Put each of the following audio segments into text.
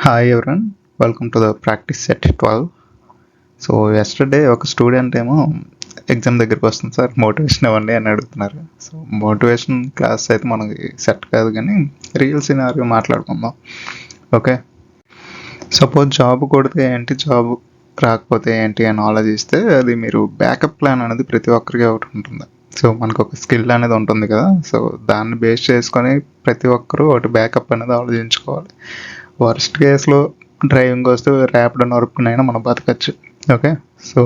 Hi everyone, welcome to the practice set 12. So yesterday ఒక student ఏమో exam దగ్గరికి వస్తుంది సార్, మోటివేషన్ ఇవ్వండి అని అడుగుతున్నారు. సో మోటివేషన్ క్లాస్ అయితే మనకి సెట్ కాదు, కానీ రియల్ సినారియో మాట్లాడుకుందాం. ఓకే, సపోజ్ జాబ్ కొడితే ఏంటి, జాబ్ రాకపోతే ఏంటి అని ఆలోచిస్తే అది మీరు బ్యాకప్ ప్లాన్ అనేది ప్రతి ఒక్కరికి ఒకటి ఉంటుంది. సో మనకు ఒక స్కిల్ అనేది ఉంటుంది కదా, సో దాన్ని బేస్ చేసుకొని ప్రతి ఒక్కరూ ఒకటి బ్యాకప్ అనేది ఆలోచించుకోవాలి. వర్స్ట్ కేసులో డ్రైవింగ్ వస్తూ ర్యాపిడో నరుపుకునైనా మనం బతకచ్చు. ఓకే, సో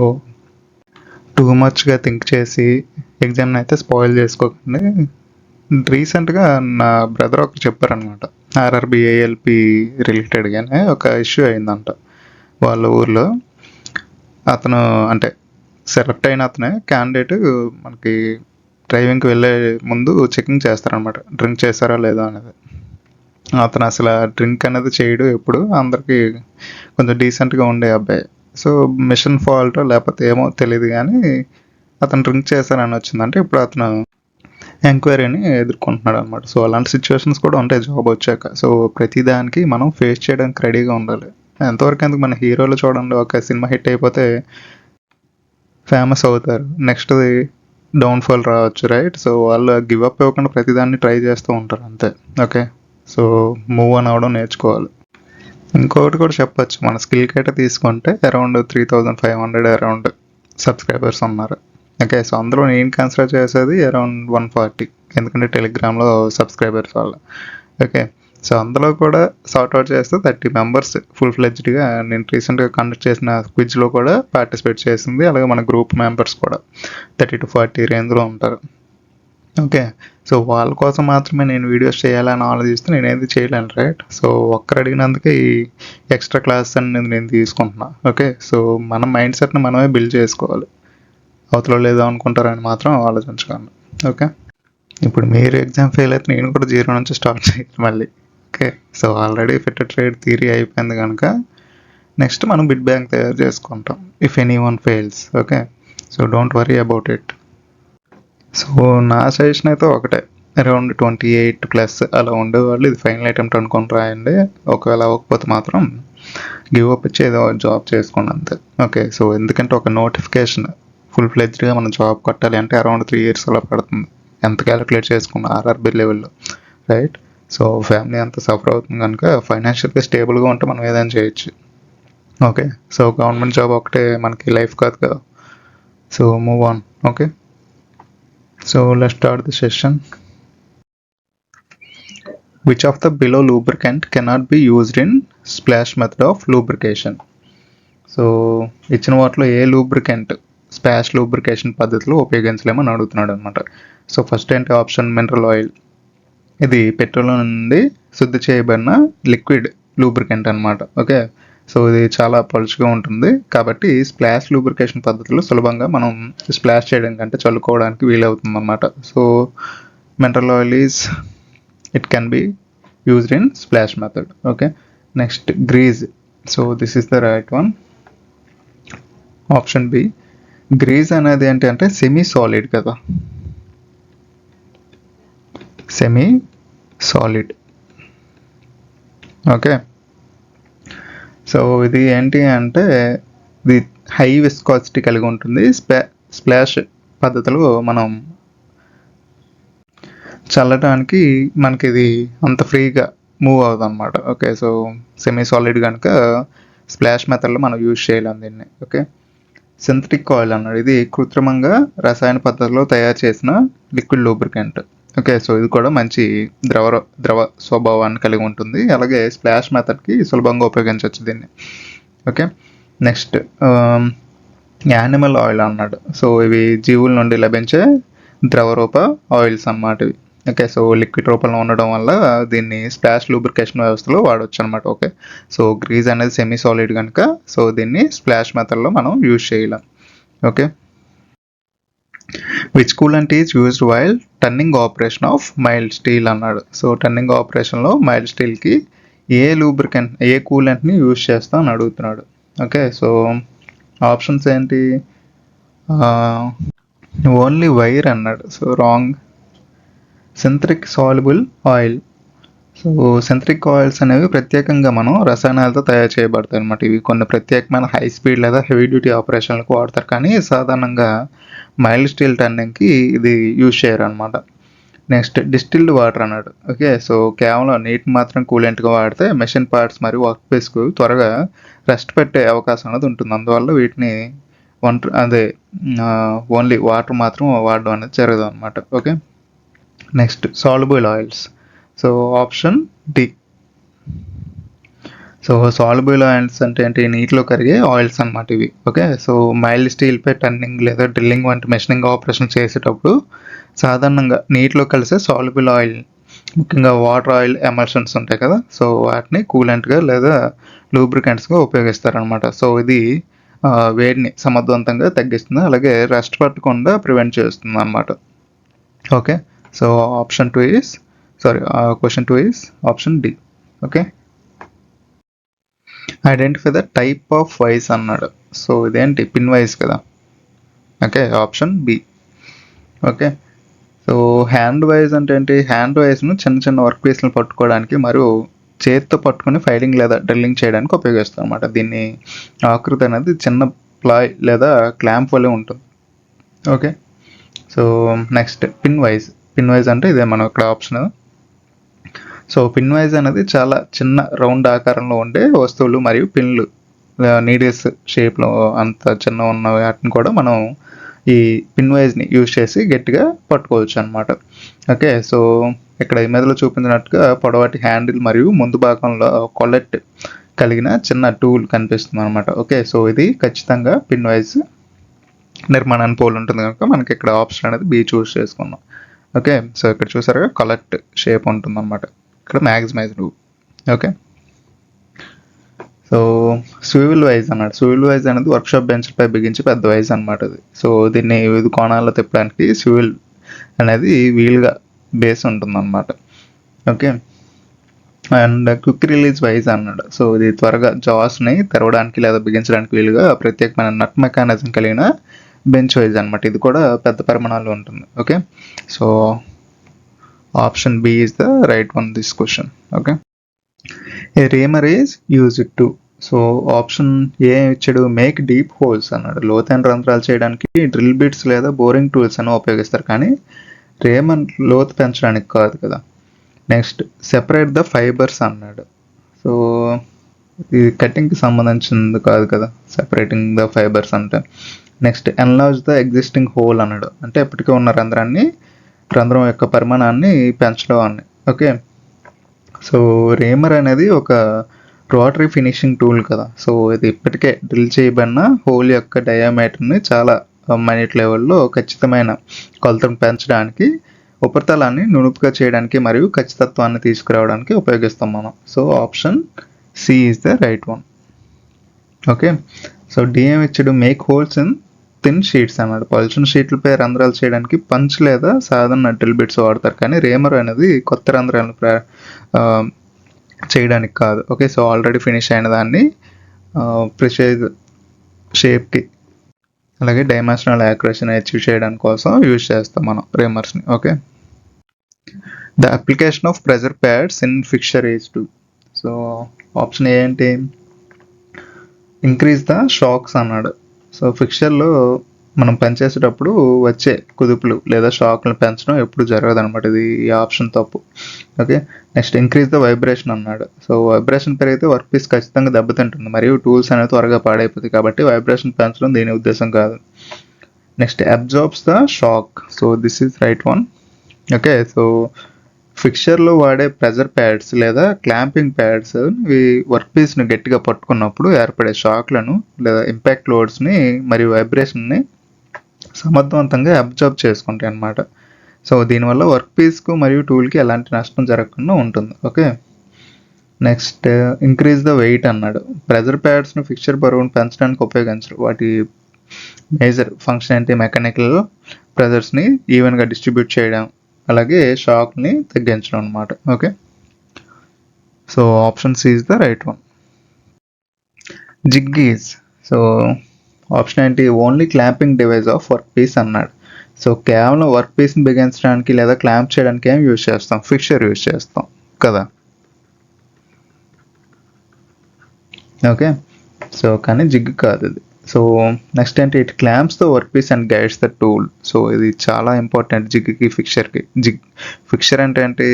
టూ మచ్గా థింక్ చేసి ఎగ్జామ్ని అయితే స్పాయిల్ చేసుకోకండి. రీసెంట్గా నా బ్రదర్ ఒకరు చెప్పారనమాట, ఆర్ఆర్బి ఏఎల్పి రిలేటెడ్గానే ఒక ఇష్యూ అయిందంట వాళ్ళ ఊర్లో. అతను అంటే సెలెక్ట్ అయిన అతనే క్యాండిడేట్ మనకి డ్రైవింగ్కి వెళ్ళే ముందు చెకింగ్ చేస్తారనమాట, డ్రింక్ చేస్తారా లేదా అనేది. అతను అసలు డ్రింక్ అనేది చేయడు ఎప్పుడు, అందరికీ కొంచెం డీసెంట్గా ఉండే అబ్బాయి. సో మిషన్ ఫాల్ట్ లేకపోతే ఏమో తెలియదు, కానీ అతను డ్రింక్ చేశారని వచ్చిందంటే ఇప్పుడు అతను ఎంక్వైరీని ఎదుర్కొంటున్నాడు అనమాట. సో అలాంటి సిచ్యువేషన్స్ కూడా ఉంటాయి జాబ్ వచ్చాక. సో ప్రతిదానికి మనం ఫేస్ చేయడానికి రెడీగా ఉండాలి. ఎంతవరకు ఎందుకు, మన హీరోలు చూడండి, ఒక సినిమా హిట్ అయిపోతే ఫేమస్ అవుతారు, నెక్స్ట్ది డౌన్ఫాల్ రావచ్చు, రైట్? సో వాళ్ళు గివ్ అప్ ఇవ్వకుండా ప్రతిదాన్ని ట్రై చేస్తూ ఉంటారు అంతే. ఓకే, సో మూవ్ అని అవడం నేర్చుకోవాలి. ఇంకొకటి కూడా చెప్పచ్చు, మన స్కిల్కి అయితే తీసుకుంటే అరౌండ్ 3500 అరౌండ్ సబ్స్క్రైబర్స్ ఉన్నారు. ఓకే, సో అందులో నేను కన్సిడర్ చేసేది అరౌండ్ 140, ఎందుకంటే టెలిగ్రామ్లో సబ్స్క్రైబర్స్ వల్ల. ఓకే, సో అందులో కూడా సార్ట్అవుట్ చేస్తే 30 మెంబర్స్ ఫుల్ ఫ్లెడ్జ్డ్గా నేను రీసెంట్గా కండక్ట్ చేసిన క్విజ్లో కూడా పార్టిసిపేట్ చేసింది. అలాగే మన గ్రూప్ మెంబర్స్ కూడా 30 to 40 రేంజ్లో ఉంటారు. ఓకే, సో వాళ్ళ కోసం మాత్రమే నేను వీడియోస్ చేయాలని ఆలోచిస్తే నేను ఏది చేయలేను, రైట్? సో ఒక్కరు అడిగినందుకే ఈ ఎక్స్ట్రా క్లాస్ అనేది నేను తీసుకుంటున్నా. ఓకే, సో మన మైండ్ సెట్ని మనమే బిల్డ్ చేసుకోవాలి, అవతల లేదో అనుకుంటారని మాత్రం ఆలోచించకండి. ఓకే, ఇప్పుడు మీరు ఎగ్జామ్ ఫెయిల్ అయితే నేను కూడా 0 నుంచి స్టార్ట్ చేయాలి మళ్ళీ. Okay, so already fitted trade theory అయిపోయింది కనుక నెక్స్ట్ మనం బిడ్ బ్యాంక్ తయారు చేసుకుంటాం if any one fails. Okay, so don't worry about it. So నా సజెషన్ అయితే ఒకటే, అరౌండ్ 28+ అలా ఉండేవాళ్ళు ఇది ఫైనల్ అటెంప్ట్ అనుకొని రాయండి. ఒకవేళ అవ్వకపోతే మాత్రం గివ్ అప్ ఇచ్చి ఏదో జాబ్ చేసుకోండి అంతే. ఓకే, సో ఎందుకంటే ఒక నోటిఫికేషన్ ఫుల్ ఫ్లెడ్జ్డ్గా మనం జాబ్ కొట్టాలి అంటే అరౌండ్ 3 years అలా పడుతుంది, ఎంత క్యాలిక్యులేట్ చేసుకున్న ఆర్ఆర్బి లెవెల్లో, రైట్? సో ఫ్యామిలీ అంతా సఫర్ అవుతుంది కనుక ఫైనాన్షియల్గా స్టేబుల్గా ఉంటే మనం ఏదైనా చేయొచ్చు. ఓకే, సో గవర్నమెంట్ జాబ్ ఒకటే మనకి లైఫ్ కాదు కదా, so move on. Okay, so let's start the session. Which of the below lubricant cannot be used in splash method of lubrication? So ఇచ్చిన వాటిలో ఏ లూబ్రికెంట్ స్ప్లాష్ లూబ్రికేషన్ పద్ధతిలో ఉపయోగించలేమని అడుగుతున్నాడు అనమాట. So first ఏంటి ఆప్షన్, మినరల్ ఆయిల్. ఇది petrol నుండి శుద్ధి చేయబడిన లిక్విడ్ లూబ్రికెంట్ అనమాట. ఓకే, సో ఇది చాలా పలుచుగా ఉంటుంది కాబట్టి స్ప్లాష్ లూబ్రికేషన్ పద్ధతిలో సులభంగా మనం స్ప్లాష్ చేయడం కంటే చల్లుకోవడానికి వీలవుతుంది అనమాట. So mineral oil it can be used in splash method. Okay, next grease. So this is the right one, option B. Grease అనేది ఏంటి అంటే సెమీ సాలిడ్ కదా, సెమీ సాలిడ్. ఓకే, సో ఇది ఏంటి అంటే ఇది హై విస్కాసిటీ కలిగి ఉంటుంది. స్ప్లాష్ పద్ధతిలో మనం చల్లడానికి మనకి ఇది అంత ఫ్రీగా మూవ్ అవుతుంది అనమాట. ఓకే, సో సెమీ సాలిడ్ కనుక స్ప్లాష్ మెథడ్లో మనం యూజ్ చేయలేం దీన్ని. ఓకే, సింథటిక్ ఆయిల్ అన్నాడు, ఇది కృత్రిమంగా రసాయన పద్ధతిలో తయారు చేసిన లిక్విడ్ లూబ్రికెంట్. ఓకే, సో ఇది కూడా మంచి ద్రవ స్వభావాన్ని కలిగి ఉంటుంది, అలాగే స్ప్లాష్ మెథడ్కి సులభంగా ఉపయోగించవచ్చు దీన్ని. ఓకే, నెక్స్ట్ యానిమల్ ఆయిల్ అన్నాడు. సో ఇవి జీవుల నుండి లభించే ద్రవరూప ఆయిల్స్ అన్నమాట ఇవి. ఓకే, సో లిక్విడ్ రూపంలో ఉండడం వల్ల దీన్ని స్ప్లాష్ లూబ్రికేషన్ వ్యవస్థలో వాడవచ్చు అనమాట. ఓకే, సో గ్రీజ్ అనేది సెమీ సాలిడ్ కనుక సో దీన్ని స్ప్లాష్ మెథడ్లో మనం యూజ్ చేయలేం. Okay, which coolant is used while turning operation of mild steel అన్నాడు. సో టర్నింగ్ ఆపరేషన్లో మైల్డ్ స్టీల్కి ఏ కూలెంట్ని యూజ్ చేస్తా అని అడుగుతున్నాడు. ఓకే, సో ఆప్షన్స్ ఏంటి, ఓన్లీ వైర్ అన్నాడు. So wrong. Synthetic soluble oil. So synthetic oils అనేవి ప్రత్యేకంగా మనం రసాయనాలతో తయారు చేయబడతాయి అనమాట. ఇవి కొన్ని ప్రత్యేకమైన హై స్పీడ్ లేదా హెవీ డ్యూటీ ఆపరేషన్లకు వాడతారు, కానీ సాధారణంగా మైల్డ్ స్టీల్ టర్నింగ్కి ఇది యూజ్ చేయరు అనమాట. నెక్స్ట్ డిస్టిల్డ్ వాటర్ అన్నాడు. ఓకే, సో కేవలం నీటిని మాత్రం కూలెంట్గా వాడితే మెషిన్ పార్ట్స్ మరియు వర్క్ పీస్కు త్వరగా రెస్ట్ పెట్టే అవకాశం అనేది ఉంటుంది. అందువల్ల వీటిని ఓన్లీ వాటర్ మాత్రం వాడడం అనేది జరగదు అనమాట. Okay, next soluble oils. So option D. So soluble oils అంటే ఏంటి? నీటిలో కరిగే ఆయిల్స్ అనమాట ఇవి. ఓకే, సో మైల్డ్ స్టీల్పై టర్నింగ్ లేదా డ్రిల్లింగ్ వంటి మెషినింగ్ ఆపరేషన్ చేసేటప్పుడు సాధారణంగా నీటిలో కలిసే సాల్యుబుల్ ఆయిల్, ముఖ్యంగా వాటర్ ఆయిల్ ఎమల్షన్స్ ఉంటాయి కదా, సో వాటిని కూలెంట్గా లేదా లూబ్రికెంట్స్గా ఉపయోగిస్తారనమాట. సో ఇది వేడిని సమర్థవంతంగా తగ్గిస్తుంది, అలాగే రెస్ట్ పట్టకుండా ప్రివెంట్ చేస్తుంది అనమాట. Okay, so question 2 is option D. Okay, identify the type of vice అన్నాడు. సో ఇదేంటి? పిన్ వైస్ కదా. Okay, option B. Okay, so hand vice అంటే ఏంటి? హ్యాండ్ వైజ్ను చిన్న చిన్న వర్క్ పీస్లను పట్టుకోవడానికి మరియు చేతితో పట్టుకొని ఫైలింగ్ లేదా డ్రిల్లింగ్ చేయడానికి ఉపయోగిస్తాం అనమాట. దీన్ని ఆకృతి అనేది చిన్న ప్లాయ్ లేదా క్లాంప్ వల్లే ఉంటుంది. Okay, so next pin wise అంటే ఇదే మనం ఇక్కడ ఆప్షన్. సో పిన్ వైజ్ అనేది చాలా చిన్న రౌండ్ ఆకారంలో ఉండే వస్తువులు మరియు పిన్లు, నీడిల్స్ షేప్లో అంత చిన్న ఉన్న వాటిని కూడా మనం ఈ పిన్ వైజ్ని యూజ్ చేసి గట్టిగా పట్టుకోవచ్చు అనమాట. ఓకే, సో ఇక్కడ ఇమేజ్లో చూపించినట్టుగా పొడవాటి హ్యాండిల్ మరియు ముందు భాగంలో కొలెట్ కలిగిన చిన్న టూల్ కనిపిస్తుంది అనమాట. ఓకే, సో ఇది ఖచ్చితంగా పిన్ వైజ్ నిర్మాణాన్ని పోలి ఉంటుంది కనుక మనకి ఇక్కడ ఆప్షన్ అనేది బి చూస్ చేసుకున్నాం. ఓకే, సో ఇక్కడ చూసారుగా కొలెట్ షేప్ ఉంటుంది అనమాట, ఇక్కడ maximised. Okay, so swivel wise అన్నాడు. స్వివెల్ వైజ్ అనేది వర్క్షాప్ బెంచ్పై బిగించి పెద్ద వైజ్ అనమాట అది. సో దీన్ని వివిధ కోణాల్లో తిప్పడానికి స్వివెల్ అనేది వీల్గా బేస్ ఉంటుంది అనమాట. Okay, and quick release vice అన్నాడు. సో ఇది త్వరగా జాస్ని తెరవడానికి లేదా బిగించడానికి వీలుగా ప్రత్యేకమైన నట్ మెకానిజం కలిగిన బెంచ్ వైజ్ అనమాట. ఇది కూడా పెద్ద పరిమాణాల్లో ఉంటుంది. Okay, so option B is the right one this question. Okay, a reamer is used to. So option A ఇచ్చాడు, మేక్ డీప్ హోల్స్ అన్నాడు. లోతైన రంధ్రాలు చేయడానికి డ్రిల్ బిట్స్ లేదా బోరింగ్ టూల్స్ అని ఉపయోగిస్తారు, కానీ రేమర్ లోతు పెంచడానికి కాదు కదా. నెక్స్ట్ సెపరేట్ ద ఫైబర్స్ అన్నాడు. సో ఇది కటింగ్కి సంబంధించింది కాదు కదా, సెపరేటింగ్ ద ఫైబర్స్ అంటే. Next enlarge the existing whole అన్నాడు, అంటే ఇప్పటికే ఉన్న రంధ్రం యొక్క పరిమాణాన్ని పెంచడం అని. ఓకే, సో రేమర్ అనేది ఒక రోటరీ ఫినిషింగ్ టూల్ కదా. సో ఇది ఇప్పటికే డ్రిల్ చేయబడిన హోల్ యొక్క డయామీటర్ని చాలా మైన్యూట్ లెవెల్లో ఖచ్చితమైన కొలతను పెంచడానికి, ఉపరితలాన్ని నునుపుగా చేయడానికి మరియు ఖచ్చితత్వాన్ని తీసుకురావడానికి ఉపయోగిస్తాం మనం. So option C is the right one. Okay, so డిఎం ఇచ్చాడు, make holes in thin sheets అన్నాడు. పల్చని షీట్లపై రంధ్రాలు చేయడానికి పంచ్ లేదా సాధారణ డ్రిల్ బిట్స్ వాడతారు, కానీ రేమర్ అనేది కొత్త రంధ్రాలను చేయడానికి కాదు. ఓకే, సో ఆల్రెడీ ఫినిష్ అయిన దాన్ని ప్రిసైజ్ షేప్కి అలాగే డైమెన్షనల్ యాక్యురసీని అచీవ్ చేయడానికి కోసం యూజ్ చేస్తాం మనం రేమర్స్ని. Okay, the application of pressure pads in fixture is to. So option ఏంటి? ఇంక్రీజ్ ద షాక్స్ అన్నాడు. సో ఫిక్చర్లో మనం పనిచేసేటప్పుడు వచ్చే కుదుపులు లేదా షాక్లను పెంచడం ఎప్పుడు జరగదు అనమాట. ఇది ఈ ఆప్షన్ తప్పు. Okay, next increase the vibration అన్నాడు. సో వైబ్రేషన్ పెరిగితే వర్క్ పీస్ ఖచ్చితంగా దెబ్బతింటుంది మరియు టూల్స్ అనేవి త్వరగా పాడైపోతాయి, కాబట్టి వైబ్రేషన్ పెంచడం దీని ఉద్దేశం కాదు. Next absorbs the shock. So this is right one. Okay, so ఫిక్చర్లో వాడే ప్రెజర్ ప్యాడ్స్ లేదా క్లాంపింగ్ ప్యాడ్స్ ఇవి వర్క్ పీస్ని గట్టిగా పట్టుకున్నప్పుడు ఏర్పడే షాక్లను లేదా ఇంపాక్ట్ లోడ్స్ని మరియు వైబ్రేషన్ని సమర్థవంతంగా అబ్జర్వ్ చేసుకుంటాయి అన్నమాట. సో దీనివల్ల వర్క్ పీస్కు మరియు టూల్కి ఎలాంటి నష్టం జరగకుండా ఉంటుంది. Okay, next increase the weight అన్నాడు. ప్రెజర్ ప్యాడ్స్ను ఫిక్చర్ బరువును పెంచడానికి ఉపయోగించరు. వాటి మేజర్ ఫంక్షన్ ఏంటి? మెకానికల్ ప్రెజర్స్ని ఈవెన్గా డిస్ట్రిబ్యూట్ చేయడం, అలాగే షాక్ని తగ్గించడం అనమాట. Okay, so option C is the right one. Jigs. So option ఏంటి? Only clamping device of work piece అన్నాడు. సో కేవలం వర్క్ పీస్ని బిగించడానికి లేదా క్లాంప్ చేయడానికి ఏం యూజ్ చేస్తాం? ఫిక్చర్ యూజ్ చేస్తాం కదా. ఓకే, సో కానీ జిగ్ కాదు ఇది. సో నెక్స్ట్ ఏంటి, it clamps the work piece and guides the tool. So ఇది చాలా ఇంపార్టెంట్ జిగ్కి ఫిక్చర్కి. ఫిక్చర్ అంటే ఏంటి,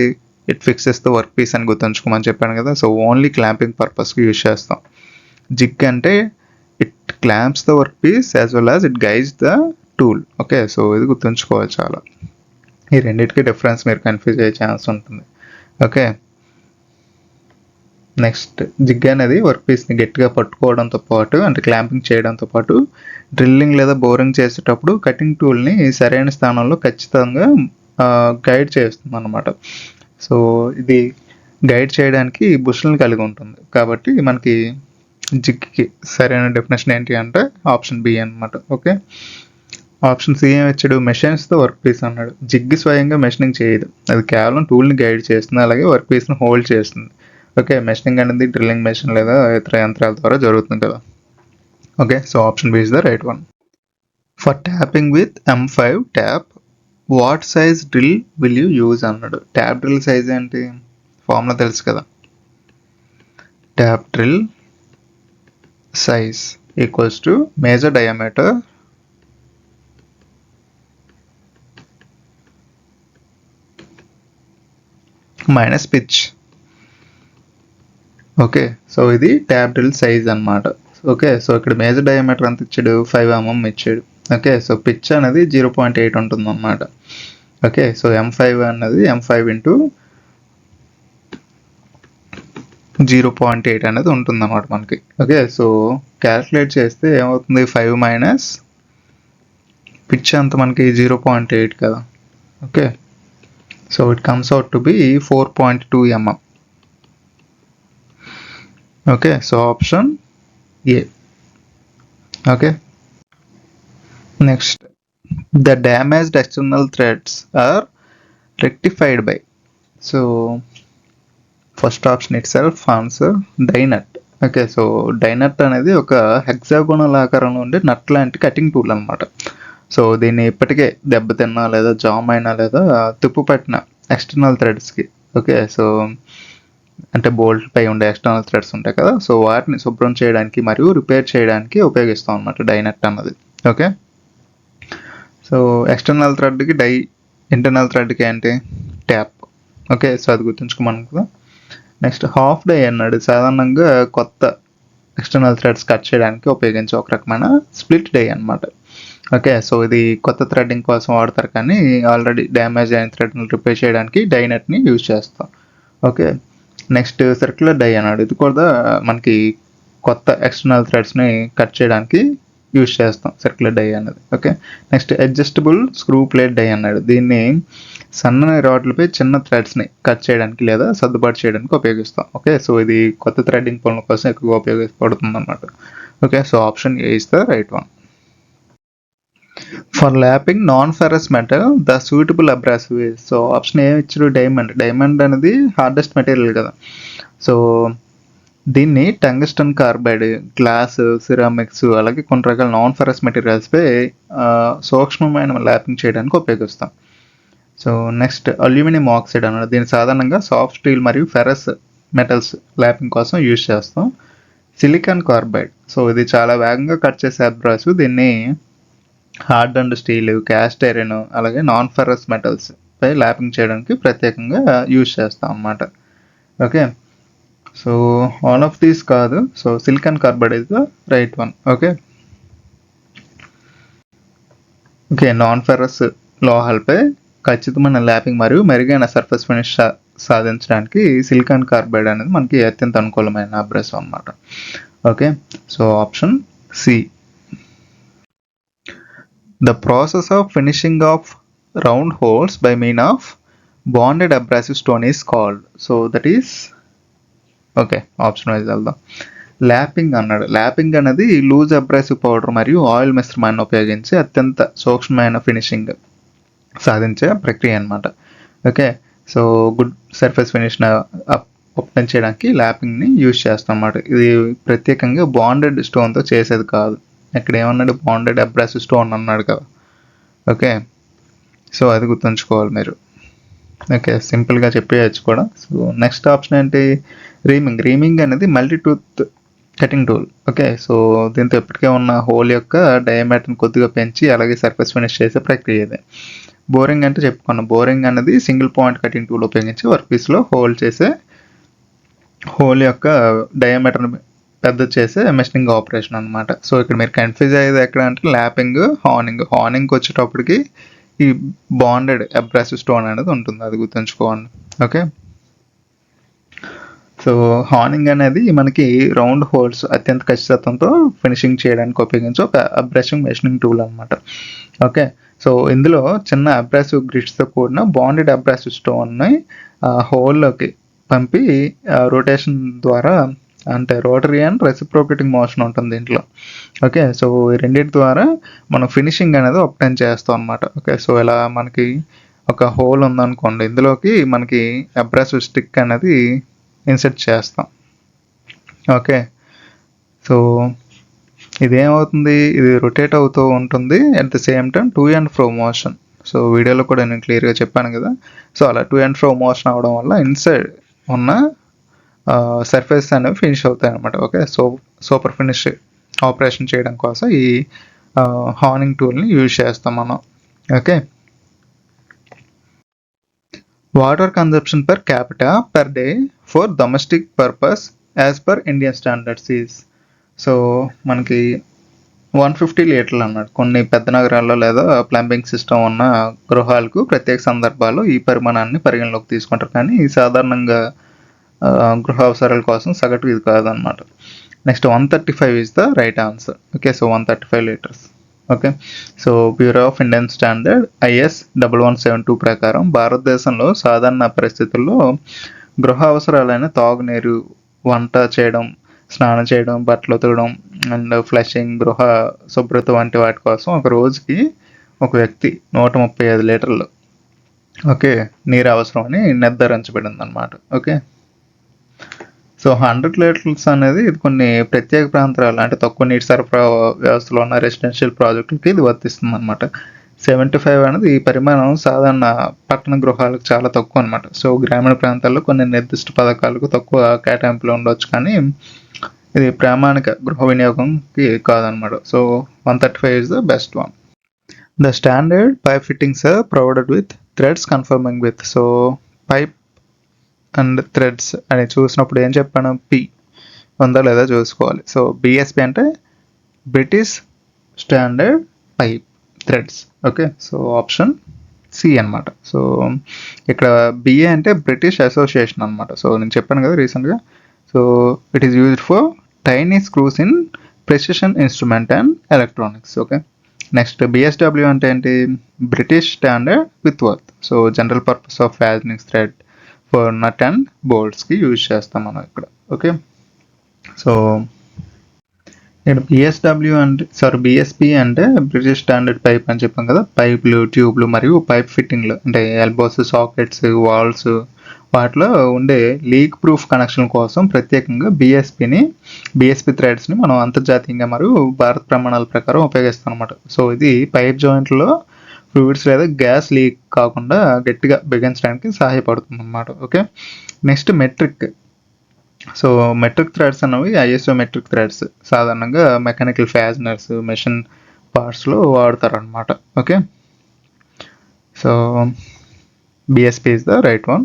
it fixes the work piece అని గుర్తుంచుకోమని చెప్పాను కదా. సో ఓన్లీ క్లాంపింగ్ పర్పస్కి యూజ్ చేస్తాం. జిగ్ అంటే it clamps the work piece as well as it guides the tool. Okay, so ఇది గుర్తుంచుకోవాలి చాలా. ఈ రెండింటికి డిఫరెన్స్ మీరు కన్ఫ్యూజ్ అయ్యే ఛాన్స్ ఉంటుంది. ఓకే, నెక్స్ట్ జిగ్ అనేది వర్క్ పీస్ని గట్టిగా పట్టుకోవడంతో పాటు, అంటే క్లాంపింగ్ చేయడంతో పాటు, డ్రిల్లింగ్ లేదా బోరింగ్ చేసేటప్పుడు కటింగ్ టూల్ని సరైన స్థానంలో ఖచ్చితంగా గైడ్ చేస్తుంది అన్నమాట. సో ఇది గైడ్ చేయడానికి బుష్లను కలిగి ఉంటుంది. కాబట్టి మనకి జిగ్కి సరైన డెఫినేషన్ ఏంటి అంటే ఆప్షన్ బి అన్నమాట. ఓకే, ఆప్షన్ సి ఏం ఇచ్చాడు, మెషిన్స్ ద వర్క్ పీస్ అన్నాడు. జిగ్ స్వయంగా మెషినింగ్ చేయదు, అది కేవలం టూల్ని గైడ్ చేస్తుంది, అలాగే వర్క్ పీస్ని హోల్డ్ చేస్తుంది. ఓకే, మెషినింగ్ అనేది డ్రిల్లింగ్ మెషిన్ లేదా ఇతర యంత్రాల ద్వారా జరుగుతుంది కదా. Okay, so option B is the right one. For tapping with M5 tap what size drill will you use అన్నాడు. ట్యాప్ డ్రిల్ సైజ్ ఏంటి, ఫార్ములా తెలుసు కదా. Tap drill size equals to major diameter minus pitch. Okay, so ఇది tap drill size అన్నమాట. Okay, so ఇక్కడ major diameter ఎంత ఇచ్చాడు, 5 mm ఇచ్చాడు. ఓకే, సో పిచ్ అనేది 0.8 ఉంటుంది అన్నమాట. ఓకే, సో M5 అన్నది M5 ఇంటూ 0.8 అనేది ఉంటుంది అన్నమాట మనకి. ఓకే, సో క్యాల్కులేట్ చేస్తే ఏమవుతుంది, 5 మైనస్ పిచ్ అంత మనకి 0.8 కదా. Okay, so it comes out to be 4.2 mm. Okay, so option A. Okay, next the damaged external threads are rectified by. So first option itself answer die nut. Okay, so die nut అనేది ఒక hexagonal ఆకారంలో ఉండే నట్ లాంటి cutting tool అనమాట. So దీన్ని ఇప్పటికే దెబ్బతిన్నా లేదా jam అయినా లేదా తుప్పు పట్టిన ఎక్స్టర్నల్ థ్రెడ్స్కి, ఓకే, సో అంటే బోల్ట్ పై ఉండే ఎక్స్టర్నల్ థ్రెడ్స్ ఉంటాయి కదా, సో వాటిని శుభ్రం చేయడానికి మరియు రిపేర్ చేయడానికి ఉపయోగిస్తాం అనమాట డైనట్ అన్నది. ఓకే, సో ఎక్స్టర్నల్ థ్రెడ్కి డై, ఇంటర్నల్ థ్రెడ్కి ఏంటి ట్యాప్. ఓకే, సో అది గుర్తుంచుకోమను కదా. నెక్స్ట్ హాఫ్ డై అన్నాడు. సాధారణంగా కొత్త ఎక్స్టర్నల్ థ్రెడ్స్ కట్ చేయడానికి ఉపయోగించే ఒక రకమైన స్ప్లిట్ డై అనమాట. ఓకే, సో ఇది కొత్త థ్రెడ్డింగ్ కోసం వాడతారు, కానీ ఆల్రెడీ డ్యామేజ్ అయిన థ్రెడ్ని రిపేర్ చేయడానికి డైనట్ని యూజ్ చేస్తాం. ఓకే, నెక్స్ట్ సర్క్యులర్ డై అన్నాడు. ఇది కూడా మనకి కొత్త ఎక్స్టర్నల్ థ్రెడ్స్ని కట్ చేయడానికి యూజ్ చేస్తాం సర్క్యులర్ డై అన్నది. Okay, next adjustable screw plate die అన్నాడు. దీన్ని సన్నని రాడ్లపై చిన్న థ్రెడ్స్ని కట్ చేయడానికి లేదా సర్దుబాటు చేయడానికి ఉపయోగిస్తాం. ఓకే, సో ఇది కొత్త థ్రెడ్డింగ్ పనుల కోసం ఎక్కువగా ఉపయోగపడుతుంది అన్నమాట. Okay, so option A is the right one. For lapping non ferrous metal the suitable abrasive is. So option ఏ ఇచ్చారు డైమండ్. డైమండ్ అనేది హార్డెస్ట్ మెటీరియల్ కదా. సో దీన్ని టంగస్టన్ కార్బైడ్, గ్లాస్, సిరామిక్స్, అలాగే కొన్ని రకాల నాన్ ఫెరస్ మెటీరియల్స్పై సూక్ష్మమైన ల్యాపింగ్ చేయడానికి ఉపయోగిస్తాం. సో నెక్స్ట్ అల్యూమినియం ఆక్సైడ్ అన్నది. దీన్ని సాధారణంగా సాఫ్ట్ స్టీల్ మరియు ఫెరస్ మెటల్స్ ల్యాపింగ్ కోసం యూజ్ చేస్తాం. Silicon carbide. సో ఇది చాలా వేగంగా కట్ చేసే అబ్రాసివ్. దీన్ని hard and steel, cast iron, అలాగే నాన్ ఫెరస్ మెటల్స్ పై ల్యాపింగ్ చేయడానికి ప్రత్యేకంగా యూజ్ చేస్తాం అన్నమాట. Okay, so all of these కాదు. So silicon carbide is the right one. Okay, okay, non ferrous లోహాలపై ఖచ్చితమైన ల్యాపింగ్ మరియు మెరుగైన సర్ఫేస్ ఫినిష్ సాధించడానికి సిలికాన్ కార్బైడ్ అనేది మనకి అత్యంత అనుకూలమైన అబ్రాసివ్ అన్నమాట. Okay, so option C. The process of finishing off round holes by means of bonded abrasive stone is called. So that is okay, option wise వెళ్దాం. Lapping అన్నాడు. Lapping అనేది loose abrasive powder మరియు oil మిశ్రమాన్ని ఉపయోగించి అత్యంత సూక్ష్మమైన finishing సాధించే ప్రక్రియ అనమాట. Okay, so good surface finish ఒప్టైన్ చేయడానికి ల్యాపింగ్ని యూజ్ చేస్తాం అన్నమాట. ఇది ప్రత్యేకంగా బాండెడ్ స్టోన్తో చేసేది కాదు. ఇక్కడ ఏమన్నాడు, బాండెడ్ అబ్రాసివ్ స్టోన్ అన్నాడు కదా. ఓకే, సో అది గుర్తుంచుకోవాలి మీరు. ఓకే, సింపుల్గా చెప్పేయచ్చు కూడా. సో నెక్స్ట్ ఆప్షన్ ఏంటి, రీమింగ్. రీమింగ్ అనేది multi tooth cutting tool. Okay. So దీంతో ఇప్పటికే ఉన్న హోల్ యొక్క డయామీటర్ని కొద్దిగా పెంచి అలాగే సర్ఫేస్ ఫినిష్ చేసే ప్రక్రియ ఇది. బోరింగ్ అంటే చెప్పుకున్నాం. బోరింగ్ అనేది సింగిల్ పాయింట్ కటింగ్ టూల్ ఉపయోగించి వర్క్ పీస్లో హోల్ యొక్క డయామీటర్ని పెద్ద చేసే మెషినింగ్ ఆపరేషన్ అనమాట. సో ఇక్కడ మీరు కన్ఫ్యూజ్ అయ్యేది ఎక్కడ అంటే ల్యాపింగ్, హార్నింగ్కి వచ్చేటప్పటికి ఈ బాండెడ్ అబ్రాసివ్ స్టోన్ అనేది ఉంటుంది, అది గుర్తుంచుకోండి. ఓకే. సో హార్నింగ్ అనేది మనకి రౌండ్ హోల్స్ అత్యంత ఖచ్చితత్వంతో ఫినిషింగ్ చేయడానికి ఉపయోగించే ఒక అబ్రాసివ్ మెషినింగ్ టూల్ అనమాట. ఓకే. సో ఇందులో చిన్న అబ్రాసివ్ గ్రిడ్స్తో కూడిన బాండెడ్ అబ్రాసివ్ స్టోన్ని హోల్లోకి పంపి రొటేషన్ ద్వారా, అంటే రోటరీ అండ్ రెసిప్రోకేటింగ్ మోషన్ ఉంటుంది దీంట్లో. ఓకే. సో ఈ రెండింటి ద్వారా మనం ఫినిషింగ్ అనేది obtain చేస్తాం అనమాట. ఓకే. సో ఇలా మనకి ఒక హోల్ ఉందనుకోండి, ఇందులోకి మనకి అబ్రాసివ్ స్టిక్ అనేది ఇన్సర్ట్ చేస్తాం. ఓకే. సో ఇదేమవుతుంది, ఇది రొటేట్ అవుతూ ఉంటుంది at the same time to and fro motion. So వీడియోలో కూడా నేను క్లియర్గా చెప్పాను కదా. సో అలా టు అండ్ ఫ్రో మోషన్ అవడం వల్ల ఇన్సైడ్ ఉన్న సర్ఫేస్ అనేవి ఫినిష్ అవుతాయి అనమాట. Okay. So super finish operation చేయడం కోసం ఈ హార్నింగ్ టూల్ని యూజ్ చేస్తాం మనం. Okay. Water consumption per capita per day for domestic purpose as per Indian standards is. So మనకి 150 లీటర్లు అన్నాడు. కొన్ని పెద్ద నగరాల్లో లేదా ప్లంబింగ్ సిస్టమ్ ఉన్న గృహాలకు ప్రత్యేక సందర్భాల్లో ఈ పరిమాణాన్ని పరిగణలోకి తీసుకుంటారు, కానీ సాధారణంగా గృహ అవసరాల కోసం సగటు ఇది కాదనమాట. Next 135 is the right answer. Okay. So 135 litres. Okay. So bureau of Indian standard IS 1172 ప్రకారం భారతదేశంలో సాధారణ పరిస్థితుల్లో గృహ అవసరాలైన తాగునీరు, వంట చేయడం, స్నానం చేయడం, బట్టలు ఉతకడం అండ్ ఫ్లషింగ్, గృహ శుభ్రత వంటి వాటి కోసం ఒక రోజుకి ఒక వ్యక్తి 135 లీటర్లు ఓకే నీరు అవసరం అని నిర్ధారించబడింది అనమాట. ఓకే. సో 100 లీటర్స్ అనేది ఇది కొన్ని ప్రత్యేక ప్రాంతాలు, అంటే తక్కువ నీటి సరఫరా వ్యవస్థలో ఉన్న రెసిడెన్షియల్ ప్రాజెక్టులకి ఇది వర్తిస్తుంది అనమాట. 75 అనేది ఈ పరిమాణం సాధారణ పట్టణ గృహాలకు చాలా తక్కువ అనమాట. సో గ్రామీణ ప్రాంతాల్లో కొన్ని నిర్దిష్ట పథకాలకు తక్కువ కేటాయింపులు ఉండొచ్చు, కానీ ఇది ప్రామాణిక గృహ వినియోగంకి కాదనమాట. So 135 is the best one. The standard pipe fittings are provided with threads conforming with. So pipe and threads అని చూసినప్పుడు ఏం చెప్పాను, పి ఉందా లేదా చూసుకోవాలి. సో BSP అంటే British standard pipe threads. Okay. So option C అనమాట. సో ఇక్కడ BA అంటే బ్రిటిష్ అసోసియేషన్ అనమాట. సో నేను చెప్పాను కదా రీసెంట్గా. So it is used for tiny screws in precision instrument and electronics. Okay. Next BSW అంటే ఏంటి, British standard Whitworth. So general purpose of fastening thread for nut and బోల్ట్స్కి use చేస్తాం మనం ఇక్కడ. ఓకే. సో ఇక్కడ BSP అంటే British standard pipe అని చెప్పాం కదా. పైపులు, ట్యూబ్లు మరియు పైప్ ఫిట్టింగ్లు అంటే ఎల్బోస్, సాకెట్స్, వాల్స్ వాటిలో ఉండే లీక్ ప్రూఫ్ కనెక్షన్ కోసం ప్రత్యేకంగా BSP థ్రెడ్స్ని మనం అంతర్జాతీయంగా మరియు భారత ప్రమాణాల ప్రకారం ఉపయోగిస్తాం అనమాట. సో ఇది పైప్ జాయింట్లో ఫ్లూయిడ్స్ లేదా గ్యాస్ లీక్ కాకుండా గట్టిగా బిగించడానికి సహాయపడుతుంది అనమాట. Okay. Next metric. So metric threads అనేవి ISO మెట్రిక్ థ్రెడ్స్ సాధారణంగా మెకానికల్ ఫ్యాజనర్స్, మెషిన్ పార్ట్స్లో వాడతారు అనమాట. Okay. So BSP is the right one.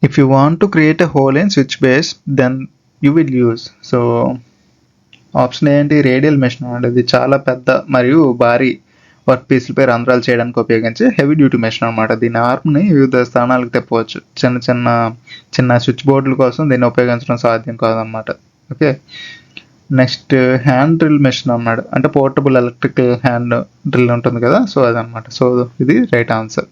If you want to create a hole in switch base, then you will use. So option ఏంటి, radial machine అంటే ఇది చాలా పెద్ద మరియు భారీ వర్క్ పీస్లపై రంధ్రాలు చేయడానికి ఉపయోగించే హెవీ డ్యూటీ మెషిన్ అనమాట. దీని ఆర్మ్ని వివిధ స్థానాలకు తిప్పవచ్చు. చిన్న స్విచ్ బోర్డుల కోసం దీన్ని ఉపయోగించడం సాధ్యం కాదనమాట. Okay. Next hand drill machine అన్నాడు, అంటే పోర్టబుల్ ఎలక్ట్రికల్ హ్యాండ్ డ్రిల్ ఉంటుంది కదా. సో అదనమాట. సో ఇది రైట్ ఆన్సర్.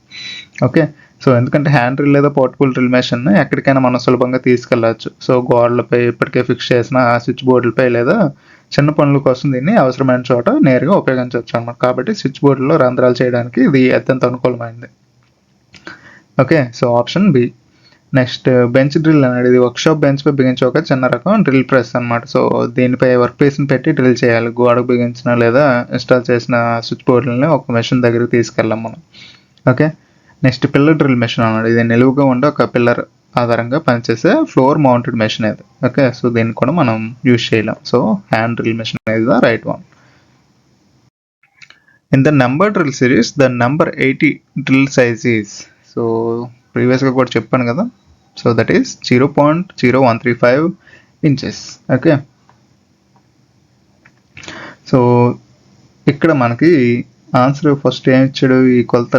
ఓకే. సో ఎందుకంటే హ్యాండ్ డ్రిల్ లేదా పోర్టబుల్ డ్రిల్ మెషిన్ ఎక్కడికైనా మనం సులభంగా తీసుకెళ్ళచ్చు. సో గోడలపై ఇప్పటికే ఫిక్స్ చేసిన స్విచ్ బోర్డులపై లేదా చిన్న పనుల కోసం దీన్ని అవసరమైన చోట నేరుగా ఉపయోగించవచ్చు అనమాట. కాబట్టి స్విచ్ బోర్డులో రంధ్రాలు చేయడానికి ఇది అత్యంత అనుకూలమైనది. Okay. So option B. Next bench drill అనేది ఇది వర్క్షాప్ బెంచ్పై బిగించే ఒక చిన్న రకం డ్రిల్ ప్రెస్ అనమాట. సో దీనిపై వర్క్ పీస్ని పెట్టి డ్రిల్ చేయాలి. గోడకు బిగించిన లేదా ఇన్స్టాల్ చేసిన స్విచ్ బోర్డులని ఒక మెషిన్ దగ్గరికి తీసుకెళ్ళాం మనం. Okay. Next pillar drill machine అన్నాడు. ఇది నిలువుగా ఉండే ఒక పిల్లర్ ఆధారంగా పనిచేసే ఫ్లోర్ మౌంటెడ్ మెషిన్ ఇది. ఓకే, సో దీన్ని కూడా మనం యూజ్ చేయలేం. సో హ్యాండ్ డ్రిల్ మెషిన్ అనేది the right one. In the number drill series the number 80 drill size is, so ప్రీవియస్గా కూడా చెప్పాను కదా, so that is 0.0135 inches. Okay, so ఇక్కడ మనకి ఆన్సర్ ఫస్ట్ ఏం ఇచ్చాడు, ఈ కొలత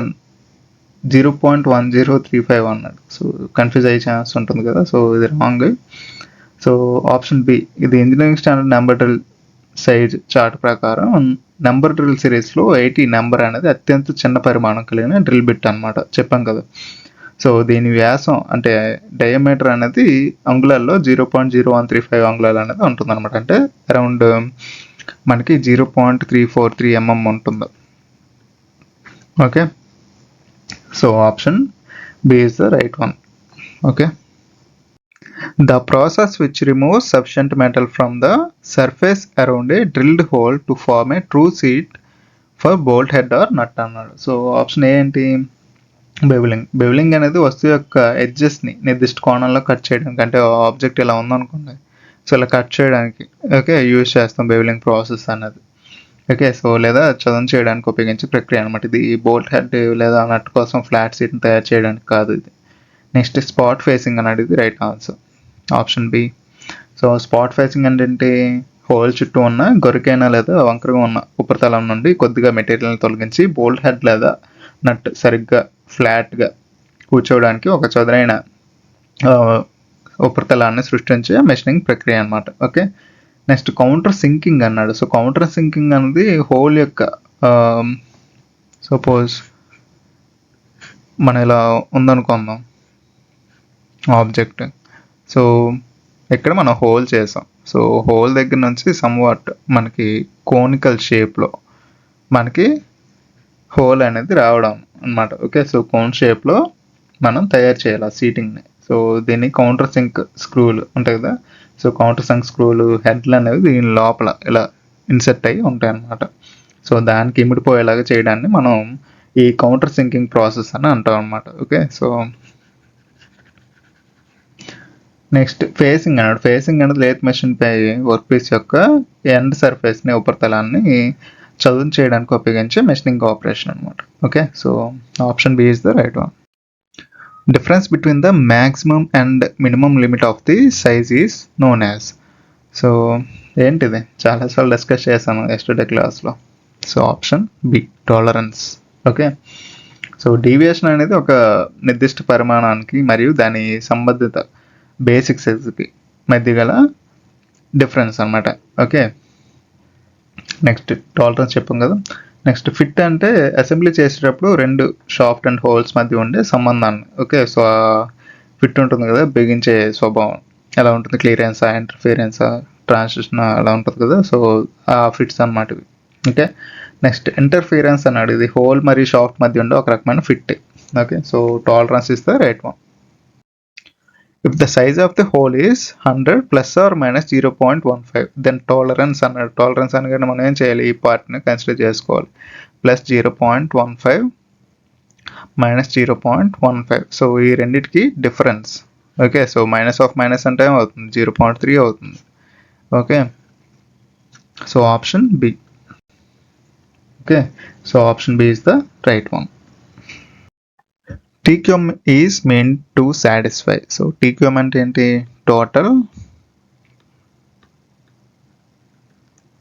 0.1035 అన్నాడు. సో కన్ఫ్యూజ్ అయ్యే ఛాన్స్ ఉంటుంది కదా, సో ఇది రాంగ్. సో ఆప్షన్ బి, ఇది engineering standard number drill size chart ప్రకారం నెంబర్ డ్రిల్ సిరీస్లో 80 నెంబర్ అనేది అత్యంత చిన్న పరిమాణం కలిగిన డ్రిల్ బిట్ అనమాట, చెప్పాం కదా. సో దీని వ్యాసం అంటే డయామీటర్ అనేది అంగుళాల్లో 0.0135 అంగుళాలు అనేది ఉంటుంది అనమాట. అంటే అరౌండ్ మనకి 0.343 mm ఉంటుంది. Okay, so option B is the right one. Okay, the process which removes sufficient metal from the surface around a drilled hole to form a true seat for bolt head or nut అన్నాడు. So option ఏ ఏంటి, బెవిలింగ్. బెవిలింగ్ అనేది వస్తువు యొక్క ఎడ్జెస్ని నిర్దిష్ట కోణంలో cut చేయడానికి, అంటే object ఇలా ఉందనుకోండి, సో ఇలా కట్ చేయడానికి ఓకే యూజ్ చేస్తాం బెవిలింగ్ ప్రాసెస్ అనేది. ఓకే, సో లేదా చదును చేయడానికి ఉపయోగించే ప్రక్రియ అనమాట ఇది. బోల్ట్ హెడ్ లేదా నట్ కోసం ఫ్లాట్ సీట్ని తయారు చేయడానికి కాదు ఇది. నెక్స్ట్ స్పాట్ ఫేసింగ్ అన్నాడు, ఇది right answer, option B. So spot facing అంటే హోల్ చుట్టూ ఉన్న గొరికైన లేదా వంకరగా ఉన్న ఉపరితలం నుండి కొద్దిగా మెటీరియల్ని తొలగించి బోల్ట్ హెడ్ లేదా నట్ సరిగ్గా ఫ్లాట్గా కూర్చోవడానికి ఒక చదునైన ఉపరితలాన్ని సృష్టించే మెషినింగ్ ప్రక్రియ అనమాట. ఓకే, నెక్స్ట్ కౌంటర్ సింకింగ్ అన్నాడు. సో కౌంటర్ సింకింగ్ అనేది హోల్ యొక్క సపోజ్ మన ఇలా ఉందనుకుందాం ఆబ్జెక్ట్, సో ఇక్కడ మనం హోల్ చేసాం. సో హోల్ దగ్గర నుంచి సమ్వాట్ మనకి కోనికల్ షేప్లో మనకి హోల్ అనేది రావడం అనమాట. ఓకే, సో కోన్ షేప్లో మనం తయారు చేయాలి ఆ సీటింగ్ని. సో దీన్ని కౌంటర్ సింక్ స్క్రూలు ఉంటాయి కదా, సో కౌంటర్ సింక్ స్క్రూలు హెడ్లు అనేవి దీని లోపల ఇలా ఇన్సెట్ అయ్యి ఉంటాయి అన్నమాట. సో దానికి ఇమిడిపోయేలాగా చేయడాన్ని మనం ఈ కౌంటర్ సింకింగ్ ప్రాసెస్ అని అంటాం అనమాట. ఓకే, సో నెక్స్ట్ ఫేసింగ్ అన్నాడు. ఫేసింగ్ అనేది లేత్ మెషిన్ పై వర్క్ పీస్ యొక్క ఎండ్ సర్ఫేస్ని ఉపరితలాన్ని చదును చేయడానికి ఉపయోగించే మెషినింగ్ ఆపరేషన్ అనమాట. Okay, so option B is the right one. Difference between the maximum and minimum limit of the size is known as, so ఏంటిది చాలాసార్లు డిస్కస్ చేశాను ఎస్టర్డే క్లాస్లో. So option B tolerance. Okay, so deviation అనేది ఒక నిర్దిష్ట పరిమాణానికి మరియు దాని సంబంధిత బేసిక్ సైజుకి మధ్య గల డిఫరెన్స్ అనమాట. ఓకే, నెక్స్ట్ టాలరెన్స్ చెప్పాం కదా. నెక్స్ట్ ఫిట్ అంటే అసెంబ్లీ చేసేటప్పుడు రెండు షాఫ్ట్ అండ్ హోల్స్ మధ్య ఉండే సంబంధాన్ని. ఓకే, సో ఫిట్ ఉంటుంది కదా, బిగించే స్వభావం ఎలా ఉంటుంది, క్లియరెన్సా, ఇంటర్ఫియరెన్సా, ట్రాన్సిషన్ అలా ఉంటుంది కదా, సో ఆ ఫిట్స్ అన్నమాట ఇవి. ఓకే, నెక్స్ట్ ఇంటర్ఫియరెన్స్ అన్నాడు, ఇది హోల్ మరియు షాఫ్ట్ మధ్య ఉండే ఒక రకమైన fit. Okay, so tolerance is the right one. If the size of the hole is 100 plus or minus 0.15 then tolerance అన్నాడు. టాలరెన్స్ అనగానే మనం ఏం చేయాలి, ఈ పార్ట్ని కన్సిడర్ చేసుకోవాలి. ప్లస్ 0.15 మైనస్ 0.15, సో ఈ రెండింటికి difference. Okay, so minus of minus అంటే ఏమవుతుంది, 0.3 అవుతుంది. Okay, so option B. Okay, so option B is the right one. TQM is meant to satisfy. So TQM అంటే ఏంటి, total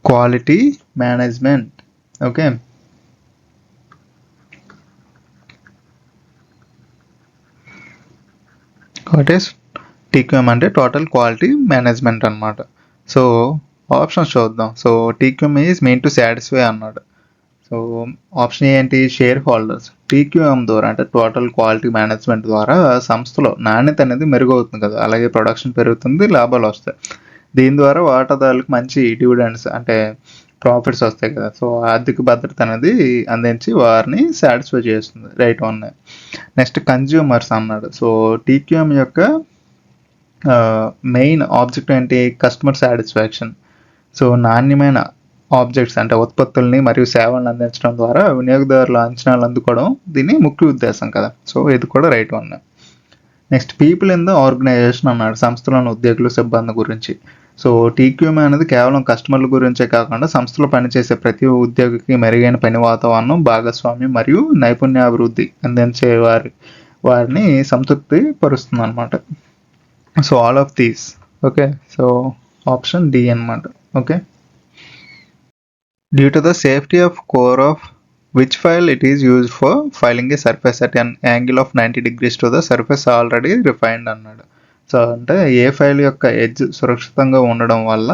quality management. Okay, what is TQM అంటే total quality management అనమాట. So options చూద్దాం. So TQM is meant to satisfy అన్నాడు. So option ఏంటి, shareholders TQM ద్వారా అంటే total quality management ద్వారా సంస్థలో నాణ్యత అనేది మెరుగవుతుంది కదా, అలాగే ప్రొడక్షన్ పెరుగుతుంది, లాభాలు వస్తాయి. దీని ద్వారా వాటాదారులకు మంచి డివిడెండ్స్ అంటే ప్రాఫిట్స్ వస్తాయి కదా, సో ఆర్థిక భద్రత అనేది అందించి వారిని సాటిస్ఫై చేస్తుంది. Right one. నెక్స్ట్ కన్జ్యూమర్స్ అన్నాడు. సో TQM యొక్క మెయిన్ ఆబ్జెక్ట్ ఏంటి, కస్టమర్ సాటిస్ఫాక్షన్. సో నాణ్యమైన ఆబ్జెక్ట్స్ అంటే ఉత్పత్తుల్ని మరియు సేవలను అందించడం ద్వారా వినియోగదారుల అంచనాలు అందుకోవడం దీని ముఖ్య ఉద్దేశం కదా, సో ఇది కూడా right one. Next people in the organisation అన్నాడు, సంస్థలోని ఉద్యోగులు సిబ్బంది గురించి. సో టీక్యూఎం అనేది కేవలం కస్టమర్ల గురించే కాకుండా సంస్థలో పనిచేసే ప్రతి ఉద్యోగికి మెరుగైన పని వాతావరణం, భాగస్వామ్యం మరియు నైపుణ్యాభివృద్ధి అందించే వారిని సంతృప్తి పరుస్తుంది అనమాట. So all of these. Okay, so option D అనమాట. Okay, due to the safety of core of which file it is used for filing a surface at an angle of 90 degrees to the surface already refined అన్నాడు. So అంటే ఏ file యొక్క edge సురక్షితంగా ఉండడం వల్ల,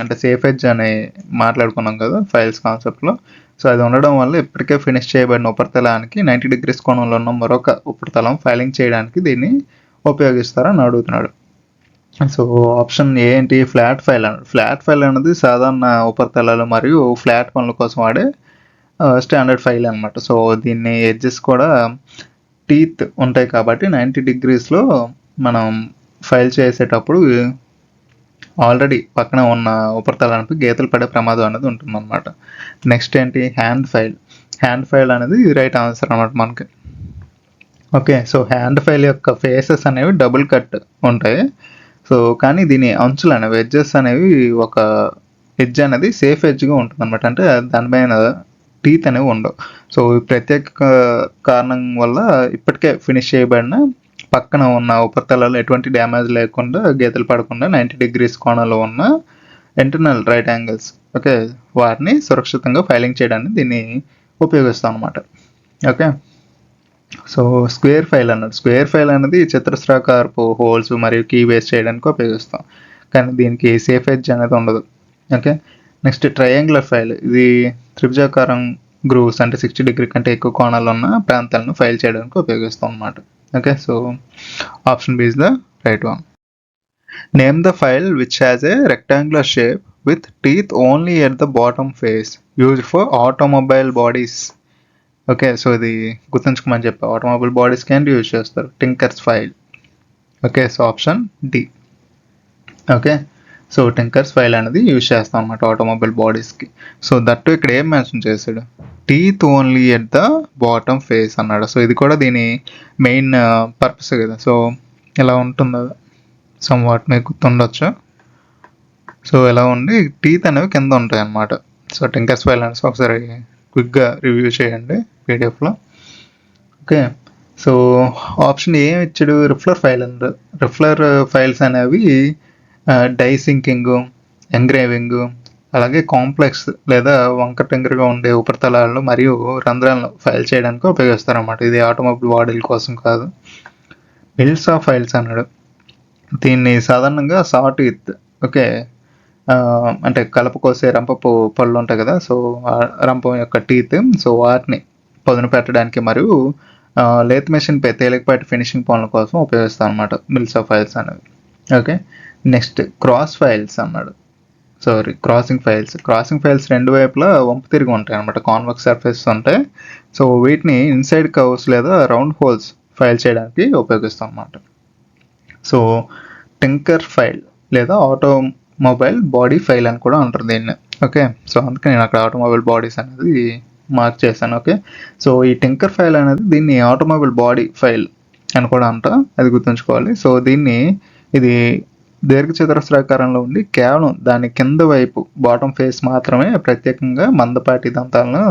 అంటే safe edge అని మాట్లాడుకున్నాం కదా ఫైల్స్ కాన్సెప్ట్లో, సో అది ఉండడం వల్ల ఇప్పటికే ఫినిష్ చేయబడిన ఉపరితలానికి 90 డిగ్రీస్ కోణంలో ఉన్న మరొక ఉపరితలం ఫైలింగ్ చేయడానికి దీన్ని ఉపయోగిస్తారని అడుగుతున్నాడు. సో ఆప్షన్ ఏ ఏంటి, ఫ్లాట్ ఫైల్ అన్నాడు. ఫ్లాట్ ఫైల్ అనేది సాధారణ ఉపరితలాలు మరియు ఫ్లాట్ పనుల కోసం వాడే స్టాండర్డ్ ఫైల్ అనమాట. సో దీన్ని ఎడ్జెస్ కూడా టీత్ ఉంటాయి కాబట్టి 90 డిగ్రీస్లో మనం ఫైల్ చేసేటప్పుడు ఆల్రెడీ పక్కన ఉన్న ఉపరితలానికి గీతలు పడే ప్రమాదం అనేది ఉంటుందన్నమాట. నెక్స్ట్ ఏంటి, హ్యాండ్ ఫైల్. హ్యాండ్ ఫైల్ అనేది రైట్ ఆన్సర్ అనమాట మనకి. ఓకే, సో హ్యాండ్ ఫైల్ యొక్క ఫేసెస్ అనేవి డబుల్ కట్ ఉంటాయి. సో కానీ దీని అంచులు అనేవి, ఎడ్జెస్ అనేవి, ఒక ఎడ్జ్ అనేది సేఫ్ ఎడ్జ్గా ఉంటుంది అనమాట. అంటే దానిపైన టీత్ అనేవి ఉండవు. సో ఈ ప్రత్యేక కారణం వల్ల ఇప్పటికే ఫినిష్ చేయబడిన పక్కన ఉన్న ఉపరితలాలు ఎటువంటి డ్యామేజ్ లేకుండా, గీతలు పడకుండా 90 డిగ్రీస్ కోణంలో ఉన్న ఇంటర్నల్ రైట్ యాంగిల్స్, ఓకే, వాటిని సురక్షితంగా ఫైలింగ్ చేయడానికి దీన్ని ఉపయోగిస్తాం అనమాట. ఓకే, సో స్క్వేర్ ఫైల్ అన్నాడు. స్క్వేర్ ఫైల్ అనేది చతురస్రాకారపు హోల్స్ మరియు కీ వేస్ట్ చేయడానికి ఉపయోగిస్తాం, కానీ దీనికి సేఫ్ ఎడ్జ్ అనేది ఉండదు. Okay, next triangular file. ఇది త్రిభుజాకారం గ్రూవ్స్ అంటే 60 డిగ్రీ కంటే ఎక్కువ కోణాలు ఉన్న ప్రాంతాలను ఫైల్ చేయడానికి ఉపయోగిస్తాం అన్నమాట. Okay, so option B is the right one. Name the file which has a rectangular shape with teeth only at the bottom face used for automobile bodies. Okay, so ఇది గుర్తుంచుకోమని చెప్పి ఆటోమొబైల్ బాడీస్కి ఏంటి use చేస్తారు, tinkers file. Okay, so option D. Okay, so tinkers file అనేది use చేస్తాం అనమాట automobile బాడీస్కి. So that ఇక్కడ ఏం మెన్షన్ చేశాడు, teeth only at the bottom face అన్నాడు. సో ఇది కూడా దీని మెయిన్ పర్పస్ కదా. సో ఎలా ఉంటుందో సమ్ వాట్ మీకు గుర్తుండొచ్చు. సో ఎలా ఉండి టీత్ అనేవి కింద ఉంటాయి అన్నమాట. సో టింకర్స్ ఫైల్ అనేసి ఒకసారి క్విక్గా రివ్యూ చేయండి పీడిఎఫ్లో. ఓకే, సో ఆప్షన్ ఏం ఇచ్చాడు, రిఫ్లర్ ఫైల్ అండ్ రిఫ్లర్ ఫైల్స్ అనేవి డై సింకింగ్, ఎంగ్రేవింగ్, అలాగే కాంప్లెక్స్ లేదా వంకటింకరగా ఉండే ఉపరితలాలు మరియు రంధ్రాలను ఫైల్ చేయడానికి ఉపయోగిస్తారన్నమాట. ఇది ఆటోమొబైల్ బాడీల కోసం కాదు. బిల్స్ ఆఫ్ ఫైల్స్ అన్నాడు. దీన్ని సాధారణంగా సాట్ విత్, ఓకే, అంటే కలప కోసే రంపపు పళ్ళు ఉంటాయి కదా, సో రంపం యొక్క టీత్, సో వాటిని పదును పెట్టడానికి మరియు లేత్ మెషిన్పై తేలికపాటి ఫినిషింగ్ పనుల కోసం ఉపయోగిస్తాం అనమాట బిల్స్ ఆఫ్ ఫైల్స్ అనేవి. ఓకే, నెక్స్ట్ క్రాస్ ఫైల్స్ అన్నాడు. Sorry, crossing files. Crossing files రెండు వైపులా వంపు తిరిగి ఉంటాయి అనమాట, కాన్వెక్స్ సర్ఫేస్ ఉంటాయి. సో వీటిని ఇన్సైడ్ కర్వ్స్ లేదా రౌండ్ హోల్స్ ఫైల్ చేయడానికి ఉపయోగిస్తాం అన్నమాట. సో టింకర్ ఫైల్ లేదా ఆటోమొబైల్ బాడీ ఫైల్ అని కూడా అంటారు దీన్ని. ఓకే, సో అందుకే నేను అక్కడ ఆటోమొబైల్ బాడీస్ అనేది మార్క్ చేశాను. ఓకే, సో ఈ టింకర్ ఫైల్ అనేది దీన్ని ఆటోమొబైల్ బాడీ ఫైల్ అని కూడా అంట, అది గుర్తుంచుకోవాలి. సో ఇది దీర్ఘచతురస్రాకారంలో ఉండి కేవలం దాని కింద వైపు బాటమ్ ఫేస్ మాత్రమే ప్రత్యేకంగా మందపాటి దంతాలను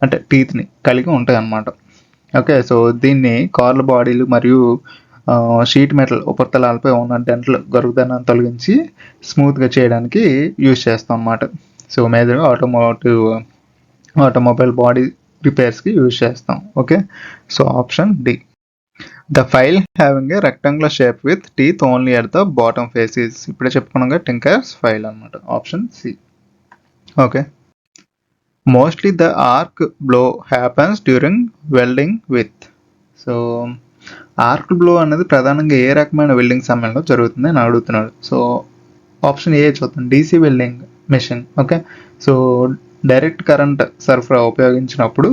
అంటే టీత్ని కలిగి ఉంటాయి అన్నమాట. ఓకే, సో దీన్ని కార్ల బాడీలు మరియు షీట్ మెటల్ ఉపరితలాలపై ఉన్న డెంటల్ గరుకుదనాన్ని తొలగించి స్మూత్గా చేయడానికి యూజ్ చేస్తాం అన్నమాట. సో మేజర్గా ఆటోమొబైల్ బాడీ రిపేర్స్కి యూజ్ చేస్తాం. Okay, so option D. The file having a rectangular shape with teeth only at the bottom face is, ఇప్పుడే చెప్పుకున్నాగా టింకర్స్ ఫైల్ అనమాట. Option C. Okay, mostly the arc blow happens during welding with. So arc blow అనేది ప్రధానంగా ఏ రకమైన welding సమయంలో జరుగుతుంది అని అడుగుతున్నాడు. సో ఆప్షన్ ఏ చూద్దాం, DC welding machine. Okay, so direct current సరఫరా ఉపయోగించినప్పుడు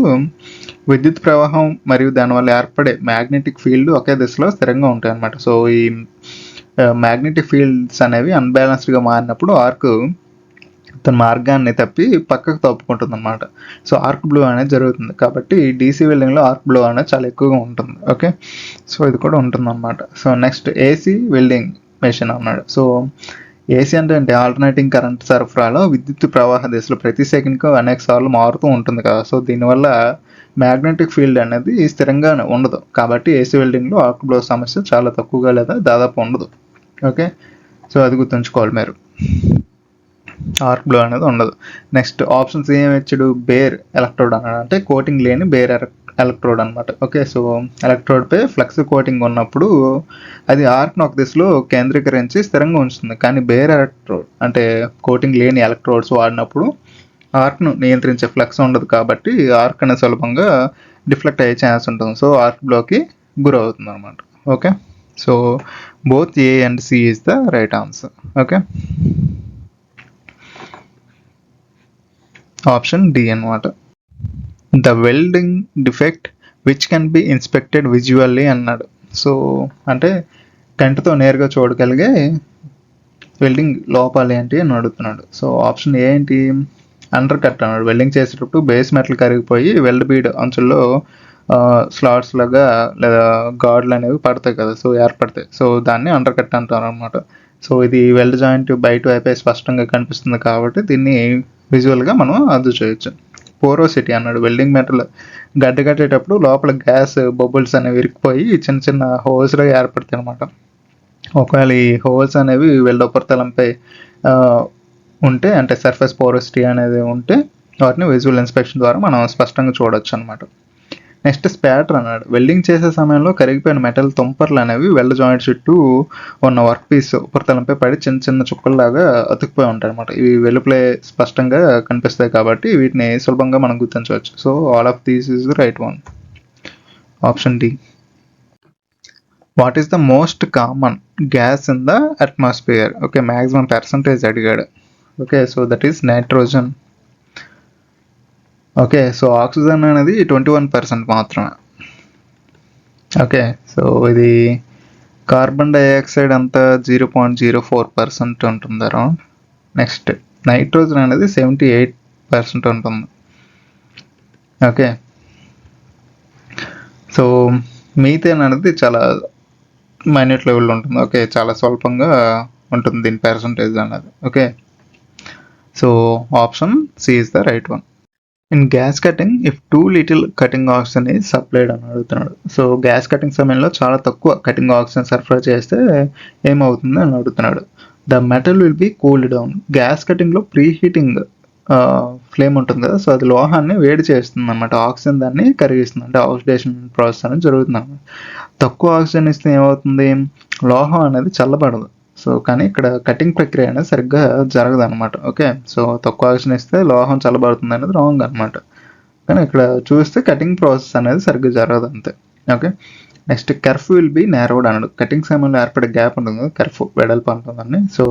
విద్యుత్ ప్రవాహం మరియు దానివల్ల ఏర్పడే మ్యాగ్నెటిక్ ఫీల్డ్ ఒకే దిశలో స్థిరంగా ఉంటాయి అన్నమాట. సో ఈ మ్యాగ్నెటిక్ ఫీల్డ్స్ అనేవి అన్బ్యాలెన్స్డ్గా మారినప్పుడు ఆర్క్ తన మార్గాన్ని తప్పి పక్కకు తప్పుకుంటుంది అనమాట. సో ఆర్క్ బ్లో అనేది జరుగుతుంది కాబట్టి డీసీ వెల్డింగ్లో ఆర్క్ బ్లో అనేది చాలా ఎక్కువగా ఉంటుంది. ఓకే, సో ఇది కూడా ఉంటుంది అనమాట. So next AC welding machine అన్నాడు. సో ఏసీ అంటే ఆల్టర్నేటింగ్ కరెంట్ సరఫరాలో విద్యుత్ ప్రవాహ దిశలు ప్రతి సెకండ్కు అనేక సార్లు మారుతూ ఉంటుంది కదా. సో దీనివల్ల మ్యాగ్నెటిక్ ఫీల్డ్ అనేది స్థిరంగా ఉండదు కాబట్టి ఏసీ వెల్డింగ్లో ఆర్క్ బ్లో సమస్య చాలా తక్కువగా లేదా దాదాపు ఉండదు. ఓకే, సో అది గుర్తుంచుకోవాలి మీరు, ఆర్క్ బ్లో అనేది ఉండదు. నెక్స్ట్ ఆప్షన్స్ ఏమి ఇచ్చాడు, బేర్ ఎలక్ట్రోడ్ అన్నాడు, అంటే కోటింగ్ లేని బేర్ ఎలక్ట్రోడ్ అనమాట. ఓకే, సో ఎలక్ట్రోడ్పై ఫ్లక్స్ కోటింగ్ ఉన్నప్పుడు అది ఆర్క్ను ఒక దిశలో కేంద్రీకరించి స్థిరంగా ఉంచుతుంది. కానీ బేర్ ఎలక్ట్రోడ్ అంటే కోటింగ్ లేని ఎలక్ట్రోడ్స్ వాడినప్పుడు ఆర్క్ను నియంత్రించే ఫ్లక్స్ ఉండదు కాబట్టి ఆర్క్ అనేది సులభంగా డిఫ్లెక్ట్ అయ్యే ఛాన్స్ ఉంటుంది. సో ఆర్క్ బ్లోకి గురవుతుంది అనమాట. Okay, so both A and C is the right answer. Okay, option D అనమాట. The welding defect which can be inspected visually అన్నాడు. సో అంటే కంటితో నేరుగా చూడగలిగే వెల్డింగ్ లోపాలు ఏంటి అని అడుగుతున్నాడు. సో ఆప్షన్ ఏ ఏంటి, అండర్ కట్ అన్నాడు. వెల్డింగ్ చేసేటప్పుడు బేస్ మెటల్ కరిగిపోయి వెల్డ్ బీడ్ అంచుల్లో స్లాట్స్ లాగా లేదా గాడ్లు అనేవి పడతాయి కదా, సో ఏర్పడతాయి. సో దాన్ని అండర్ కట్ అంటారు అనమాట. సో ఇది వెల్డ్ జాయింట్ బయట వైపే స్పష్టంగా కనిపిస్తుంది కాబట్టి దీన్ని విజువల్గా మనం అర్థం చేయొచ్చు. పోరోసిటీ అన్నాడు. వెల్డింగ్ మెటల్ గడ్డగట్టేటప్పుడు లోపల గ్యాస్ బబుల్స్ అనేవి ఇరికిపోయి చిన్న చిన్న హోల్స్గా ఏర్పడతాయి అనమాట. ఒకవేళ ఈ హోల్స్ అనేవి వెల్డ్ ఉపరితలంపై ఉంటే అంటే సర్ఫేస్ పోరోసిటీ అనేది ఉంటే వాటిని విజువల్ ఇన్స్పెక్షన్ ద్వారా మనం స్పష్టంగా చూడొచ్చు అనమాట. నెక్స్ట్ స్పాటర్ అన్నాడు. వెల్డింగ్ చేసే సమయంలో కరిగిపోయిన మెటల్ తుంపర్లు అనేవి వెల్డ్ జాయింట్ చుట్టూ ఉన్న వర్క్ పీస్ ఉపరితలంపై పడి చిన్న చిన్న చుక్కల్లాగా అతుక్కుపోయి ఉంటాయి అనమాట. ఇవి వెలుపలే స్పష్టంగా కనిపిస్తాయి కాబట్టి వీటిని సులభంగా మనం గుర్తించవచ్చు. So all of these is the right one. Option D. What is the most common gas in the atmosphere? Okay, maximum percentage అడిగాడు. Okay, so that is nitrogen. Okay, so oxygen అనేది 21% మాత్రమే. ఓకే, సో ఇది carbon dioxide అంతా 0.04% ఉంటుంది around. Next nitrogen అనేది 78% ఉంటుంది. Okay, so methane అనేది చాలా మైన్యూట్ లెవెల్లో ఉంటుంది. ఓకే, చాలా స్వల్పంగా ఉంటుంది దీని పర్సంటేజ్ అనేది. Okay, so option C is the right one. In gas cutting if too little cutting oxygen is supplied అని అడుగుతున్నాడు. సో గ్యాస్ కటింగ్ సమయంలో చాలా తక్కువ కటింగ్ ఆక్సిజన్ సరఫరా చేస్తే ఏమవుతుంది అని అడుగుతున్నాడు. The metal will be cooled down. Gas కటింగ్లో ప్రీ హీటింగ్ ఫ్లేమ్ ఉంటుంది కదా, సో అది లోహాన్ని వేడి చేస్తుంది అనమాట. ఆక్సిజన్ దాన్ని కరిగిస్తుంది, అంటే ఆక్సిడేషన్ ప్రాసెస్ అనేది జరుగుతుంది అనమాట. తక్కువ ఆక్సిజన్ ఇస్తే ఏమవుతుంది, లోహం అనేది చల్లబడదు. సో కానీ ఇక్కడ కటింగ్ ప్రక్రియ అనేది సరిగ్గా జరగదు అనమాట. ఓకే, సో తక్కువ ఆక్సిజన్ ఇస్తే లోహం చల్లబడుతుంది అనేది రాంగ్ అనమాట. కానీ ఇక్కడ చూస్తే కటింగ్ ప్రాసెస్ అనేది సరిగ్గా జరగదు అంతే. Okay, next curve will B నేరోడ్ అన్నాడు. కటింగ్ సమయంలో ఏర్పడే గ్యాప్ ఉంటుంది కదా, కర్ఫ్ వెడల్పు ఉంటుందని. సో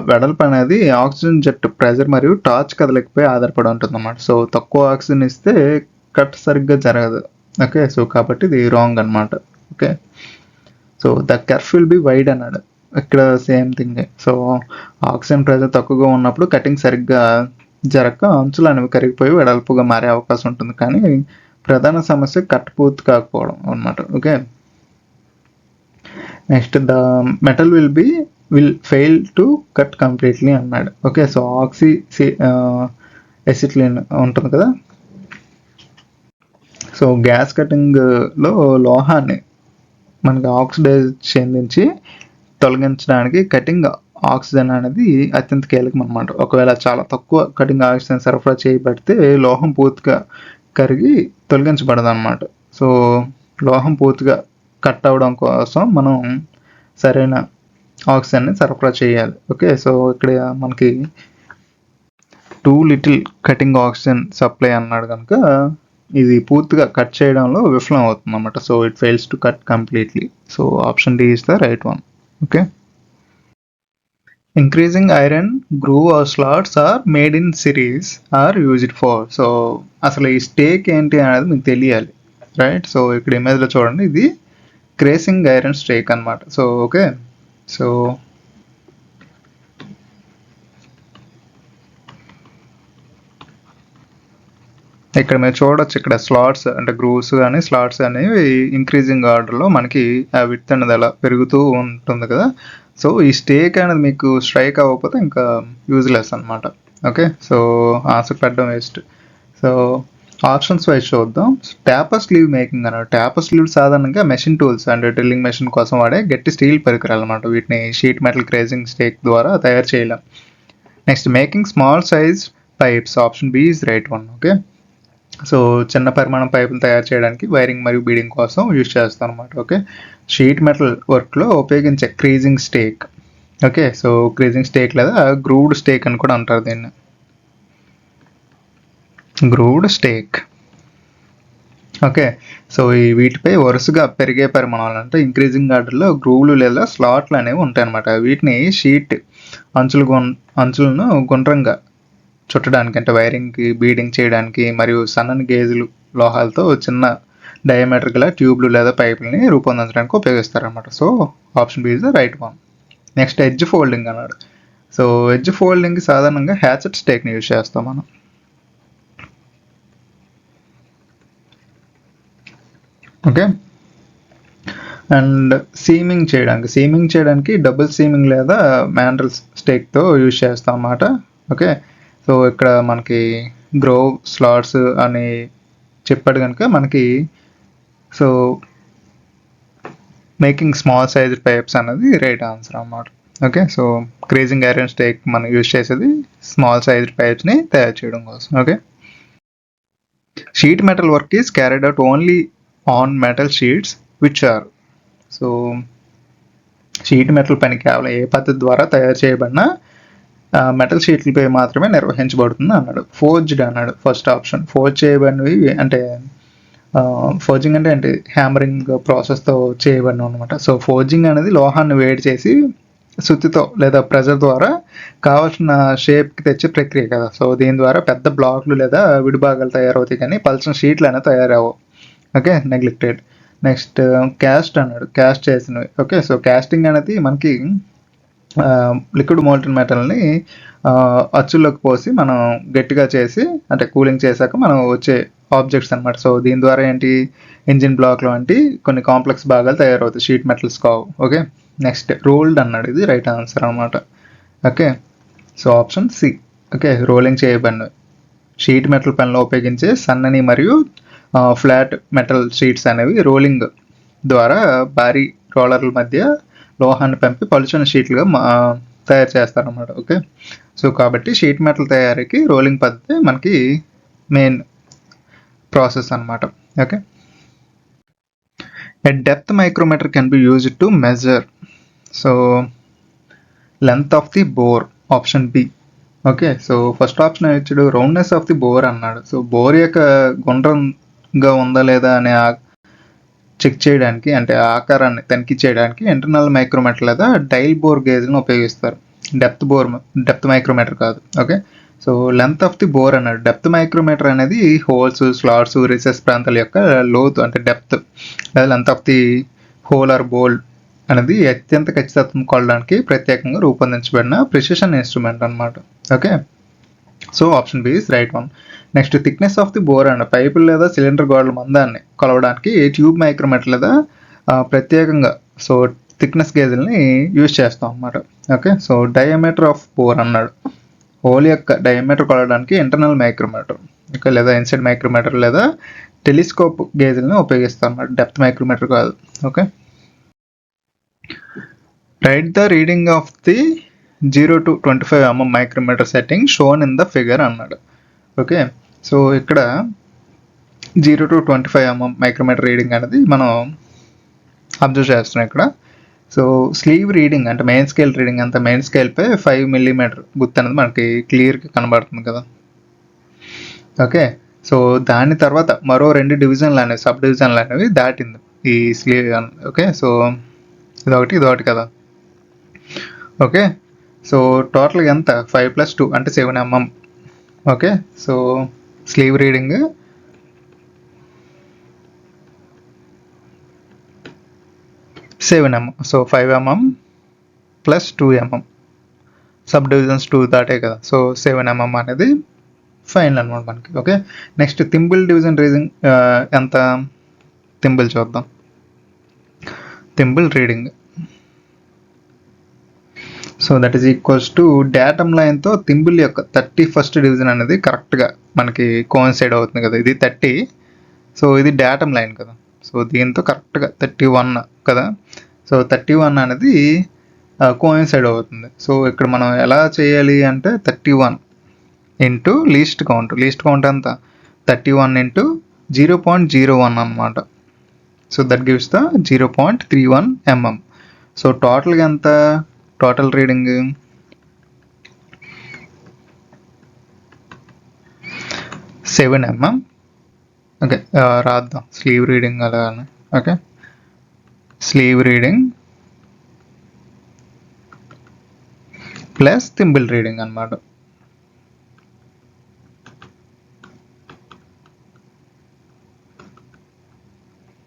వెడల్పు అనేది ఆక్సిజన్ జెట్ ప్రెజర్ మరియు టార్చ్ కదలికపై ఆధారపడి ఉంటుంది అన్నమాట. సో తక్కువ ఆక్సిజన్ ఇస్తే కట్ సరిగ్గా జరగదు. ఓకే, సో కాబట్టి ఇది రాంగ్ అనమాట. Okay, so the kerf will be wide అన్నాడు. ఇక్కడ same thing. So oxygen pressure తక్కువగా ఉన్నప్పుడు కటింగ్ సరిగ్గా జరగక అంచులు అనేవి కరిగిపోయి వెడల్పుగా మారే అవకాశం ఉంటుంది. కానీ ప్రధాన సమస్య కట్ పూర్తి కాకపోవడం అనమాట. Okay, next the metal will fail to cut completely అన్నాడు. ఓకే, సో ఎసిటిలిన్ ఉంటుంది కదా, సో గ్యాస్ కటింగ్లో లోహాన్ని మనకి ఆక్సిడైజ్ చెందించి తొలగించడానికి కటింగ్ ఆక్సిజన్ అనేది అత్యంత కీలకం అనమాట. ఒకవేళ చాలా తక్కువ కటింగ్ ఆక్సిజన్ సరఫరా చేయబడితే లోహం పూర్తిగా కరిగి తొలగించబడదు అనమాట. సో లోహం పూర్తిగా కట్ అవ్వడం కోసం మనం సరైన ఆక్సిజన్ని సరఫరా చేయాలి. ఓకే, సో ఇక్కడ మనకి too little cutting oxygen supply అన్నాడు కనుక ఇది పూర్తిగా కట్ చేయడంలో విఫలం అవుతుంది అన్నమాట. So it fails to cut completely. So option D is the right one. Okay, increasing iron groove or slots are made in series are used for. So అసలు ఈ స్టేక్ ఏంటి అనేది మీకు తెలియాలి, రైట్? సో ఇక్కడ ఇమేజ్లో చూడండి, ఇది క్రేసింగ్ ఐరన్ స్టేక్ అనమాట. సో ఓకే, సో ఇక్కడ మీరు చూడొచ్చు, ఇక్కడ స్లాట్స్ అంటే గ్రూవ్స్ కానీ స్లాట్స్ అనేవి ఇంక్రీజింగ్ ఆర్డర్లో మనకి ఆ విడ్త్ అనేది అలా పెరుగుతూ ఉంటుంది కదా. సో ఈ స్టేక్ అనేది మీకు స్ట్రైక్ అవ్వకపోతే ఇంకా యూజ్లెస్ అనమాట. ఓకే, సో ఆన్సర్ పెట్టడం వేస్ట్. సో ఆప్షన్స్ వైజ్ చూద్దాం. ట్యాపర్ స్లీవ్ మేకింగ్ అన్నమాట. ట్యాపర్ స్లీవ్ సాధారణంగా మెషిన్ టూల్స్ అంటే డ్రిల్లింగ్ మెషిన్ కోసం వాడే గట్టి స్టీల్ పరికరాలు అనమాట. వీటిని షీట్ మెటల్ క్రేజింగ్ స్టేక్ ద్వారా తయారు చేయలేం. Next making small size pipes. Option B is right one. Okay, so చిన్న పరిమాణం పైపులు తయారు చేయడానికి వైరింగ్ మరియు బీడింగ్ కోసం యూజ్ చేస్తాం అనమాట. ఓకే, షీట్ మెటల్ వర్క్లో ఉపయోగించే క్రీజింగ్ స్టేక్. ఓకే, సో క్రీజింగ్ స్టేక్ లేదా గ్రూవ్డ్ స్టేక్ అని కూడా అంటారు దీన్ని. Grooved stake. ఓకే, సో ఈ వీటిపై వరుసగా పెరిగే పరిమాణాలు అంటే ఇంక్రీజింగ్ ఆర్డర్లో గ్రూవ్లు లేదా స్లాట్లు అనేవి ఉంటాయి అనమాట. వీటిని షీట్ అంచులను గుండ్రంగా చుట్టడానికి అంటే వైరింగ్కి బీడింగ్ చేయడానికి మరియు సన్నని గేజులు లోహాలతో చిన్న డయామీటర్ గల ట్యూబ్లు లేదా పైపులని రూపొందించడానికి ఉపయోగిస్తారనమాట. So option B is the right one. Next edge folding అన్నాడు. సో ఎడ్జ్ ఫోల్డింగ్కి సాధారణంగా హ్యాచెట్ స్టేక్ని యూజ్ చేస్తాం మనం. ఓకే, అండ్ సీమింగ్ చేయడానికి డబుల్ సీమింగ్ లేదా మ్యాండ్రల్ స్టేక్తో యూజ్ చేస్తాం అన్నమాట. ఓకే, సో ఇక్కడ మనకి గ్రోవ్ స్లాట్స్ అని చెప్పాడు కనుక మనకి so making small size pipes అనేది రైట్ ఆన్సర్ అన్నమాట. Okay, so creasing iron stake మనం యూజ్ చేసేది స్మాల్ సైజ్ పైప్స్ని తయారు చేయడం కోసం. Okay, sheet metal work is carried out only on metal sheets which are. So sheet metal పని కేవలం ఏ పద్ధతి ద్వారా తయారు చేయబడిన మెటల్ షీట్లపై మాత్రమే నిర్వహించబడుతుంది అన్నాడు. ఫోర్జ్డ్ అన్నాడు ఫస్ట్ ఆప్షన్. ఫోర్జ్ చేయబడినవి అంటే ఫోర్జింగ్ అంటే హ్యామరింగ్ ప్రాసెస్తో చేయబడినవి అనమాట. సో ఫోర్జింగ్ అనేది లోహాన్ని వేడి చేసి సుత్తితో లేదా ప్రెజర్ ద్వారా కావాల్సిన షేప్కి తెచ్చే ప్రక్రియ కదా. సో దీని ద్వారా పెద్ద బ్లాక్లు లేదా విడిభాగాలు తయారవుతాయి కానీ పల్చన షీట్లు అనేవి తయారవు. Okay, neglected. నెక్స్ట్ క్యాస్ట్ అన్నాడు. క్యాస్ట్ చేసినవి. ఓకే, సో క్యాస్టింగ్ అనేది మనకి లిక్విడ్ మోల్టన్ మెటల్ని అచ్చుల్లోకి పోసి మనం గట్టిగా చేసి అంటే కూలింగ్ చేశాక మనం వచ్చే ఆబ్జెక్ట్స్ అనమాట. సో దీని ద్వారా ఏంటి ఇంజిన్ బ్లాక్లు వంటి కొన్ని కాంప్లెక్స్ భాగాలు తయారవుతాయి, షీట్ మెటల్స్ కావు. ఓకే, నెక్స్ట్ రోల్డ్ అన్నాడు. ఇది రైట్ ఆన్సర్ అనమాట. Okay, so option C. Okay, rolling చేయబడినవి. షీట్ మెటల్ పనిలో ఉపయోగించే సన్నని మరియు ఫ్లాట్ మెటల్ షీట్స్ అనేవి రోలింగ్ ద్వారా భారీ రోలర్ల మధ్య లోహాన్ని పంపి పలుచని షీట్లుగా తయారు చేస్తారన్నమాట. ఓకే, సో కాబట్టి షీట్ మెటల్ తయారీకి రోలింగ్ పద్ధతి మనకి మెయిన్ ప్రాసెస్ అనమాట. Okay, a depth micrometer can be used to measure so length of the bore. Option B. Okay, so first option ఇచ్చాడు రౌండ్నెస్ ఆఫ్ ది బోర్ అన్నాడు. So bore యొక్క గుండ్రంగా ఉందా లేదా అనే చెక్ చేయడానికి అంటే ఆకారాన్ని తనిఖీ చేయడానికి ఇంటర్నల్ మైక్రోమీటర్ లేదా డైల్ బోర్ గేజ్ను ఉపయోగిస్తారు. డెప్త్ మైక్రోమీటర్ కాదు. Okay, so length of the bore అన్నాడు. డెప్త్ మైక్రోమీటర్ అనేది హోల్స్ స్లాట్స్ రిసెస్ ప్రాంతాల యొక్క లోతు అంటే డెప్త్ లేదా length of the hole or bore అనేది అత్యంత ఖచ్చితత్వం కొలడానికి ప్రత్యేకంగా రూపొందించబడిన ప్రిసిషన్ ఇన్స్ట్రుమెంట్ అనమాట. Okay, so option B is right one. Next thickness of the bore and పైపులు లేదా సిలిండర్ గోడల మందాన్ని కొలవడానికి ట్యూబ్ మైక్రోమీటర్ లేదా ప్రత్యేకంగా సో థిక్నెస్ గేజ్ని యూజ్ చేస్తాం అన్నమాట. Okay, so diameter of bore అన్నాడు. హోల్ యొక్క డయామీటర్ కొలవడానికి ఇంటర్నల్ మైక్రోమీటర్ ఓకే లేదా ఇన్సైడ్ మైక్రోమీటర్ లేదా టెలిస్కోప్ గేజ్ని ఉపయోగిస్తాం అన్నమాట. డెప్త్ మైక్రోమీటర్ కాదు. Okay, right the reading of the 0 to 25 mm micrometer setting shown in the figure అన్నాడు. ఓకే, సో ఇక్కడ 0 to 25 mm మైక్రోమీటర్ రీడింగ్ అనేది మనం అబ్జర్వ్ చేస్తున్నాం ఇక్కడ. సో స్లీవ్ రీడింగ్ అంటే మెయిన్ స్కేల్ రీడింగ్ అంతా మెయిన్ స్కేల్పై 5 mm గుర్తు అనేది మనకి క్లియర్గా కనబడుతుంది కదా. ఓకే, సో దాని తర్వాత మరో 2 డివిజన్లు అనేవి సబ్ డివిజన్లు అనేవి దాటింది ఈ స్లీవ్. ఓకే, సో ఇదొకటి కదా. ఓకే, సో టోటల్గా ఎంత 5 + 2 అంటే 7 mm. Okay, so slew reading 7 mm. So 5 mm + 2 mm sub divisions 2 దాటే కదా. సో 7 mm అనేది ఫైనల్ అనమాట మనకి. Okay, next thimble division reading ఎంత, థింబుల్ చూద్దాం. Thimble reading so that is equals to datum లైన్తో థింబుల్ యొక్క 31st డివిజన్ అనేది కరెక్ట్గా మనకి కోయిన్సైడ్ అవుతుంది కదా. ఇది 30, సో ఇది డాటమ్ లైన్ కదా. సో దీంతో కరెక్ట్గా 31 కదా. సో 31 అనేది కోయిన్సైడ్ అవుతుంది. సో ఇక్కడ మనం ఎలా చేయాలి అంటే 31 ఇంటూ లీస్ట్ కౌంట్ ఎంత 31 ఇంటూ 0.01 అనమాట. So that gives the 0.31 mm. So టోటల్గా ఎంత, టోటల్ రీడింగ్ 7 mm. ఓకే, రాద్దాం స్లీవ్ రీడింగ్ అలానే. Okay, sleeve reading plus thimble reading అనమాట.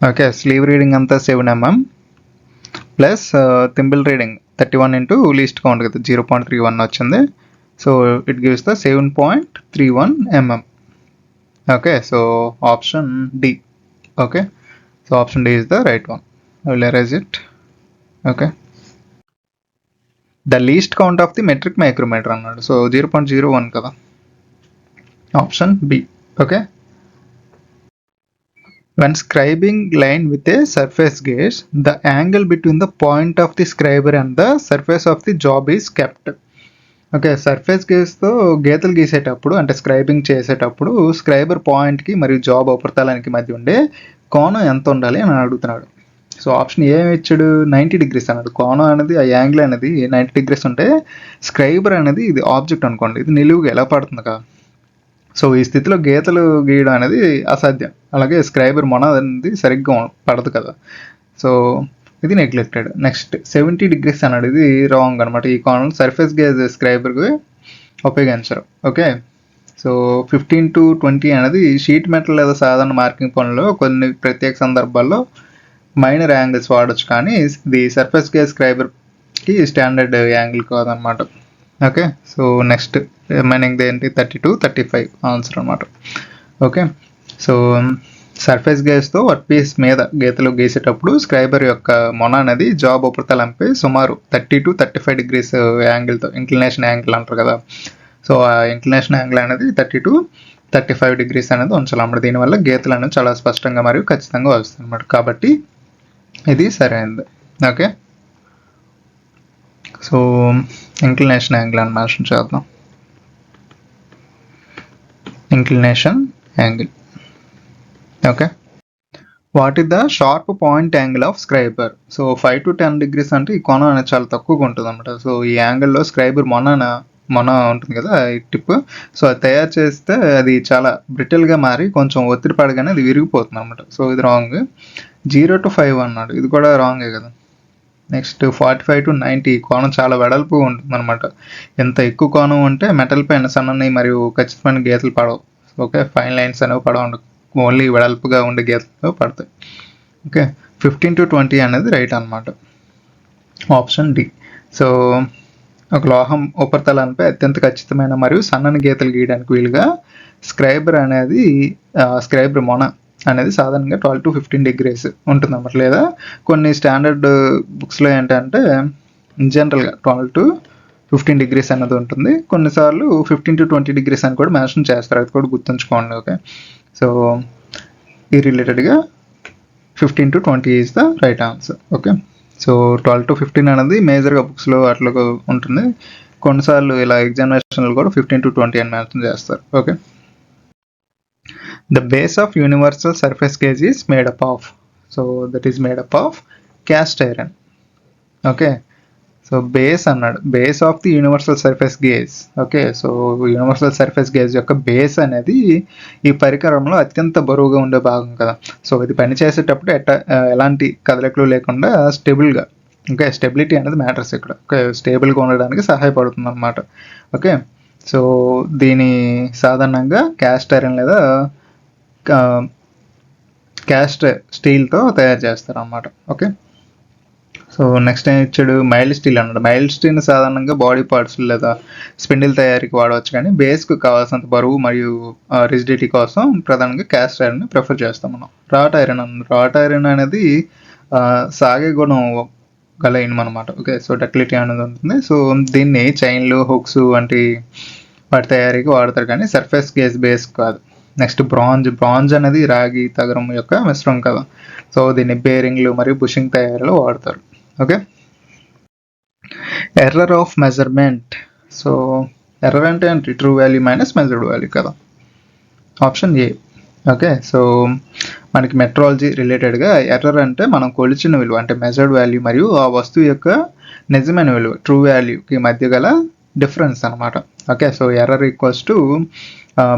ఓకే, స్లీవ్ రీడింగ్ అంతా 7 mm plus thimble reading 31 into least count కదా 0.31 వచ్చింది. So it gives the 7.31 mm. Okay, so option D. Okay, so option D is the right one. I will erase it. Okay, the least count of the metric micrometer అన్నాడు. So 0.01 కదా, option B. Okay, when scribing line with a surface gauge, the angle between the point of the scriber and the surface of the job is kept. Okay, surface గేజ్తో గీతలు గీసేటప్పుడు అంటే scribing చేసేటప్పుడు scriber పాయింట్కి మరియు job ఉపరితలానికి మధ్య ఉండే కోణం ఎంత ఉండాలి అని అడుగుతున్నాడు. సో ఆప్షన్ ఏమి ఇచ్చాడు, 90 degrees అన్నాడు. కోణం అనేది ఆ యాంగిల్ అనేది 90 degrees ఉంటే స్క్రైబర్ అనేది ఇది ఆబ్జెక్ట్ అనుకోండి, ఇది నిలువుగా ఎలా పడుతుంది కదా. సో ఈ స్థితిలో గీతలు గీయడం అనేది అసాధ్యం. అలాగే స్క్రైబర్ మొన అనేది సరిగ్గా పడదు కదా. సో ఇది నెగ్లెక్టెడ్. నెక్స్ట్ 70 degrees అన్నాడు, ఇది రాంగ్ అనమాట. ఈ కోణం సర్ఫేస్ గేజ్ స్క్రైబర్కి ఉపయోగించరు. ఓకే, సో 15 to 20 అనేది షీట్ మెటల్ లేదా సాధారణ మార్కింగ్ పనుల్లో కొన్ని ప్రత్యేక సందర్భాల్లో మైనర్ యాంగిల్స్ వాడచ్చు, కానీ ఇది సర్ఫేస్ గేజ్ స్క్రైబర్కి స్టాండర్డ్ యాంగిల్ కాదనమాట. ఓకే, సో నెక్స్ట్ రిమైనింగ్ ఏంటి 32, 35 ఆన్సర్ అనమాట. ఓకే, సో సర్ఫేస్ గేజ్తో వర్క్ పీస్ మీద గీతలు గీసేటప్పుడు స్క్రైబర్ యొక్క మొన అనేది జాబ్ ఉపరితలంపై సుమారు 30 to 35 degrees యాంగిల్తో, ఇంక్లినేషన్ యాంగిల్ అంటారు కదా. సో ఆ ఇంక్లినేషన్ యాంగిల్ అనేది 30 to 35 degrees అనేది ఉంచాలన్నమాట. దీనివల్ల గీతలు అనేది చాలా స్పష్టంగా మరియు ఖచ్చితంగా వస్తుంది అనమాట. కాబట్టి ఇది సరైనది. ఓకే, సో ఇంక్లినేషన్ యాంగిల్ అని మెన్షన్ చేద్దాం. Inclination angle. Okay, what is the sharp point angle of scriber. So 5 to 10 degrees అంటే ఈ కోణం అనేది చాలా తక్కువగా ఉంటుంది అనమాట. సో ఈ యాంగిల్లో స్క్రైబర్ మొన ఉంటుంది కదా ఈ టిప్, సో అది తయారు చేస్తే అది చాలా బ్రిటిల్గా మారి కొంచెం ఒత్తిడి పడగానే అది విరిగిపోతుంది అనమాట. సో ఇది రాంగ్. 0 to 5 అన్నాడు, ఇది కూడా రాంగే కదా. నెక్స్ట్ 45 to 90 కోణం చాలా వెడల్పు ఉంటుంది అనమాట. ఎంత ఎక్కువ కోణం ఉంటే మెటల్ పైన సన్నని మరియు ఖచ్చితమైన గీతలు పడవు. ఓకే, ఫైన్ లైన్స్ అనేవి పడవు, ఓన్లీ వెడల్పుగా ఉండే గీతలు పడతాయి. ఓకే, 15 to 20 అనేది రైట్ అనమాట, ఆప్షన్ డి. సో ఒక లోహం ఉపరితలంపై అత్యంత ఖచ్చితమైన మరియు సన్నని గీతలు గీయడానికి వీలుగా స్క్రైబర్ మొన అనేది సాధారణంగా 12 to 15 degrees ఉంటుంది అన్నమాట. లేదా కొన్ని స్టాండర్డ్ బుక్స్లో ఏంటంటే జనరల్గా 12 to 15 degrees అనేది ఉంటుంది. కొన్నిసార్లు 15 to 20 degrees అని కూడా మెన్షన్ చేస్తారు, అది కూడా గుర్తుంచుకోండి. ఓకే, సో ఈ రిలేటెడ్గా 15 to 20 is the right answer. Okay, so 12 to 15 అనేది మేజర్గా బుక్స్లో అట్లా ఉంటుంది. కొన్నిసార్లు ఇలా ఎగ్జామినేషన్లో కూడా 15 to 20 అని మెన్షన్ చేస్తారు. Okay, the base of universal surface gauge is made up of, so that is made up of cast iron. Okay, so base అన్నాడు, base of the universal surface gauge. Okay, so universal surface gauge యొక్క base అనేది ఈ పరికరంలో అత్యంత బరువుగా ఉండే భాగం కదా. సో ఇది పనిచేసేటప్పుడు ఎలాంటి కదలికలు లేకుండా స్టేబుల్గా, ఓకే స్టెబిలిటీ అనేది మ్యాటర్స్ ఇక్కడ. ఓకే, స్టేబుల్గా ఉండడానికి సహాయపడుతుంది అనమాట. ఓకే, సో దీని సాధారణంగా క్యాస్ట్ ఐరన్ లేదా క్యాస్ట్ స్టీల్తో తయారు చేస్తారు అన్నమాట. ఓకే, సో నెక్స్ట్ ఏం ఇచ్చాడు, మైల్డ్ స్టీల్ అన్నాడు. మైల్డ్ స్టీల్ని సాధారణంగా బాడీ పార్ట్స్ లేదా స్పిండిల్ తయారీకి వాడవచ్చు, కానీ బేస్కు కావాల్సినంత బరువు మరియు రిజిడిటీ కోసం ప్రధానంగా క్యాస్ట్ ఐరన్ ప్రిఫర్ చేస్తాం మనం. రాట్ ఐరన్ అన్నాడు. రాట్ ఐరన్ అనేది సాగే గుణం గల ఇనుము అనమాట. ఓకే, సో డక్టిలిటీ అనేది ఉంటుంది. సో దీన్ని చైన్లు, హుక్స్ వంటి వాటి తయారీకి వాడతారు, కానీ సర్ఫేస్ గేజ్ బేస్ కాదు. నెక్స్ట్ బ్రాంజ్ అనేది రాగి తగరం యొక్క మిశ్రమం కదా. సో దీన్ని బేరింగ్లు మరియు బుషింగ్ తయారీలో వాడతారు. Okay, error of measurement. So error అంటే ఏంటి? True value minus measured value కదా. Option A. ఓకే, సో మనకి మెట్రాలజీ రిలేటెడ్గా ఎర్రర్ అంటే మనం కొలిచిన విలువ అంటే మెజర్డ్ వాల్యూ మరియు ఆ వస్తువు యొక్క నిజమైన విలువ ట్రూ వాల్యూకి మధ్య గల డిఫరెన్స్ అనమాట. Okay, so error equals to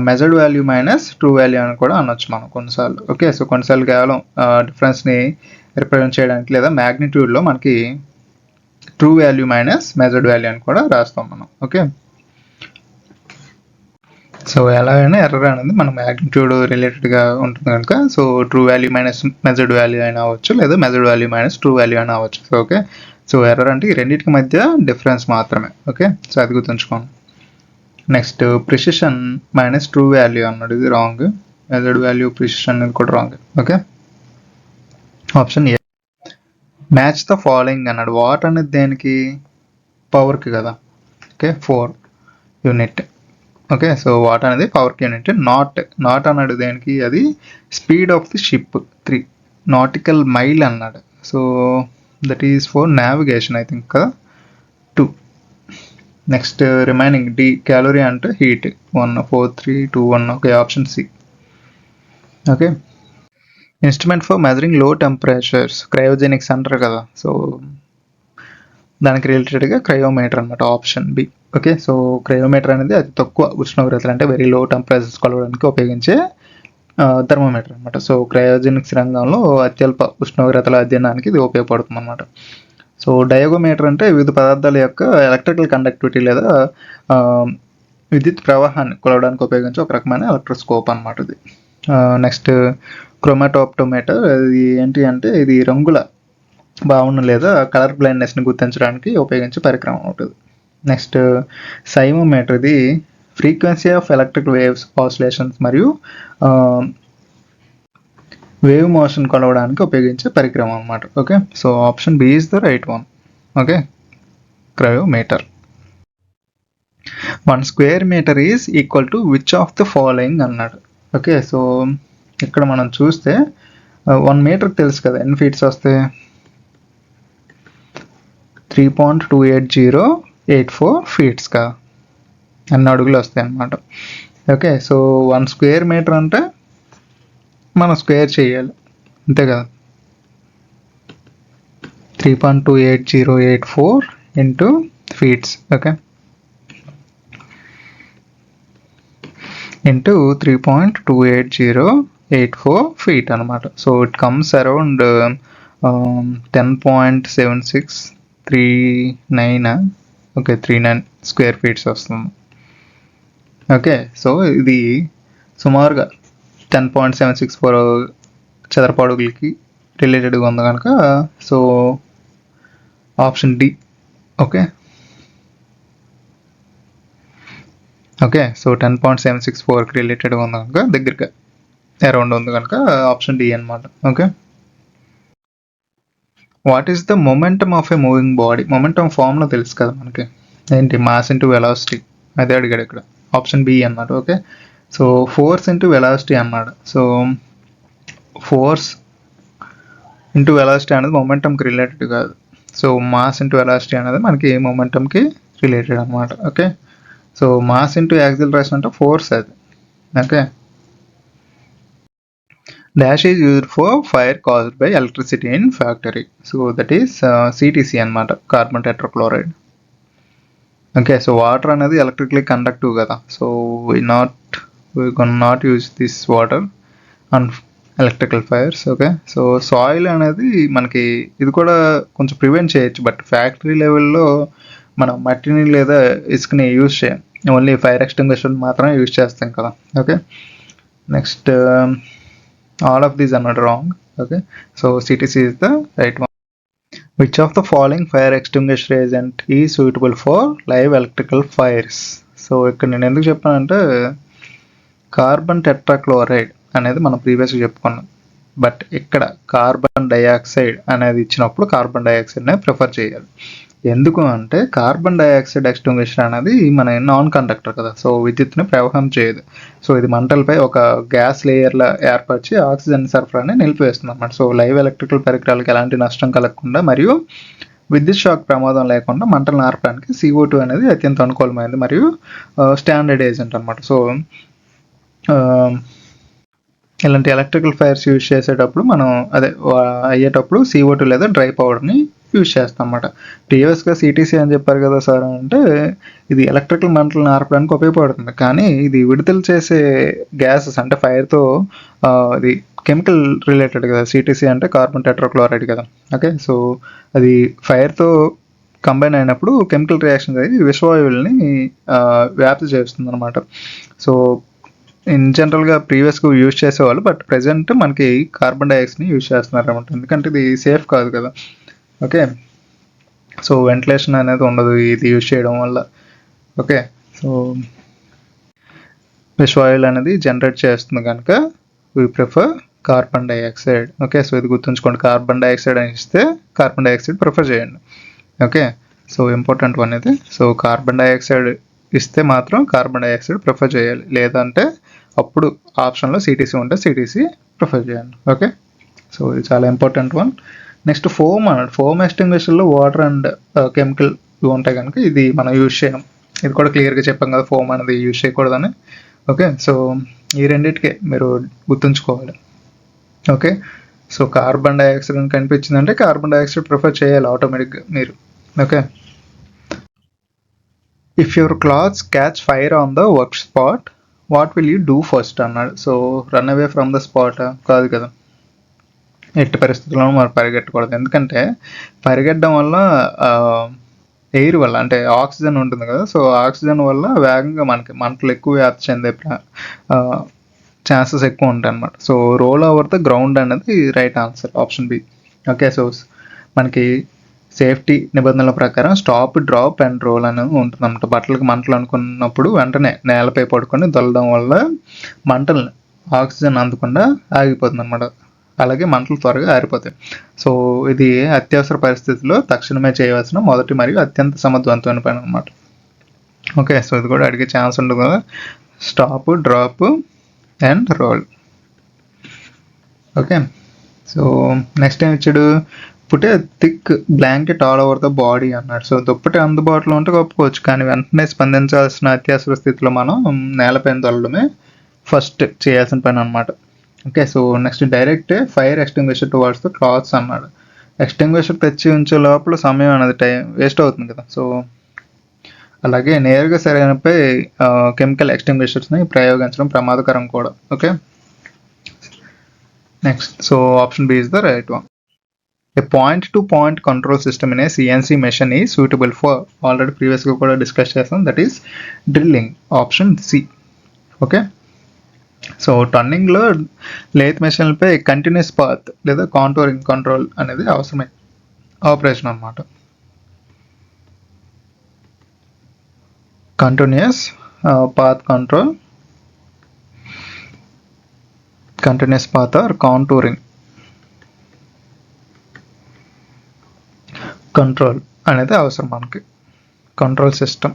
measured value minus true value అని కూడా అనొచ్చు మనం కొన్నిసార్లు. ఓకే, సో కొన్నిసార్లు కేవలం డిఫరెన్స్ని రిప్రజెంట్ చేయడానికి లేదా మ్యాగ్నిట్యూడ్లో మనకి true value minus measured value అని కూడా రాస్తాం మనం. ఓకే, సో ఎలాగైనా ఎర్రర్ అనేది మన మ్యాగ్నిట్యూడ్ రిలేటెడ్గా ఉంటుంది కనుక so true value minus measured value అయినా అవ్వచ్చు, లేదా measured value minus true value అయినా అవ్వచ్చు. సో ఓకే, సో ఎర్రర్ అంటే ఈ రెండింటికి మధ్య డిఫరెన్స్ మాత్రమే. ఓకే, సో అది గుర్తుంచుకోండి. Next precision minus true value అన్నాడు, ఇది రాంగ్. మెజర్డ్ వాల్యూ ప్రిసిషన్ అనేది కూడా wrong. Okay, option A. Match the following అన్నాడు. వాట్ అనేది దేనికి? పవర్కి కదా. Okay, 4 unit. Okay, so watt అనేది పవర్కి యూనిట్. నాట్ అన్నాడు దేనికి? అది speed of the ship 3 nautical mile అన్నాడు. So that is for navigation I think కదా, 2. నెక్స్ట్ రిమైనింగ్ డి క్యాలరీ అంటే heat 1, 4, 3, 2, 1. Okay, option C. Okay, instrument for measuring low temperatures cryogenics అంటారు కదా. సో దానికి రిలేటెడ్గా క్రయోమీటర్ అనమాట, option B. Okay, so cryometer అనేది అతి తక్కువ ఉష్ణోగ్రతలు అంటే వెరీ లో టెంపరేచర్స్ కొలవడానికి ఉపయోగించే థర్మోమీటర్ అనమాట. సో క్రయోజెనిక్స్ రంగంలో అత్యల్ప ఉష్ణోగ్రతల అధ్యయనానికి ఇది ఉపయోగపడుతుంది అనమాట. సో డయోగోమీటర్ అంటే వివిధ పదార్థాల యొక్క ఎలక్ట్రికల్ కండక్టివిటీ లేదా విద్యుత్ ప్రవాహాన్ని కొలవడానికి ఉపయోగించే ఒక రకమైన ఎలక్ట్రోస్కోప్ అనమాట ఇది. నెక్స్ట్ క్రోమాటోప్టోమీటర్, ఇది ఏంటి అంటే ఇది రంగుల భావన లేదా కలర్ బ్లైండ్నెస్ని గుర్తించడానికి ఉపయోగించే పరికరం ఉంటుంది. నెక్స్ట్ సైమోమీటర్, ఇది frequency of electric waves oscillations మరియు వేవ్ మోషన్ కొలవడానికి ఉపయోగించే పరికరం అనమాట. Okay, so option B is the right one. Okay, cryometer. 1 square meter is equal to which of the following అన్నాడు. ఓకే, సో ఇక్కడ మనం చూస్తే 1 మీటర్ తెలుసు కదా, ఎన్ని ఫీట్స్ వస్తాయి? 3.28084 ఫీట్స్ కదా, అన్ని అడుగులు వస్తాయి అన్నమాట. ఓకే, సో 1 square meter అంటే మనం స్క్వేర్ చేయాలి అంతే కదా. 3.28084 into feets. Okay, into 3.28084 feet అనమాట. So it comes around 10.7639. Okay, 39 square feets వస్తుంది. ఓకే, సో ఇది సుమారుగా 10.764 చదరపు అడుగులకి రిలేటెడ్గా ఉంది కనుక so option D. Okay, okay, so 10.764కి రిలేటెడ్గా ఉంది కనుక దగ్గరగా అరౌండ్ ఉంది కనుక ఆప్షన్ డి అనమాట. Okay, what is the momentum of a moving body? Momentum formula తెలుసు కదా మనకి, ఏంటి? మాస్ ఇంటూ వెలాసిటీ, అదే అడిగాడు ఇక్కడ. ఆప్షన్ బి అన్నాడు. Okay, so force into velocity అన్నాడు. సో ఫోర్స్ ఇంటూ వెలాసిటీ అనేది మొమెంటమ్కి రిలేటెడ్ కాదు. సో మాస్ ఇంటూ వెలాసిటీ అనేది మనకి మొమెంటమ్కి రిలేటెడ్ అనమాట. Okay, so mass into acceleration అంటే ఫోర్స్ అది. Okay, dash is used for fire caused by electricity in factory. So that is CTC అనమాట, carbon tetrachloride. Okay, so water అనేది electrically conductive కదా. So we not use this water on electrical fires. Okay, so soil అనేది మనకి ఇది కూడా కొంచెం prevent చేయొచ్చు, but factory లెవెల్లో మనం మట్టిని లేదా ఇసుకని యూజ్ చేయం, ఓన్లీ ఫైర్ ఎక్స్టింగ్విషర్ మాత్రమే యూజ్ చేస్తాం కదా. Okay, next all of these అన్నమాట wrong. Okay, so CTC is the right one. Which of the following fire extinguisher agent is suitable for live electrical fires. So ఇక్కడ నేను ఎందుకు చెప్పానంటే carbon tetrachloride అనేది మనం ప్రీవియస్గా చెప్పుకున్నాం, బట్ ఇక్కడ కార్బన్ డైఆక్సైడ్ అనేది ఇచ్చినప్పుడు కార్బన్ డైఆక్సైడ్నే ప్రిఫర్ చేయాలి. ఎందుకు అంటే కార్బన్ డైఆక్సైడ్ ఎక్స్టింగ్విషర్ అనేది మన నాన్ కండక్టర్ కదా, సో విద్యుత్తుని ప్రవాహం చేయదు. సో ఇది మంటలపై ఒక గ్యాస్ లేయర్లా ఏర్పరిచి ఆక్సిజన్ సరఫరాని నిలిపివేస్తుంది అన్నమాట. సో లైవ్ ఎలక్ట్రికల్ పరికరాలకు ఎలాంటి నష్టం కలగకుండా మరియు విద్యుత్ షాక్ ప్రమాదం లేకుండా మంటలను ఆర్పడానికి CO2 అనేది అత్యంత అనుకూలమైనది మరియు స్టాండర్డ్ ఏజెంట్ అనమాట. సో ఇలాంటి ఎలక్ట్రికల్ ఫైర్స్ యూజ్ చేసేటప్పుడు మనం అయ్యేటప్పుడు CO2 లేదా డ్రై పౌడర్ని యూజ్ చేస్తాం అన్నమాట. ప్రీవియస్గా CTC అని చెప్పారు కదా సార్ అంటే ఇది ఎలక్ట్రికల్ మంటలను ఆర్పడానికి ఉపయోగపడుతుంది, కానీ ఇది విడుదల చేసే గ్యాసెస్ అంటే ఫైర్తో ఇది కెమికల్ రిలేటెడ్ కదా. CTC అంటే కార్బన్ టెట్రాక్లోరైడ్ కదా. ఓకే, సో అది ఫైర్తో కంబైన్ అయినప్పుడు కెమికల్ రియాక్షన్ అయ్యి విషవాయువుల్ని వ్యాప్తి చేస్తుంది అనమాట. సో ఇన్ జనరల్గా ప్రీవియస్గా యూజ్ చేసేవాళ్ళు, బట్ ప్రజెంట్ మనకి కార్బన్ డైఆక్సైడ్ని యూజ్ చేస్తున్నారు అనమాట, ఎందుకంటే ఇది సేఫ్ కాదు కదా. ఓకే, సో వెంటిలేషన్ అనేది ఉండదు ఇది యూజ్ చేయడం వల్ల. ఓకే, సో విషవాయువులు అనేది జనరేట్ చేస్తుంది కనుక we prefer carbon dioxide. Okay, so ఇది గుర్తుంచుకోండి, కార్బన్ డైఆక్సైడ్ అని ఇస్తే కార్బన్ డైఆక్సైడ్ ప్రిఫర్ చేయండి. ఓకే, సో ఇంపార్టెంట్ వన్ ఇది. సో కార్బన్ డైఆక్సైడ్ ఇస్తే మాత్రం కార్బన్ డైఆక్సైడ్ ప్రిఫర్ చేయాలి, లేదంటే అప్పుడు ఆప్షన్లో CTC ఉంటే CTC ప్రిఫర్ చేయండి. ఓకే, సో ఇది చాలా ఇంపార్టెంట్ వన్. నెక్స్ట్ ఫోమ్ అన్నాడు. ఫోమ్ ఎక్స్టింగ్విషర్లో వాటర్ అండ్ కెమికల్ ఇవి ఉంటాయి కనుక ఇది మనం యూజ్ చేయం. ఇది కూడా క్లియర్గా చెప్పాం కదా ఫోమ్ అనేది యూజ్ చేయకూడదని. ఓకే, సో ఈ రెండింటికే మీరు గుర్తుంచుకోవాలి. ఓకే, సో కార్బన్ డైఆక్సైడ్ అని కనిపించిందంటే కార్బన్ డైఆక్సైడ్ ప్రిఫర్ చేయాలి ఆటోమేటిక్గా మీరు. Okay, if your clothes catch fire on the work spot what will you do first అన్నాడు. So run away from the spot కాదు కదా, ఎట్టి పరిస్థితుల్లోనూ మనం పరిగెట్టకూడదు, ఎందుకంటే పరిగెట్టడం వల్ల ఎయిర్ వల్ల అంటే ఆక్సిజన్ ఉంటుంది కదా, సో ఆక్సిజన్ వల్ల వేగంగా మనకి మంటలు ఎక్కువ వ్యాప్తి చెందే ఛాన్సెస్ ఎక్కువ ఉంటాయి అన్నమాట. So roll over the ground అనేది right answer, option B. Okay, so మనకి సేఫ్టీ నిబంధనల ప్రకారం స్టాప్, డ్రాప్ అండ్ రోల్ అనేది ఉంటుంది అన్నమాట. బట్టలకు మంటలు అనుకున్నప్పుడు వెంటనే నేలపై పడుకొని దొల్లడం వల్ల మంటలు ఆక్సిజన్ అందకుండా ఆగిపోతుంది అన్నమాట, అలాగే మంటలు త్వరగా ఆరిపోతాయి. సో ఇది అత్యవసర పరిస్థితుల్లో తక్షణమే చేయవలసిన మొదటి మరియు అత్యంత సమర్థవంతమైన పని అనమాట. ఓకే, సో ఇది కూడా అడిగే ఛాన్స్ ఉంటుంది కదా, stop, drop and roll. Okay, so next ఏం ఇచ్చాడు, put a thick blanket all over the body అన్నాడు. సో దుప్పటి అందుబాటులో ఉంటే కప్పుకోవచ్చు, కానీ వెంటనే స్పందించాల్సిన అత్యవసర స్థితిలో మనం నేలపైన తొలడమే ఫస్ట్ చేయాల్సిన పని అనమాట. Okay, so next direct fire extinguisher towards the clothes అన్నాడు. ఎక్స్టింగ్విషర్ తెచ్చి ఉంచే లోపల సమయం అనేది టైం వేస్ట్ అవుతుంది కదా, సో అలాగే నేరుగా శరీరంపై కెమికల్ ఎక్స్టింగ్విషర్స్ని ప్రయోగించడం ప్రమాదకరం కూడా. Okay, next so option B is the right one. A point-to-point control system in a CNC machine is suitable for, already previously కూడా డిస్కస్ చేస్తాం, that is drilling, option C. Okay, so టర్నింగ్లో lathe మెషిన్లపై continuous path లేదా contouring control అనేది అవసరమే ఆపరేషన్ అన్నమాట. Continuous path control, continuous path or contouring control అనేది అవసరం మనకి, control system.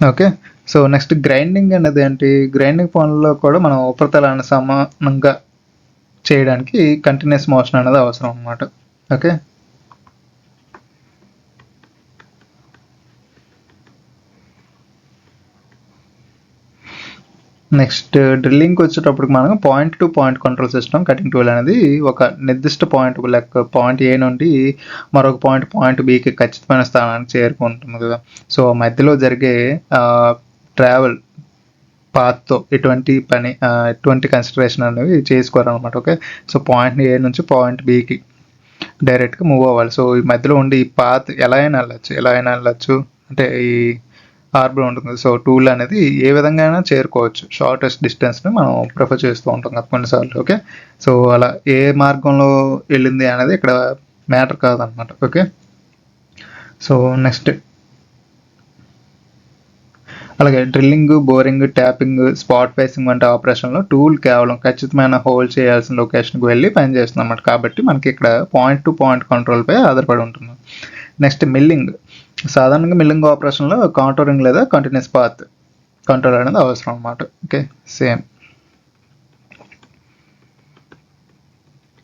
Okay, so next grinding అనేది ఏంటి, గ్రైండింగ్ పనుల్లో కూడా మనం ఉపరితలాన్ని సమానంగా చేయడానికి కంటిన్యూస్ మోషన్ అనేది అవసరం అన్నమాట. ఓకే, నెక్స్ట్ డ్రిల్లింగ్కి వచ్చేటప్పటికి మనం point to point control system cutting tool అనేది ఒక నిర్దిష్ట పాయింట్ లైక్ పాయింట్ ఏ నుండి మరొక పాయింట్ బికి ఖచ్చితమైన స్థానానికి చేరుకుంటుంది కదా, సో మధ్యలో జరిగే ట్రావెల్ పాత్తో ఎటువంటి కన్సిడరేషన్ అనేవి చేసుకోవాలన్నమాట. ఓకే, సో పాయింట్ ఏ నుంచి పాయింట్ బికి డైరెక్ట్గా మూవ్ అవ్వాలి. సో ఈ మధ్యలో ఉండి ఈ పాత్ ఎలా అయినా వెళ్ళచ్చు అంటే ఈ ఆర్బర్ ఉంటుంది. సో టూల్ అనేది ఏ విధంగా అయినా చేరుకోవచ్చు, షార్టెస్ట్ డిస్టెన్స్ని మనం ప్రిఫర్ చేస్తూ ఉంటాం కదా కొన్నిసార్లు. ఓకే, సో అలా ఏ మార్గంలో వెళ్ళింది అనేది ఇక్కడ మ్యాటర్ కాదనమాట. ఓకే, సో నెక్స్ట్ అలాగే drilling, boring, tapping, spot facing వంటి ఆపరేషన్లో టూల్ కేవలం ఖచ్చితమైన హోల్డ్ చేయాల్సిన లొకేషన్కి వెళ్ళి పనిచేస్తుంది అన్నమాట. కాబట్టి మనకి ఇక్కడ పాయింట్ టు పాయింట్ కంట్రోల్పై ఆధారపడి ఉంటుంది. Next milling. సాధారణంగా మిల్లింగ్ ఆపరేషన్లో కాంటోరింగ్ లేదా కంటిన్యూస్ పాత్ కంట్రోల్ అనేది అవసరం అన్నమాట. Okay, same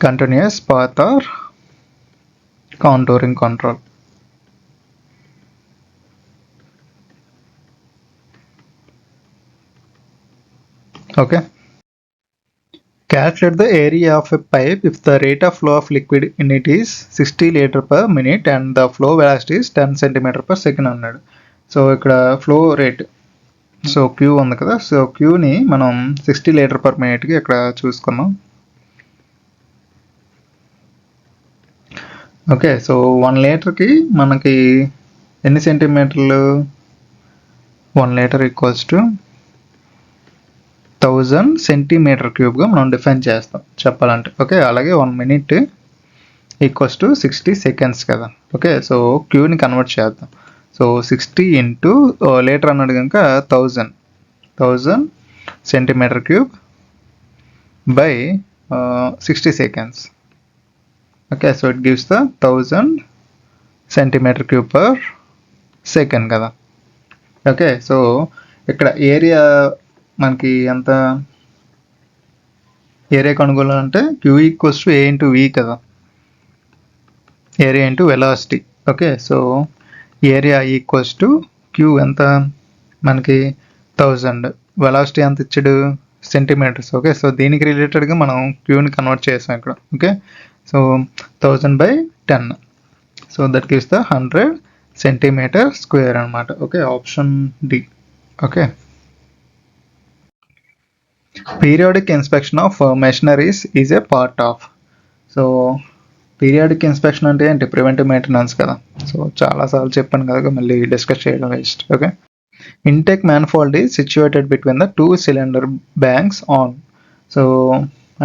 continuous path or contouring control. Okay. Calculate the area of a pipe if the rate of flow of liquid in it is 60 liter per minute and the flow velocity is 10 centimeter per second అన్నాడు. So ఇక్కడ flow rate, so Q ఉంది కదా, so క్యూని మనం 60 litre per మినిట్కి ఇక్కడ చూసుకున్నాం. Okay, so 1 లీటర్కి మనకి ఎన్ని సెంటీమీటర్లు, 1 లీటర్ ఈక్వల్స్ టు 1000 సెంటీమీటర్ క్యూబ్గా మనం డిఫైన్ చేస్తాం చెప్పాలంటే. ఓకే, అలాగే 1 మినిట్ ఈక్వల్స్ టు 60 సెకండ్స్ కదా. ఓకే, సో క్యూని కన్వర్ట్ చేద్దాం. సో 60 ఇంటూ లీటర్ అన్నాడు కనుక 1000 centimetre cube by 60 seconds. Okay, so it gives the 1000 centimetre cube per second కదా. ఓకే, సో ఇక్కడ ఏరియా మనకి ఎంత, ఏరియా కనుగొనాలంటే Q equals to A into V కదా, area into velocity. Okay, so area equals to Q ఎంత మనకి 1000, velocity ఎంత ఇచ్చాడు సెంటీమీటర్స్. ఓకే, సో దీనికి రిలేటెడ్గా మనం క్యూని కన్వర్ట్ చేసాం ఇక్కడ. Okay, so 1000/10, so that gives the 100 centimetre square అనమాట. Okay, option D. Okay, periodic inspection of machineries is a part of. So periodic inspection అంటే ఏంటి, ప్రివెంటివ్ మెయింటెనెన్స్ కదా. సో చాలాసార్లు చెప్పాను కదా, మళ్ళీ డిస్కస్ చేయడం waste. Okay, intake manifold is situated between the 2 cylinder banks on. So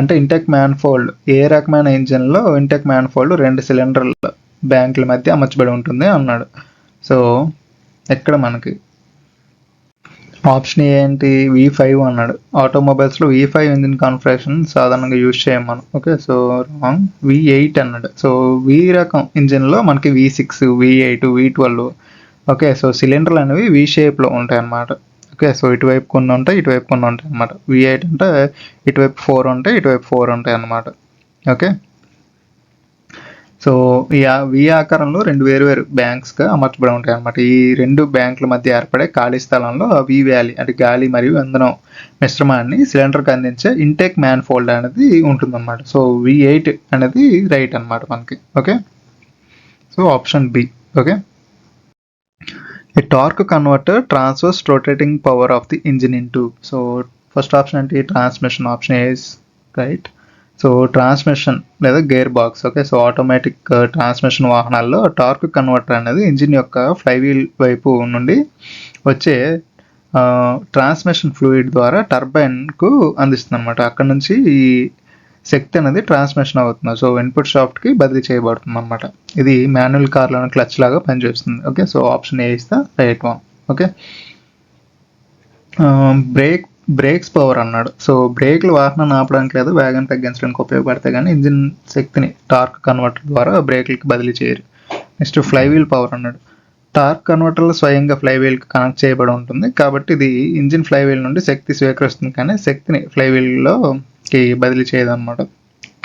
అంటే intake manifold, ఏ రకమైన ఇంజిన్లో ఇంటేక్ మ్యాన్ఫోల్డ్ 2 సిలిండర్ల బ్యాంకుల మధ్య అమర్చబడి ఉంటుంది అన్నాడు. సో ఎక్కడ మనకి ఆప్షన్ ఏంటి, V5 అన్నాడు. ఆటోమొబైల్స్లో V5 ఇంజిన్ కాన్ఫిగరేషన్ సాధారణంగా యూజ్ చేయం మనం. ఓకే, సో రాంగ్, V8 అన్నాడు. సో V రకం ఇంజిన్లో మనకి V6, V8, V12. Okay, so సిలిండర్లు అనేవి V షేప్లో ఉంటాయి అన్నమాట. ఓకే, సో ఇటువైపు కొన్ని ఉంటాయి, ఇటువైపు కొన్ని ఉంటాయి అన్నమాట. V8 అంటే ఇటువైపు 4 ఉంటాయి, ఇటువైపు 4 ఉంటాయి అన్నమాట. ఓకే, సో ఈ వి ఆకారంలో 2 వేరువేరు బ్యాంక్స్గా అమర్చబడి ఉంటాయి అన్నమాట. ఈ 2 బ్యాంకుల మధ్య ఏర్పడే ఖాళీ స్థలంలో వి వ్యాలీ అంటే గాలి మరియు ఇంధనం మిశ్రమాన్ని సిలిండర్కి అందించే ఇంటేక్ మ్యాన్ఫోల్డ్ అనేది ఉంటుందన్నమాట. సో V8 అనేది రైట్ అనమాట మనకి. Okay, so option B. Okay, a torque converter transfers rotating power of the engine into. So first option అంటే transmission, option A is right. So transmission లేదా gear box. Okay, so automatic transmission వాహనాల్లో torque converter అనేది engine యొక్క flywheel వైపు నుండి వచ్చే transmission fluid ద్వారా టర్బైన్కు అందిస్తుంది అనమాట. అక్కడ నుంచి ఈ శక్తి అనేది ట్రాన్స్మిషన్ అవుతుంది. సో ఇన్పుట్ షాఫ్ట్కి బదిలీ చేయబడుతుంది అనమాట. ఇది మాన్యువల్ కార్లోని క్లచ్ లాగా పనిచేస్తుంది. Okay, so option A is the right one. Okay, brakes power అన్నాడు. సో బ్రేక్లు వాహనాన్ని ఆపడానికి లేదా వేగాన్ని తగ్గించడానికి ఉపయోగపడతాయి, కానీ ఇంజిన్ శక్తిని టార్క్ కన్వర్టర్ ద్వారా బ్రేక్లకి బదిలీ చేయరు. నెక్స్ట్ ఫ్లైవీల్ పవర్ అన్నాడు. టార్క్ కన్వర్టర్లో స్వయంగా ఫ్లైవీల్కి కనెక్ట్ చేయబడి ఉంటుంది, కాబట్టి ఇది ఇంజిన్ ఫ్లైవీల్ నుండి శక్తి స్వీకరిస్తుంది, కానీ శక్తిని ఫ్లైవీల్లోకి బదిలీ చేయదు అనమాట.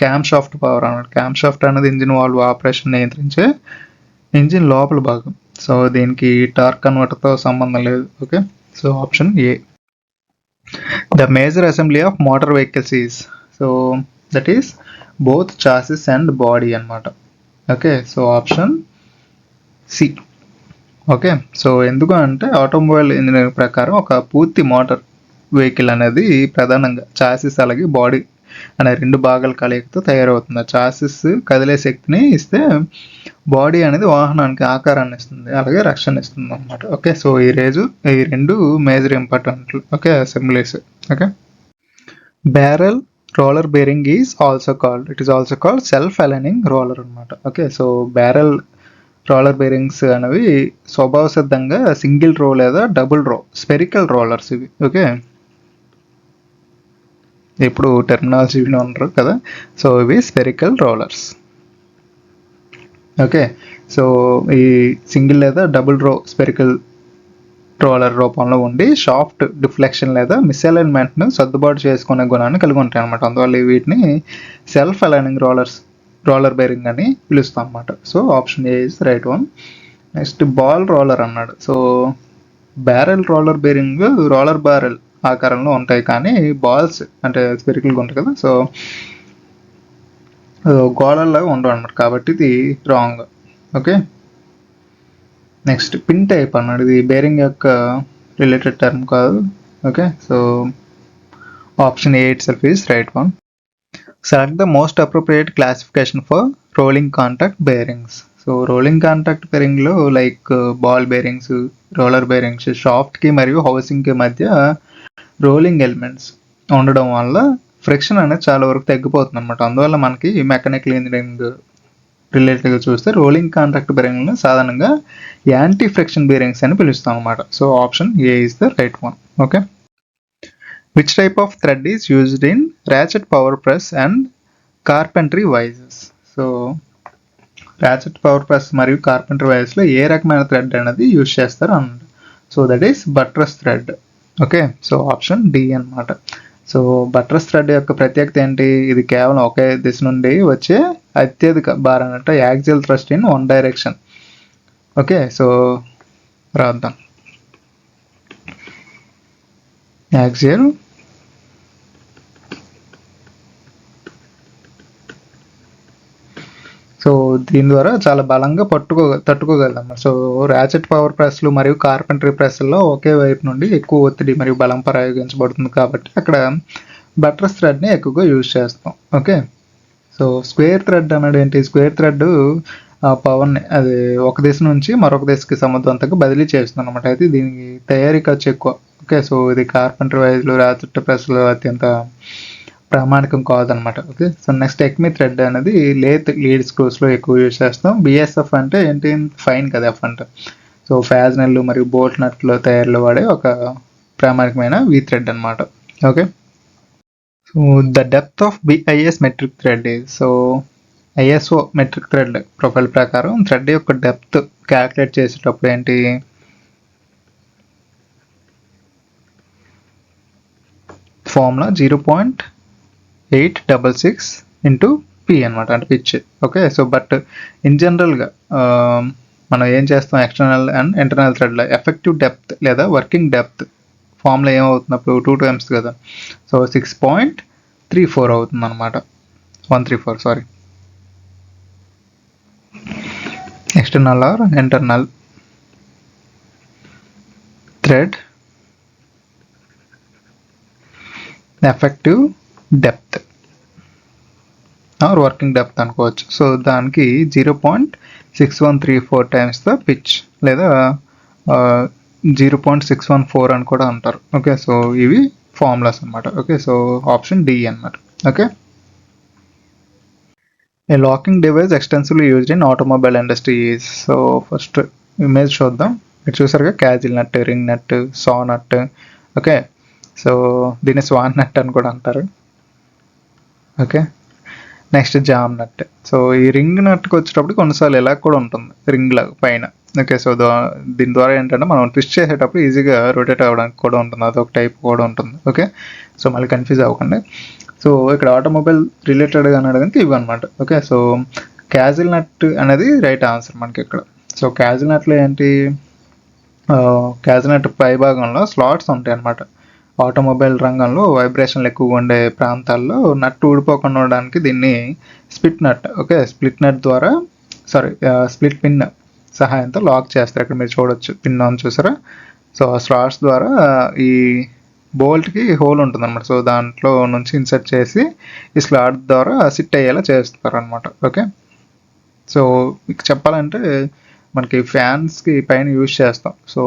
క్యామ్ షాఫ్ట్ పవర్ అన్నాడు. క్యామ్ షాఫ్ట్ అనేది ఇంజిన్ వాల్వ్ ఆపరేషన్ నియంత్రించే ఇంజిన్ లోపల భాగం. సో దీనికి టార్క్ కన్వర్టర్తో సంబంధం లేదు. Okay, so option A. The major assembly of motor vehicles is, so that is both chassis and body అన్నమాట. Okay, so option C. Okay, so ఎందుకు అంటే ఆటోమొబైల్ ఇంజనీరింగ్ ప్రకారం ఒక పూర్తి మోటార్ వెహికల్ అనేది ప్రధానంగా చాసిస్ అలాగే బాడీ అనే 2 భాగాల కలయికతో తయారవుతుంది. చాసిస్ కదిలే శక్తిని ఇస్తే బాడీ అనేది వాహనానికి ఆకారాన్ని ఇస్తుంది, అలాగే రక్షణ ఇస్తుంది అనమాట. ఓకే, సో ఈ 2 major important. Okay, assemblies. Okay, barrel roller bearing it is also called self aligning roller అనమాట. Okay, so barrel roller bearings అనేవి స్వభావ సిద్ధంగా సింగిల్ రో లేదా డబుల్ రో స్పెరికల్ రోలర్స్ ఇవి. ఓకే, ఇప్పుడు టెర్మినాలజీ వినరు కదా, సో ఇవి స్పెరికల్ రోలర్స్. ఓకే, సో ఈ సింగిల్ లేదా డబుల్ రో స్పెరికల్ రోలర్ రూపంలో ఉండి షాఫ్ట్ డిఫ్లెక్షన్ లేదా మిస్అలైన్మెంట్ను సర్దుబాటు చేసుకునే గుణాన్ని కలిగి ఉంటాయి అనమాట. అందువల్ల వీటిని సెల్ఫ్ అలైనింగ్ రోలర్ బేరింగ్ అని పిలుస్తాం అనమాట. So option A is right one. Next ball roller అన్నాడు. So barrel roller bearing roller barrel ఆకారంలో ఉంటాయి, కానీ బాల్స్ అంటే స్పెరికల్గా ఉంటాయి కదా, సో గోళల్లాగా ఉండవు అనమాట, కాబట్టి ఇది wrong. Okay, next pin type అన్నాడు. ఇది బేరింగ్ యొక్క రిలేటెడ్ టర్మ్ కాదు. Okay, so option A it self is right one. Select the most appropriate classification for rolling contact bearings. So rolling contact బేరింగ్లో like ball bearings, roller bearings షాఫ్ట్కి మరియు హౌసింగ్కి మధ్య rolling elements ఉండడం వల్ల friction అనేది చాలా వరకు తగ్గిపోతుంది అనమాట. అందువల్ల మనకి మెకానికల్ ఇంజనీరింగ్ రిలేటెడ్గా చూస్తే రోలింగ్ కాంటాక్ట్ బేరింగ్లను సాధారణంగా యాంటీ ఫ్రిక్షన్ బేరింగ్స్ అని పిలుస్తాం అనమాట. So option A is the right one. Okay, which type of thread is used in ratchet power press and carpentry vises. So ratchet power press మరియు carpentry వైజెస్లో ఏ రకమైన thread అనేది use చేస్తారు అన్నమాట. So that is buttress thread. Okay, so option D అనమాట. So buttress thread యొక్క ప్రత్యేకత ఏంటి? ఇది కేవలం ఒకే దిశ నుండి వచ్చే అత్యధిక భారం అంటే axial thrust in one direction. Okay, so రాద్దాం. యాక్సియల్ సో దీని ద్వారా చాలా బలంగా తట్టుకోగలం. సో ర్యాచెట్ పవర్ ప్రెస్లు మరియు కార్పెంటరీ ప్రెస్ల్లో ఒకే వైపు నుండి ఎక్కువ ఒత్తిడి మరియు బలం ప్రయోగించబడుతుంది, కాబట్టి అక్కడ బట్రస్ థ్రెడ్ని ఎక్కువగా యూజ్ చేస్తాం. ఓకే, సో స్క్వేర్ థ్రెడ్ అనేది ఏంటి? స్క్వేర్ థ్రెడ్ పవర్ని అది ఒక దిశ నుంచి మరొక దిశకి సమర్థవంతంగా బదిలీ చేస్తుంది అనమాట. అయితే దీనికి తయారీ ఖర్చు ఎక్కువ. ఓకే, సో ఇది కార్పెంటరీ వైజ్లో ర్యాచెట్ ప్రెస్లో అత్యంత ప్రామాణికం కాదనమాట. ఓకే, సో నెక్స్ట్ ఎక్మీ థ్రెడ్ అనేది లీడ్ స్క్రూస్లో ఎక్కువ యూజ్ చేస్తాం. బిఎస్ఎఫ్ అంటే ఏంటి? ఫైన్ కదా ఎఫ్ అంటే. సో ఫ్యాజనెల్ మరియు బోల్ట్ నట్లో తయారీలో వాడే ఒక ప్రామాణికమైన వి థ్రెడ్ అనమాట. Okay, so the depth of BIS metric thread is. So ISO metric thread profile ప్రకారం థ్రెడ్ యొక్క డెప్త్ క్యాలిక్యులేట్ చేసేటప్పుడు ఏంటి? ఫార్ములా 0.866 ఇంటూ పి అనమాట, అంటే pitch. Okay, so but in జనరల్గా మనం ఏం చేస్తాం? ఎక్స్టర్నల్ అండ్ ఇంటర్నల్ థ్రెడ్లో ఎఫెక్టివ్ డెప్త్ లేదా వర్కింగ్ డెప్త్ ఫార్ములా ఏమవుతున్నప్పుడు 2 times కదా, సో 6.34 అవుతుంది అనమాట. 134 sorry. External or internal thread effective depth are working depth అనుకోవచ్చు. సో దానికి 0.6134 times ద పిచ్ లేదా 0.614 అని కూడా అంటారు. ఓకే, సో ఇవి ఫార్ములాస్ అనమాట. ఓకే, సో ఆప్షన్ డి అనమాట. Okay, A locking device extensively used in automobile industry is. So first image చూద్దాం. ఇక్కడ చూసారుగా క్యాజిల్ నట్, రింగ్ నట్, సా నట్. ఓకే, సో దీన్ని స్వాన్ నట్ అని కూడా అంటారు. ఓకే, నెక్స్ట్ జామ్ నట్. సో ఈ రింగ్ నట్కి వచ్చేటప్పుడు కొన్నిసార్లు ఇలా కూడా ఉంటుంది, రింగ్ లాగా పైన. ఓకే, సో దీని ద్వారా ఏంటంటే మనం ట్విస్ట్ చేసేటప్పుడు ఈజీగా రొటేట్ అవ్వడానికి కూడా ఉంటుంది, అదొక టైప్ కూడా ఉంటుంది. ఓకే, సో మళ్ళీ కన్ఫ్యూజ్ అవ్వకండి. సో ఇక్కడ ఆటోమొబైల్ రిలేటెడ్గా అనేది ఇవి అనమాట. ఓకే, సో క్యాజిల్ నట్ అనేది రైట్ ఆన్సర్ మనకి ఇక్కడ. సో క్యాజిల్ నట్లో ఏంటి? క్యాజిల్ నట్ పై భాగంలో స్లాట్స్ ఉంటాయి అనమాట. ఆటోమొబైల్ రంగంలో వైబ్రేషన్లు ఎక్కువగా ఉండే ప్రాంతాల్లో నట్టు ఊడిపోకుండా ఉండడానికి దీన్ని స్ప్లిట్ నట్, ఓకే, స్ప్లిట్ పిన్ సహాయంతో లాక్ చేస్తారు. ఇక్కడ మీరు చూడొచ్చు, పిన్ ఆన్ చూసారా? సో స్లాట్స్ ద్వారా ఈ బోల్ట్కి హోల్ ఉంటుంది అనమాట. సో దాంట్లో నుంచి ఇన్సర్ట్ చేసి ఈ స్లాట్ ద్వారా సిట్ అయ్యేలా చేస్తారు అనమాట. ఓకే, సో మీకు చెప్పాలంటే మనకి ఫ్యాన్స్కి పైన యూజ్ చేస్తాం. సో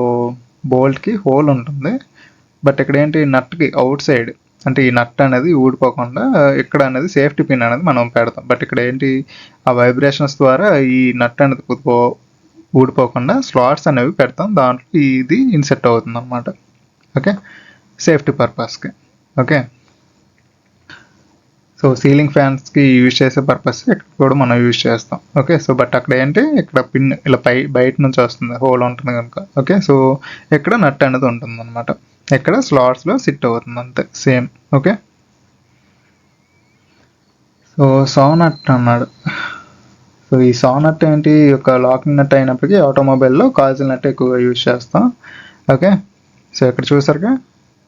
బోల్ట్కి హోల్ ఉంటుంది, బట్ ఇక్కడ ఏంటి? నట్కి అవుట్ సైడ్ అంటే ఈ నట్ అనేది ఊడిపోకుండా ఇక్కడ అనేది సేఫ్టీ పిన్ అనేది మనం పెడతాం. బట్ ఇక్కడ ఏంటి, ఆ వైబ్రేషన్స్ ద్వారా ఈ నట్ అనేది ఊడిపోకుండా స్లాట్స్ అనేవి పెడతాం, దాంట్లో ఇది ఇన్సెట్ అవుతుంది అనమాట. ఓకే, సేఫ్టీ పర్పస్కి. ఓకే, సో సీలింగ్ ఫ్యాన్స్కి యూజ్ చేసే పర్పస్ ఇక్కడ కూడా మనం యూజ్ చేస్తాం. ఓకే, సో బట్ అక్కడ ఏంటి, ఇక్కడ పిన్ ఇలా బయట నుంచి వస్తుంది, హోల్ ఉంటుంది కనుక. ఓకే, సో ఇక్కడ నట్ అనేది ఉంటుంది అనమాట, ఇక్కడ స్లాట్స్లో సిట్ అవుతుంది అంతే, సేమ్. ఓకే, సో సా నట్ అన్నాడు. సో ఈ సా నట్ ఏంటి, ఒక లాకింగ్ నట్ అయినప్పటికీ ఆటోమొబైల్లో కాజిల్ నట్ ఎక్కువగా యూజ్ చేస్తాం. ఓకే, సో ఇక్కడ చూసారుగా,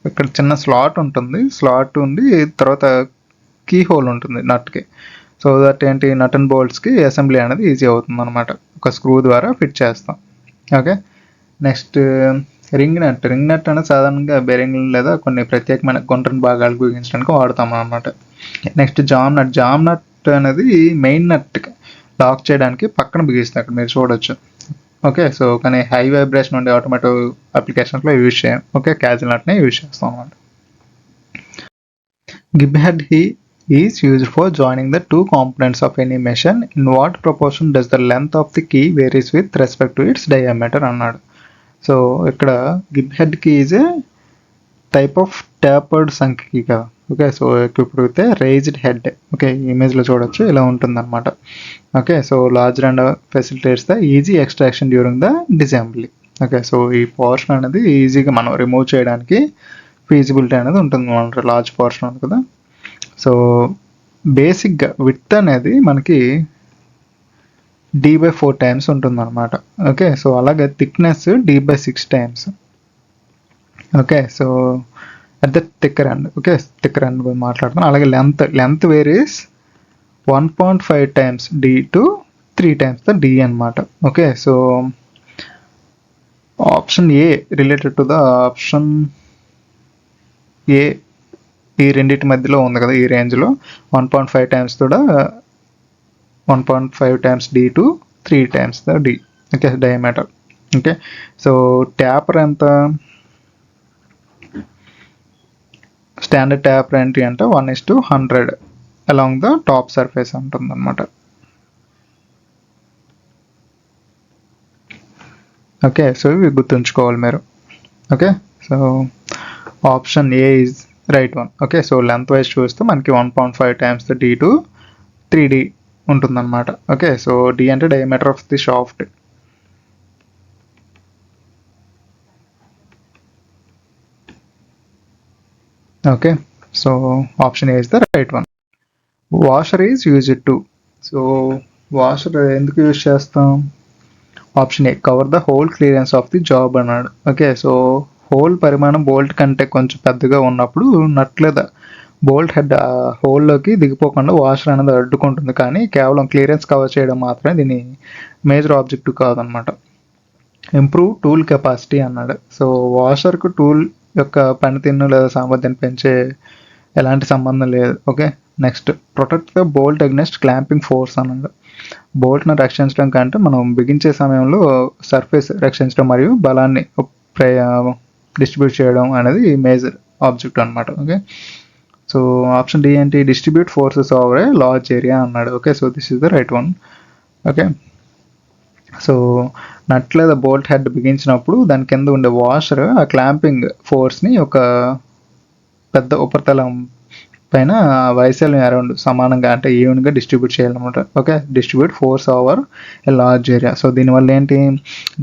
ఇక్కడ చిన్న స్లాట్ ఉంటుంది, స్లాట్ ఉండి తర్వాత కీ హోల్ ఉంటుంది నట్కి. సో దట్ ఏంటి, నట్ అండ్ బోల్ట్స్కి అసెంబ్లీ అనేది ఈజీ అవుతుంది అనమాట, ఒక స్క్రూ ద్వారా ఫిట్ చేస్తాం. ఓకే, నెక్స్ట్ రింగ్ నట్. రింగ్ నట్ అనేది సాధారణంగా బేరింగ్లు లేదా కొన్ని ప్రత్యేకమైన గుండ్రని భాగాలకు బిగించడానికి వాడతాం అనమాట. నెక్స్ట్ జామ్ నట్. జామ్ నట్ అనేది మెయిన్ నట్ లాక్ చేయడానికి పక్కన బిగిస్తాం, అక్కడ మీరు చూడొచ్చు. ఓకే, సో కానీ హై వైబ్రేషన్ ఉండే ఆటోమేటివ్ అప్లికేషన్స్లో యూజ్ చేయం. ఓకే, క్యాజిల్ నట్నే యూజ్ చేస్తాం అనమాట. గిబ్ head is used for joining the two components of any machine. In what proportion does the length of the key varies with respect to its diameter అన్నాడు. So ఇక్కడ gib head key is a type of tapered sunk key కదా. Okay, so ఇప్పుడు అయితే raised head. Okay, ఇమేజ్లో చూడొచ్చు, ఇలా ఉంటుంది అనమాట. Okay, so larger and facilitates the easy extraction during the disassembly. Okay, so ఈ పోర్షన్ అనేది ఈజీగా మనం రిమూవ్ చేయడానికి ఫీజిబిలిటీ అనేది ఉంటుంది అనమాట, లార్జ్ పోర్షన్ ఉంది కదా. సో బేసిక్గా విడ్త్ అనేది మనకి d/4 టైమ్స్ ఉంటుంది అనమాట. ఓకే, సో అలాగే thickness d/6 times. Okay, so at the thicker end. Okay, thicker end మాట్లాడుతాం. అలాగే length varies 1.5 times d to 3 times the d అనమాట. Okay, so option A related to the option A, ఈ రెండింటి మధ్యలో ఉంది కదా, ఈ రేంజ్లో 1.5 టైమ్స్ కూడా 1.5 times d to 3 times the d. Okay, diameter. Okay, so taper ఎంత, స్టాండర్డ్ ట్యాపర్ ఏంటి అంటే 1:100 అలాంగ్ ద టాప్ సర్ఫేస్ ఉంటుంది అనమాట. ఓకే, సో ఇవి గుర్తుంచుకోవాలి మీరు. Okay, so option A is right one. Okay, so length wise చూస్తే మనకి 1.5 times the d to 3d ఉంటుందన్నమాట. ఓకే, సో d అంటే diameter of the shaft. Okay, so option A is the right one. Washer is used to. So washer ఎందుకు use చేస్తాం, option A cover the whole clearance of the job అన్నాడు. Okay, so whole పరిమాణం bolt కంటే కొంచెం పెద్దగా ఉన్నప్పుడు నట్ లేదా bolt head హోల్లోకి దిగిపోకుండా వాషర్ అనేది అడ్డుకుంటుంది, కానీ కేవలం క్లియరెన్స్ కవర్ చేయడం మాత్రమే దీని మేజర్ ఆబ్జెక్టివ్ కాదనమాట. ఇంప్రూవ్ టూల్ కెపాసిటీ అన్నాడు. సో వాషర్కు టూల్ యొక్క పనితీరును లేదా సామర్థ్యాన్ని పెంచే ఎలాంటి సంబంధం లేదు. Okay, next protect the bolt against clamping force అన్నాడు. బోల్ట్ను రక్షించడం కంటే మనం బిగించే సమయంలో సర్ఫేస్ రక్షించడం మరియు బలాన్ని డిస్ట్రిబ్యూట్ చేయడం అనేది మేజర్ ఆబ్జెక్ట్ అనమాట. ఓకే, సో ఆప్షన్ డి ఏంటి, distribute forces over a large area అన్నాడు. Okay, so this is the right one. Okay, so nut లేదా బోల్ట్ హెడ్ బిగించినప్పుడు దాని కింద ఉండే వాషర్ ఆ క్లాంపింగ్ ఫోర్స్ని ఒక పెద్ద ఉపరితలం పైన వైశాల్యం అరౌండ్ సమానంగా అంటే ఈవెన్గా డిస్ట్రిబ్యూట్ చేయాలన్నమాట. Okay, distribute force over a large area. So దీనివల్ల ఏంటి,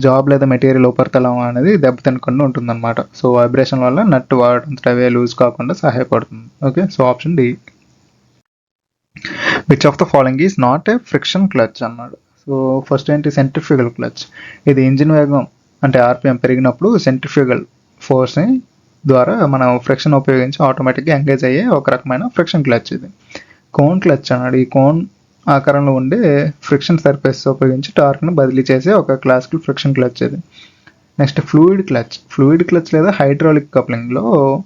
జాబ్ లేదా మెటీరియల్ ఉపరితలం అనేది దెబ్బతినకుండా ఉంటుందన్నమాట. సో వైబ్రేషన్ వల్ల నట్ వాడంతట అవే లూజ్ కాకుండా సహాయపడుతుంది. Okay, so option D. Which of the following is not a friction clutch అన్నాడు. సో ఫస్ట్ ఏంటి, సెంట్రిఫ్యూగల్ క్లచ్. ఇది ఇంజిన్ వేగం అంటే ఆర్పిఎం పెరిగినప్పుడు సెంట్రిఫ్యూగల్ ఫోర్స్ని ద్వారా మనం ఫ్రిక్షన్ ఉపయోగించి ఆటోమేటిక్గా ఎంగేజ్ అయ్యే ఒక రకమైన ఫ్రిక్షన్ క్లచ్ ఇది. కోన్ క్లచ్ అన్నాడు. ఈ కోన్ ఆకారంలో ఉండే ఫ్రిక్షన్ సర్ఫేస్ ఉపయోగించి టార్క్ను బదిలీ చేసే ఒక క్లాసికల్ ఫ్రిక్షన్ క్లచ్ ఇది. Next fluid clutch. Fluid clutch లేదా హైడ్రాలిక్ కప్లింగ్లో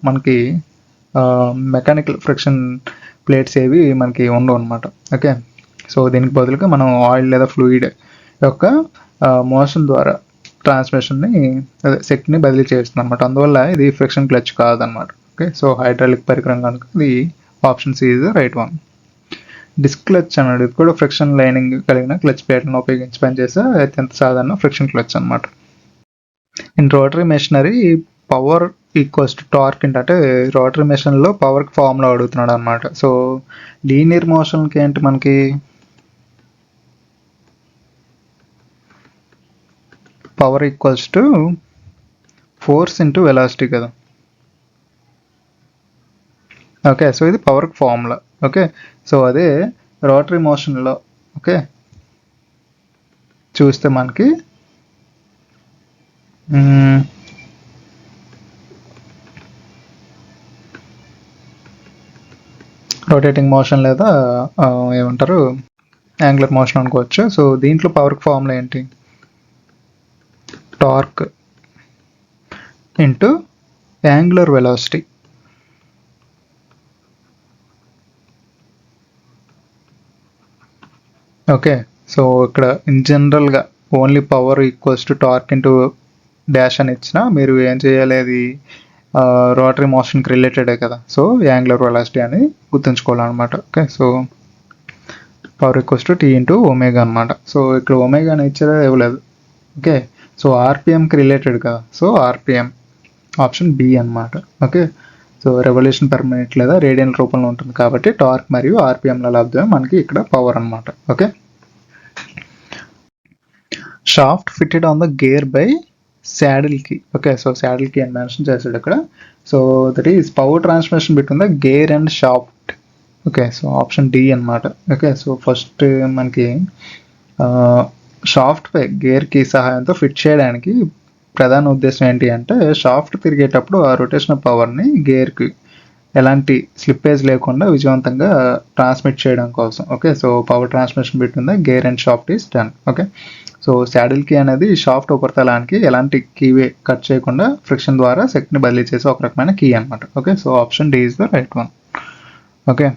మనకి మెకానికల్ ఫ్రిక్షన్ ప్లేట్స్ ఏవి మనకి ఉండవు అనమాట. ఓకే, సో దీనికి బదులుగా మనం ఆయిల్ లేదా ఫ్లూయిడ్ యొక్క మోషన్ ద్వారా ట్రాన్స్మిషన్ని శక్తిని బదిలీ చేస్తుంది అనమాట. అందువల్ల ఇది ఫ్రిక్షన్ క్లచ్ కాదనమాట. ఓకే, సో హైడ్రాలిక్ పరికరం కనుక ఇది option C is the right one. Disc clutch అన్నాడు, ఇది కూడా ఫ్రిక్షన్ లైనింగ్ కలిగిన క్లచ్ ప్లేట్లను ఉపయోగించి పనిచేసే అత్యంత సాధారణ ఫ్రిక్షన్ క్లచ్ అనమాట. In rotary machinery power equals to torque అంటే రోటరీ మెషిన్లో పవర్కి ఫార్ములా అడుగుతున్నాడు అనమాట. సో లీనియర్ మోషన్కి ఏంటి మనకి power equals to force into velocity కదా. ఓకే, సో ఇది పవర్కి ఫార్ములా. ఓకే, సో అదే రోటరీ మోషన్లో ఓకే చూస్తే మనకి రొటేటింగ్ మోషన్ లేదా ఏమంటారు యాంగులర్ మోషన్ అనుకోవచ్చు. సో దీంట్లో పవర్కి ఫార్ములా ఏంటి, torque into angular velocity. Okay, so ఇక్కడ ఇన్ జనరల్గా only power equals to torque into dash అని ఇచ్చినా మీరు ఏం చేయాలి, అది రోటరీ మోషన్కి రిలేటెడే కదా. సో యాంగులర్ వెలాసిటీ అని గుర్తుంచుకోవాలన్నమాట. Okay, so power equals to T into omega అనమాట. సో ఇక్కడ ఒమేగా అని ఇచ్చేదే ఇవ్వలేదు. ఓకే, సో ఆర్పిఎంకి రిలేటెడ్ కదా, సో ఆర్పిఎం ఆప్షన్ బి అనమాట. Okay, so revolution per minute లేదా రేడియన్ రూపంలో ఉంటుంది కాబట్టి టార్క్ మరియు ఆర్పిఎంల లబ్ధమే మనకి ఇక్కడ పవర్ అనమాట. Okay, shaft fitted on the gear by saddle key. Okay, so saddle key అని మెన్షన్ చేశాడు ఇక్కడ. So that is power transmission between the gear and shaft. Okay, so option D అనమాట. ఓకే, సో ఫస్ట్ మనకి shaft పై gear key సహాయంతో fit చేయడానికి ప్రధాన ఉద్దేశం ఏంటి అంటే షాఫ్ట్ తిరిగేటప్పుడు ఆ రొటేషనల్ పవర్ని గేర్కి ఎలాంటి స్లిప్పేజ్ లేకుండా విజయవంతంగా ట్రాన్స్మిట్ చేయడం కోసం. Okay, so power transmission between the gear and shaft is done. Okay, so saddle key అనేది షాఫ్ట్ ఉపరితలానికి ఎలాంటి కీవే కట్ చేయకుండా ఫ్రిక్షన్ ద్వారా శక్తిని బదిలీ చేసే ఒక రకమైన కీ అనమాట. Okay, so option D is the right one. Okay,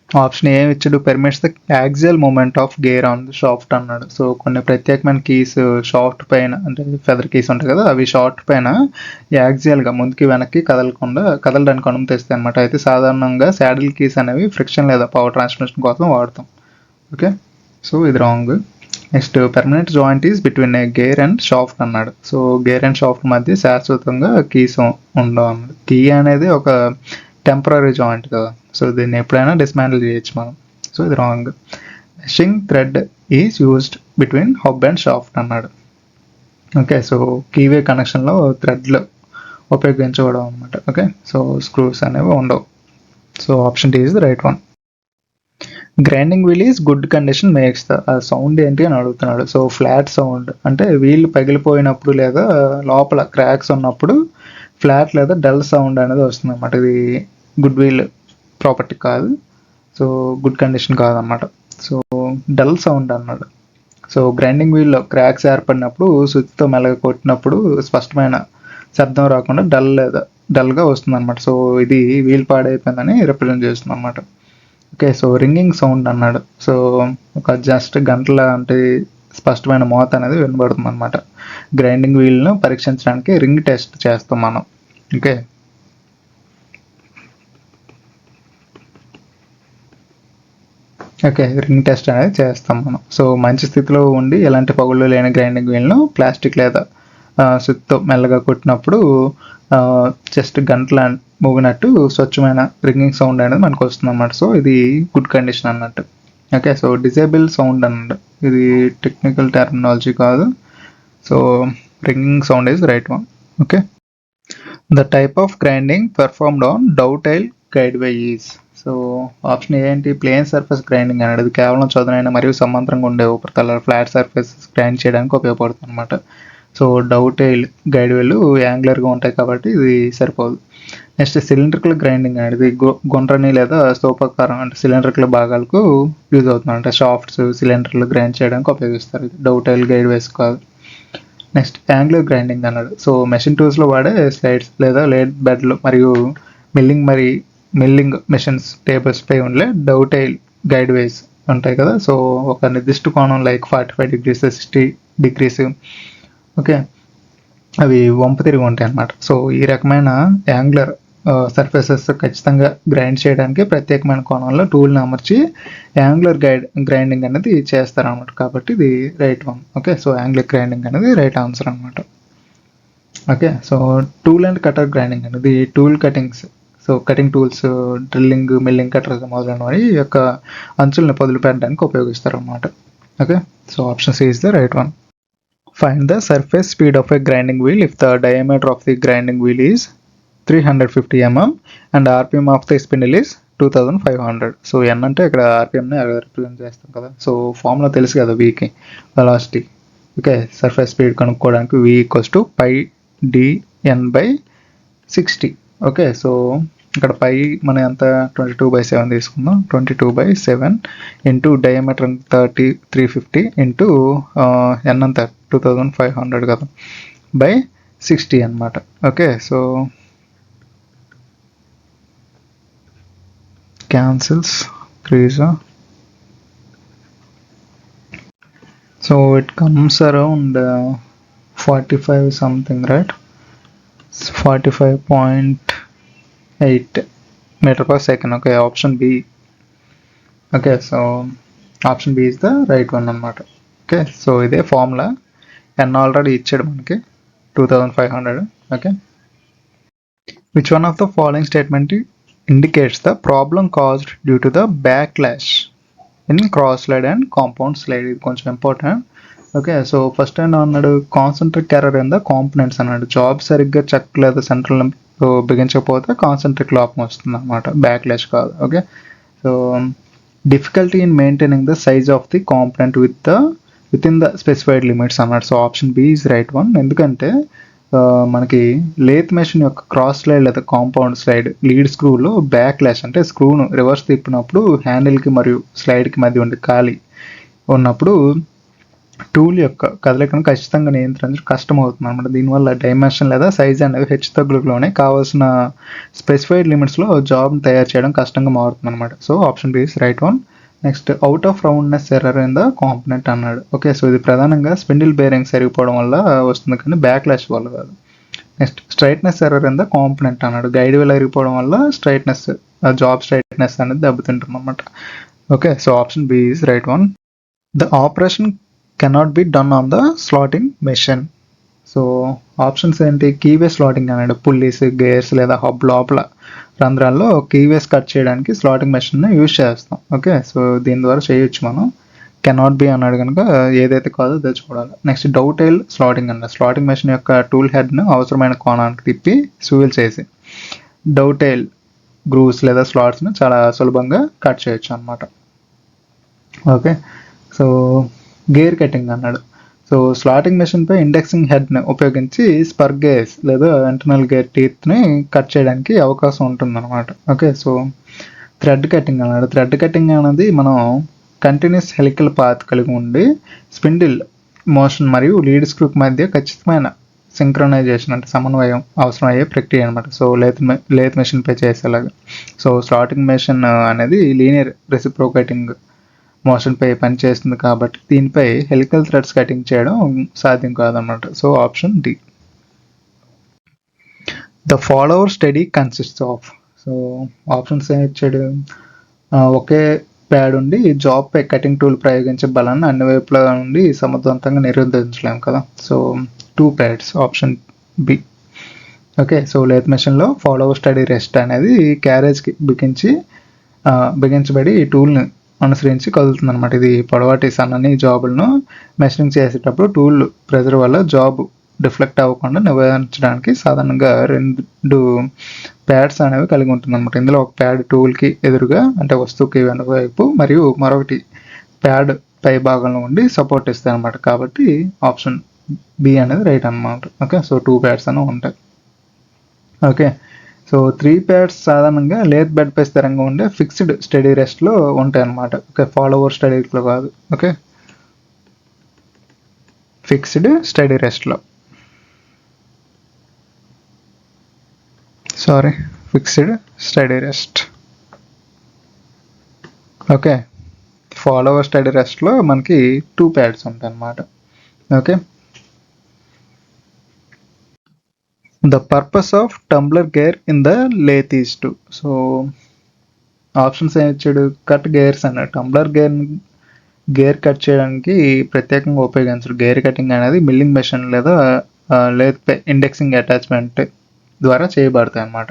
option ఏమి ఇచ్చాడు, permits the axial movement of gear on the shaft అన్నాడు. సో కొన్ని ప్రత్యేకమైన కీస్ షాఫ్ట్ పైన అంటే ఫెదర్ కీస్ ఉంటాయి కదా, అవి షాఫ్ట్ పైన యాక్సియల్గా ముందుకి వెనక్కి కదలడానికి అనుమతిస్తాయి అనమాట. అయితే సాధారణంగా శాడిల్ కీస్ అనేవి ఫ్రిక్షన్ లేదా పవర్ ట్రాన్స్మిషన్ కోసం వాడతాం. ఓకే, సో ఇది wrong. Next permanent joint is between A gear and shaft అన్నాడు. సో గేర్ అండ్ షాఫ్ట్ మధ్య శాశ్వతంగా కీస్ ఉండవు అన్నాడు. కీ అనేది ఒక టెంపరీ జాయింట్ కదా, సో దీన్ని ఎప్పుడైనా డిస్మాంటిల్ చేయొచ్చు మనం. సో ఇది wrong. Meshing thread is used between hub and shaft అన్నాడు. ఓకే, సో కీవే కనెక్షన్లో థ్రెడ్లు ఉపయోగించబడవు అనమాట. ఓకే, సో స్క్రూస్ అనేవి ఉండవు. So option D is the right one. Grinding wheel is good condition makes the sound ఏంటి అని అడుగుతున్నాడు. సో ఫ్లాట్ సౌండ్ అంటే వీల్ పగిలిపోయినప్పుడు లేదా లోపల క్రాక్స్ ఉన్నప్పుడు ఫ్లాట్ లేదా డల్ సౌండ్ అనేది వస్తుంది అనమాట. ఇది గుడ్ వీల్ ప్రాపర్టీ కాదు, సో గుడ్ కండిషన్ కాదన్నమాట. సో డల్ సౌండ్ అన్నాడు. సో గ్రైండింగ్ వీల్లో క్రాక్స్ ఏర్పడినప్పుడు స్విచ్తో మెల్లగా కొట్టినప్పుడు స్పష్టమైన శబ్దం రాకుండా డల్గా వస్తుంది అనమాట. సో ఇది వీల్ పాడైపోయిందని రిప్రజెంట్ చేస్తుంది అనమాట. ఓకే, సో రింగింగ్ సౌండ్ అన్నాడు. సో ఒక జస్ట్ గంటల అంటే స్పష్టమైన మోత అనేది వినబడుతుంది అనమాట. గ్రైండింగ్ వీల్ను పరీక్షించడానికి రింగ్ టెస్ట్ చేస్తాం మనం. ఓకే, రింగ్ టెస్ట్ అనేది చేస్తాం మనం. సో మంచి స్థితిలో ఉండి ఎలాంటి పగుళ్ళు లేని గ్రైండింగ్ వీల్ను ప్లాస్టిక్ లేదా స్విచ్తో మెల్లగా కొట్టినప్పుడు జస్ట్ గంటల మోగినట్టు స్వచ్ఛమైన రింగింగ్ సౌండ్ అనేది మనకు వస్తుంది అన్నమాట. సో ఇది గుడ్ కండిషన్ అన్నట్టు. ఓకే, సో డిజేబుల్ సౌండ్ అన్నట్టు, ఇది టెక్నికల్ టెర్మినాలజీ కాదు. So ringing sound is right one. Okay, the type of grinding performed on dovetail guideway is. So option ఏంటి, ప్లేన్ సర్ఫేస్ గ్రైండింగ్ అనేది ఇది కేవలం చదునైన మరియు సమాంతరంగా ఉండే ఉపరితల ఫ్లాట్ సర్ఫేస్ గ్రైండ్ చేయడానికి ఉపయోగపడుతుంది అనమాట. సో డౌటైల్ గైడ్వేలు యాంగులర్గా ఉంటాయి కాబట్టి ఇది సరిపోదు. నెక్స్ట్ సిలిండ్రికల్ గ్రైండింగ్ అనేది గుండ్రని లేదా స్తూపాకారం అంటే సిలిండ్రికల్ భాగాలకు యూజ్ అవుతుంది. అంటే షాఫ్ట్స్ సిలిండర్లు గ్రైండ్ చేయడానికి ఉపయోగిస్తారు. ఇది డౌటైల్ గైడ్వేస్ కాదు. నెక్స్ట్ యాంగులర్ గ్రైండింగ్ అన్నాడు. సో మెషిన్ టూల్స్లో వాడే స్లైడ్స్ లేదా లేడ్ బెడ్లు మరియు మిల్లింగ్ మెషిన్స్ టేబుల్స్ పై ఉండే డౌటైల్ గైడ్వేస్ ఉంటాయి కదా. సో ఒక నిర్దిష్ట కోణం లైక్ 45 degrees 60 degrees. ఓకే, అవి వంపు తిరిగి ఉంటాయి అన్నమాట. సో ఈ రకమైన యాంగులర్ సర్ఫేసెస్ ఖచ్చితంగా గ్రైండ్ చేయడానికి ప్రత్యేకమైన కోణంలో టూల్ని అమర్చి యాంగులర్ గ్రైండింగ్ అనేది చేస్తారనమాట. కాబట్టి ఇది right one. Okay, so angular grinding అనేది రైట్ ఆన్సర్ అనమాట. Okay, so tool and cutter grinding అనేది tool cuttings, so cutting tools, drilling, milling, cutters మొదలైనవి ఈ యొక్క అంచుల్ని వదిలిపెట్టడానికి ఉపయోగిస్తారు అన్నమాట. Okay, so option C is the right one. Find the surface speed of a grinding wheel if the diameter of the grinding wheel is 350 mm and RPM of the spindle is 2500. So n అంటే ఇక్కడ ఆర్పిఎంని represent చేస్తాం కదా. So formula తెలుసు కదా, వీకి velocity. Okay, surface speed కనుక్కోవడానికి v equals to pi dn/60. Okay, so ఇక్కడ pi మనం ఎంత 22/7 తీసుకుందాం. 22/7 ఇంటూ డయామీటర్ 350 ఇంటూ ఎన్ అంత 2500 కదా బై 60 అనమాట. Okay, so cancels crease. So it comes around 45 something, right? 45.8 meter per second. Okay, option B. Okay, so option B is the right one అనమాట. Okay, so ఇదే formula. n already ఇచ్చాడు మనకి 2500. Okay, which one of the following statement indicates the problem caused due to the backlash in cross slide and compound slide? ఇది కొంచెం important. Okay, so first time అన్నాడు concentric error in the components అన్నాడు. Job సరిగ్గా check లేదా central బిగించకపోతే concentric లోపం వస్తుంది అనమాట, బ్యాక్లాష్ కాదు. Okay, so difficulty in maintaining the size of the component with in the specified limits అన్నాడు. So option B is right one. ఎందుకంటే మనకి లేత్ మెషిన్ యొక్క క్రాస్ స్లైడ్ లేదా కాంపౌండ్ స్లైడ్ లీడ్ స్క్రూలో బ్యాక్లాష్ అంటే స్క్రూను రివర్స్ తిప్పినప్పుడు హ్యాండిల్కి మరియు స్లైడ్కి మధ్య ఉండే ఖాళీ ఉన్నప్పుడు టూల్ యొక్క కదలికను ఖచ్చితంగా నియంత్రించడం కష్టం అవుతుంది అనమాట. దీనివల్ల డైమెన్షన్ లేదా సైజ్ అనేవి హెచ్చు తగ్గులలోనే కావాల్సిన స్పెసిఫైడ్ లిమిట్స్లో జాబ్ని తయారు చేయడం కష్టంగా మారుతుంది అనమాట. So option B is right one. Next, out of roundness error in the component అన్నాడు. ఓకే, సో ఇది ప్రధానంగా స్పిండిల్ బేరింగ్ సరిగిపోవడం వల్ల వస్తుంది కానీ బ్యాక్లాష్ వల్ల కాదు. Next, straightness error in the component అన్నాడు. గైడ్ వీల్ అరిగిపోవడం వల్ల స్ట్రైట్నెస్, జాబ్ స్ట్రైట్నెస్ అనేది దెబ్బతింటుంది అనమాట. Okay, so option B is right one. The operation cannot be done on the slotting machine. So options ఏంటి? కీవే స్లాటింగ్ అన్నాడు. Pulleys, gears లేదా hub లోపల రంధ్రాల్లో కీవేస్ కట్ చేయడానికి స్లాటింగ్ మెషిన్ని యూజ్ చేస్తాం. ఓకే, సో దీని ద్వారా చేయొచ్చు మనం. కెనాట్ బి అన్నాడు కనుక ఏదైతే కాదో తెచ్చుకోవాలి. నెక్స్ట్, డౌటైల్ స్లాటింగ్ అన్నాడు. స్లాటింగ్ మెషిన్ యొక్క టూల్ హెడ్ను అవసరమైన కోణానికి తిప్పి స్వివెల్ చేసి డౌటైల్ గ్రూవ్స్ లేదా స్లాట్స్ని చాలా సులభంగా కట్ చేయొచ్చు అనమాట. ఓకే, సో గేర్ కటింగ్ అన్నాడు. సో స్లాటింగ్ మెషిన్పై ఇండెక్సింగ్ హెడ్ని ఉపయోగించి స్పర్ గేర్స్ లేదా ఇంటర్నల్ గేర్ టీత్ని కట్ చేయడానికి అవకాశం ఉంటుందన్నమాట. ఓకే, సో థ్రెడ్ కటింగ్ అన్నాడు. థ్రెడ్ కటింగ్ అనేది మనం కంటిన్యూస్ హెలికల్ పాత్ కలిగి ఉండి స్పిండిల్ మోషన్ మరియు లీడ్ స్క్రూప్ మధ్య ఖచ్చితమైన సింక్రనైజేషన్ అంటే సమన్వయం అవసరం అయ్యే ప్రక్రియ అనమాట. సో లేత్ మెషిన్పై చేసేలాగా. సో స్లాటింగ్ మెషిన్ అనేది లీనియర్ రెసిప్రోకేటింగ్ మోషన్పై పనిచేస్తుంది కాబట్టి దీనిపై హెలికల్ థ్రెడ్స్ కటింగ్ చేయడం సాధ్యం కాదన్నమాట. So option D. The follower steady consists of. So options ఏమి ఇచ్చాడు? ఒకే ప్యాడ్ ఉండి జాబ్పై కటింగ్ టూల్ ప్రయోగించే బలాన్ని అన్ని వైపుల నుండి సమర్థవంతంగా నిరోధించలేము కదా. So 2 pads, option B. Okay, so lathe మెషిన్లో ఫాలోవర్ స్టడీ రెస్ట్ అనేది క్యారేజ్కి బిగించబడి ఈ టూల్ని అనుసరించి కదులుతుంది అనమాట. ఇది పొడవాటి సన్నని జాబులను మెషరింగ్ చేసేటప్పుడు టూల్ ప్రెజర్ వల్ల జాబ్ డిఫ్లెక్ట్ అవ్వకుండా నివారించడానికి సాధారణంగా 2 ప్యాడ్స్ అనేవి కలిగి ఉంటుంది అనమాట. ఇందులో ఒక ప్యాడ్ టూల్కి ఎదురుగా అంటే వస్తువుకి వెనుక వైపు మరియు మరొకటి ప్యాడ్ పై భాగంలో ఉండి సపోర్ట్ ఇస్తాయి అనమాట. కాబట్టి ఆప్షన్ బి అనేది రైట్ అనమాట. ఓకే, సో 2 ప్యాడ్స్ అనేవి ఉంటాయి. ఓకే, సో 3 ప్యాడ్స్ సాధారణంగా లేత్ బెడ్ పై స్థిరంగా ఉండే ఫిక్స్డ్ స్టడీ రెస్ట్లో ఉంటాయి అన్నమాట. ఓకే, ఫాలోవర్ స్టడీలో కాదు. ఓకే, ఫిక్స్డ్ స్టడీ రెస్ట్లో, fixed steady rest. Okay, follower steady రెస్ట్లో మనకి 2 ప్యాడ్స్ ఉంటాయి అన్నమాట. Okay, the purpose of tumbler gear in the lathe is to. So options ఏమి ఇచ్చాడు, కట్ గేర్స్ అన్నాడు. టంబ్లర్ గేర్ కట్ చేయడానికి ప్రత్యేకంగా ఉపయోగించరు. గేర్ కటింగ్ అనేది మిల్లింగ్ మెషిన్ లేదా లేకపోతే ఇండెక్సింగ్ అటాచ్మెంట్ ద్వారా చేయబడతాయి అన్నమాట.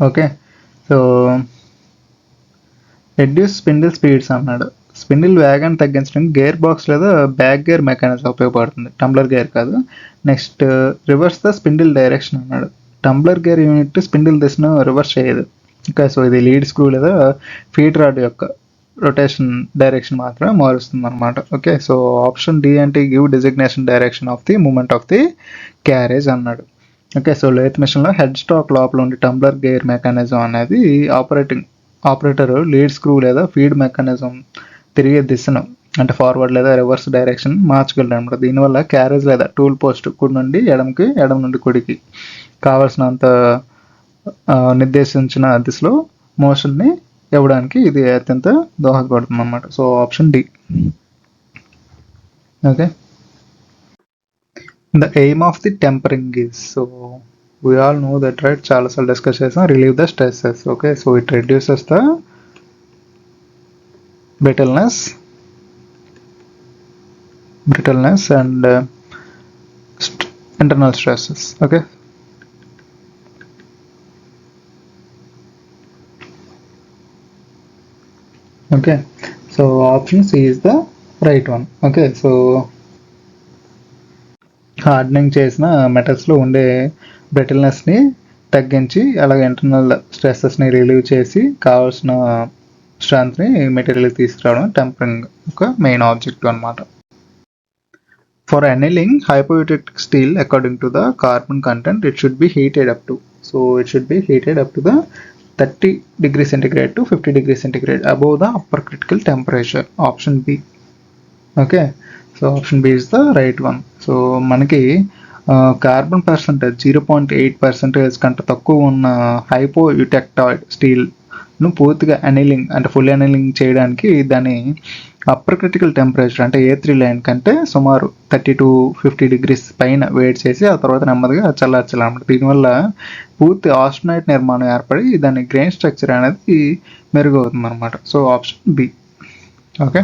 Okay, so reduce spindle speeds అన్నాడు. స్పిన్డిల్ వేగాన్ని తగ్గించడానికి గేర్ బాక్స్ లేదా బ్యాక్ గేర్ మెకానిజం ఉపయోగపడుతుంది, టంబ్లర్ గేర్ కాదు. Next reverse the spindle direction అన్నాడు. టంబ్లర్ గేర్ యూనిట్ స్పిన్డిల్ దిశను రివర్స్ చేయదు. ఓకే, సో ఇది లీడ్ స్క్రూ లేదా ఫీడ్ రాడ్ యొక్క రొటేషన్ డైరెక్షన్ మాత్రమే మారుస్తుంది అనమాట. ఓకే, సో ఆప్షన్ డి అంటే give designation direction of the movement of the carriage అన్నాడు. ఓకే, సో లేత్ మిషన్లో హెడ్ స్టాక్ లోపల ఉండి టంబ్లర్ గేర్ మెకానిజం అనేది ఆపరేటర్ లీడ్ స్క్రూ లేదా ఫీడ్ మెకానిజం తిరిగే దిశను అంటే ఫార్వర్డ్ లేదా రివర్స్ డైరెక్షన్ మార్చగలరు అనమాట. దీనివల్ల క్యారేజ్ లేదా టూల్ పోస్ట్ కుడి నుండి ఎడమకి, ఎడమ నుండి కుడికి కావాల్సినంత నిర్దేశించిన దిశలో మోషన్ని ఇవ్వడానికి ఇది అత్యంత దోహదపడుతుంది అన్నమాట. So option D. Okay, the aim of the tempering is, so we all know that, right? చాలాసార్లు డిస్కస్ చేసాం. Relieve the stresses. Okay, so it reduces the brittleness and internal stresses. Okay, okay, so option C is the right one. Okay, so hardening చేసిన మెటల్స్లో ఉండే బ్రిటిల్నెస్ని తగ్గించి అలాగే internal స్ట్రెసెస్ని relieve చేసి కావాల్సిన స్ట్రెంత్ని మెటీరియల్కి తీసుకురావడం tempering ఒక మెయిన్ ఆబ్జెక్టివ్ అనమాట. For annealing hypoeutectic steel according to the carbon content it should be heated up to, so it should be heated up to the 30 degrees centigrade to 50 degrees centigrade above the upper critical temperature. Option B. Okay, so option B is the right one. So మనకి carbon percentage 0.8% కంటే తక్కువ ఉన్న హైపోయూటెక్టాయిడ్ స్టీల్ను పూర్తిగా అనీలింగ్ అంటే full అనీలింగ్ చేయడానికి దాని upper critical temperature అంటే A3 line కంటే సుమారు 30 to 50 degrees పైన వేడి చేసి ఆ తర్వాత నెమ్మదిగా చల్లార్చాలన్నమాట. దీనివల్ల పూర్తి ఆస్టనైట్ నిర్మాణం ఏర్పడి దాని గ్రెయిన్ స్ట్రక్చర్ అనేది మెరుగవుతుంది అనమాట. So option B. Okay,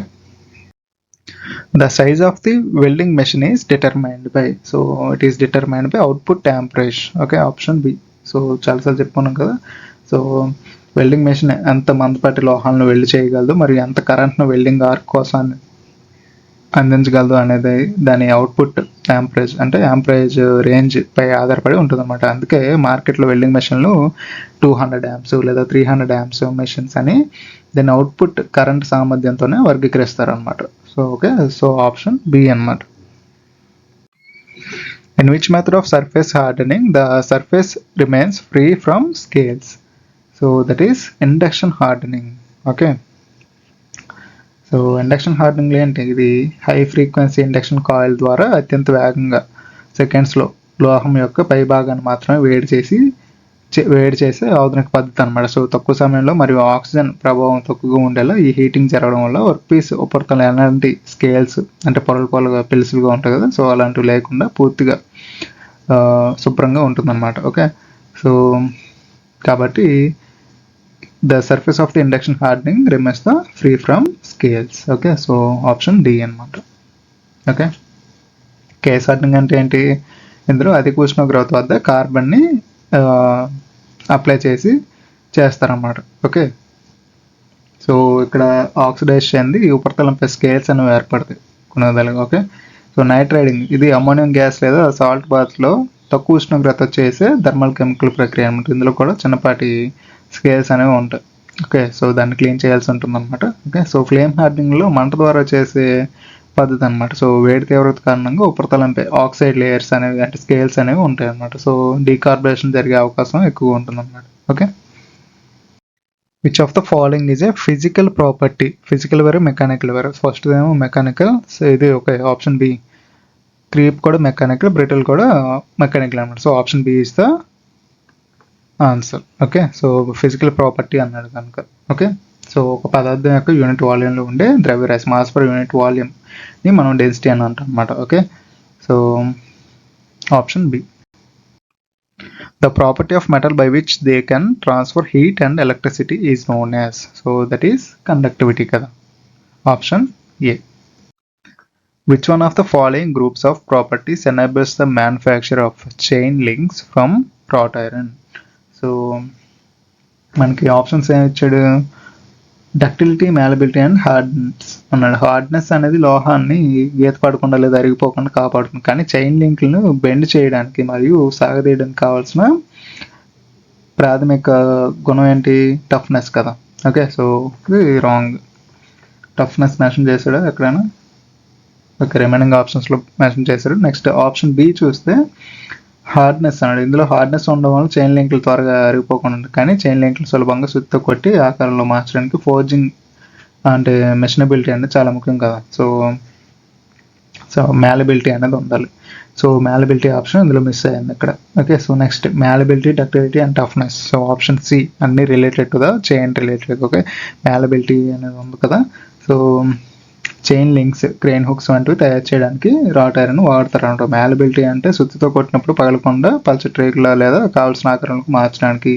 the size of the welding machine is determined by, so it is determined by output amperage. Okay, option B. So చాలాసార్లు చెప్పుకున్నాం కదా. సో వెల్డింగ్ మెషిన్ ఎంత మందపాటి లోహాలను వెల్డ్ చేయగలదు మరియు ఎంత కరెంట్ను వెల్డింగ్ ఆర్క్ కోసం అందించగలదు అనేది దాని అవుట్పుట్ యాంపరేజ్ అంటే యాంపరేజ్ రేంజ్ పై ఆధారపడి ఉంటుంది అనమాట. అందుకే మార్కెట్లో వెల్డింగ్ మెషిన్లు 200 amps లేదా 300 amps మెషిన్స్ అని దాని అవుట్పుట్ కరెంట్ సామర్థ్యంతోనే వర్గీకరిస్తారు అనమాట. So okay, so option B అనమాట. In which method of surface hardening the surface remains free from scales, so that is induction hardening. Okay, so induction హార్డనింగ్లో ఏంటి, ఇది హై ఫ్రీక్వెన్సీ ఇండక్షన్ కాయిల్ ద్వారా అత్యంత వేగంగా సెకండ్స్లో లోహం యొక్క పై భాగాన్ని మాత్రమే వేడి చేసే ఆధునిక పద్ధతి అనమాట. సో తక్కువ సమయంలో మరియు ఆక్సిజన్ ప్రభావం తక్కువగా ఉండేలా ఈ హీటింగ్ జరగడం వల్ల వర్క్ పీస్ ఉపరితలం ఎలాంటి స్కేల్స్ అంటే పొరలుగా పెలుసులుగా ఉంటాయి కదా, సో అలాంటివి లేకుండా పూర్తిగా శుభ్రంగా ఉంటుందన్నమాట. ఓకే, సో కాబట్టి the surface of the induction hardening remains the free from scales. Okay, so option D అనమాట. ఓకే, కేస్ హార్డనింగ్ అంటే ఏంటి, ఇందులో అధిక ఉష్ణోగ్రత వద్ద కార్బన్ని అప్లై చేస్తారన్నమాట. ఓకే, సో ఇక్కడ ఆక్సిడైజ్ చెంది ఉపరితలంపై స్కేల్స్ అనేవి ఏర్పడతాయి కొన్ని విధాలుగా. ఓకే, సో నైట్ రైడింగ్ ఇది అమ్మోనియం గ్యాస్ లేదా సాల్ట్ బాత్లో తక్కువ ఉష్ణోగ్రత చేసే థర్మల్ కెమికల్ ప్రక్రియ అనమాట. ఇందులో కూడా చిన్నపాటి స్కేల్స్ అనేవి ఉంటాయి. ఓకే, సో దాన్ని క్లీన్ చేయాల్సి ఉంటుంది అనమాట. ఓకే, సో ఫ్లేమ్ హార్డనింగ్లో మంట ద్వారా చేసే పద్ధతి అనమాట. సో వేడి తీవ్రత కారణంగా ఉపరితలంపై ఆక్సైడ్ లేయర్స్ అనేవి అంటే స్కేల్స్ అనేవి ఉంటాయి అనమాట. సో డీకార్బొనేషన్ జరిగే అవకాశం ఎక్కువ ఉంటుంది అనమాట. Okay, which of the following is a physical property, physical వేరు మెకానికల్ వేరు. ఫస్ట్ ఏమో మెకానికల్, సో ఇది ఓకే ఆప్షన్ బి. క్రీప్ కూడా మెకానికల్, బ్రిటిల్ కూడా మెకానికల్ అనమాట. So option B is the answer. Okay, so physical property అన్నాడు కనుక. Okay, so ఒక పదార్థం యొక్క యూనిట్ వాల్యూమ్లో ఉండే ద్రవ్యరాశి మాస్ పర్ యూనిట్ వాల్యూమ్ని మనం డెన్సిటీ అని అంటాం అనమాట. Okay, so option B. The property of metal by which they can transfer heat and electricity is known as. So that is conductivity kada. Option A. Which one of the following groups of properties enables the manufacture of chain links from wrought iron? So మనకి options ఏమి ఇచ్చాడు, ductility, malleability and hardness అన్నాడు. Hardness అనేది లోహాన్ని గీత పడకుండా లేదా అరిగిపోకుండా కాపాడుతుంది, కానీ చైన్ లింక్లను బెండ్ చేయడానికి మరియు సాగదీయడానికి కావాల్సిన ప్రాథమిక గుణం ఏంటి, టఫ్నెస్ కదా. ఓకే, సో ఇది రాంగ్. టఫ్నెస్ మెన్షన్ చేశాడు ఎక్కడైనా? ఓకే, రిమైనింగ్ ఆప్షన్స్లో మెన్షన్ చేశాడు. నెక్స్ట్ ఆప్షన్ బి చూస్తే హార్డ్నెస్ అన్నాడు. ఇందులో హార్డ్నెస్ ఉండడం వల్ల చైన్ లింకులు త్వరగా అరిగిపోకుండా ఉంటుంది, కానీ చైన్ లింకులు సులభంగా సుత్తితో కొట్టి ఆకారంలో మార్చడానికి ఫోర్జింగ్ అంటే మెషినబిలిటీ అనేది చాలా ముఖ్యం కదా. సో మ్యాలబిలిటీ అనేది ఉండాలి. సో మ్యాలబిలిటీ ఆప్షన్ ఇందులో మిస్ అయ్యింది ఇక్కడ. Okay, so next malleability, ductility and toughness. So option C అన్ని related to the chain related. Okay, malleability అనేది ఉంది కదా. So chain links, crane hooks వంటివి తయారు చేయడానికి రాట్ ఐరన్ వాడతారు అనమాట. మ్యాలబిలిటీ అంటే సుత్తితో కొట్టినప్పుడు పగలకుండా పల్చటి రేకుల లేదా కావాల్సిన ఆకారాలకు మార్చడానికి.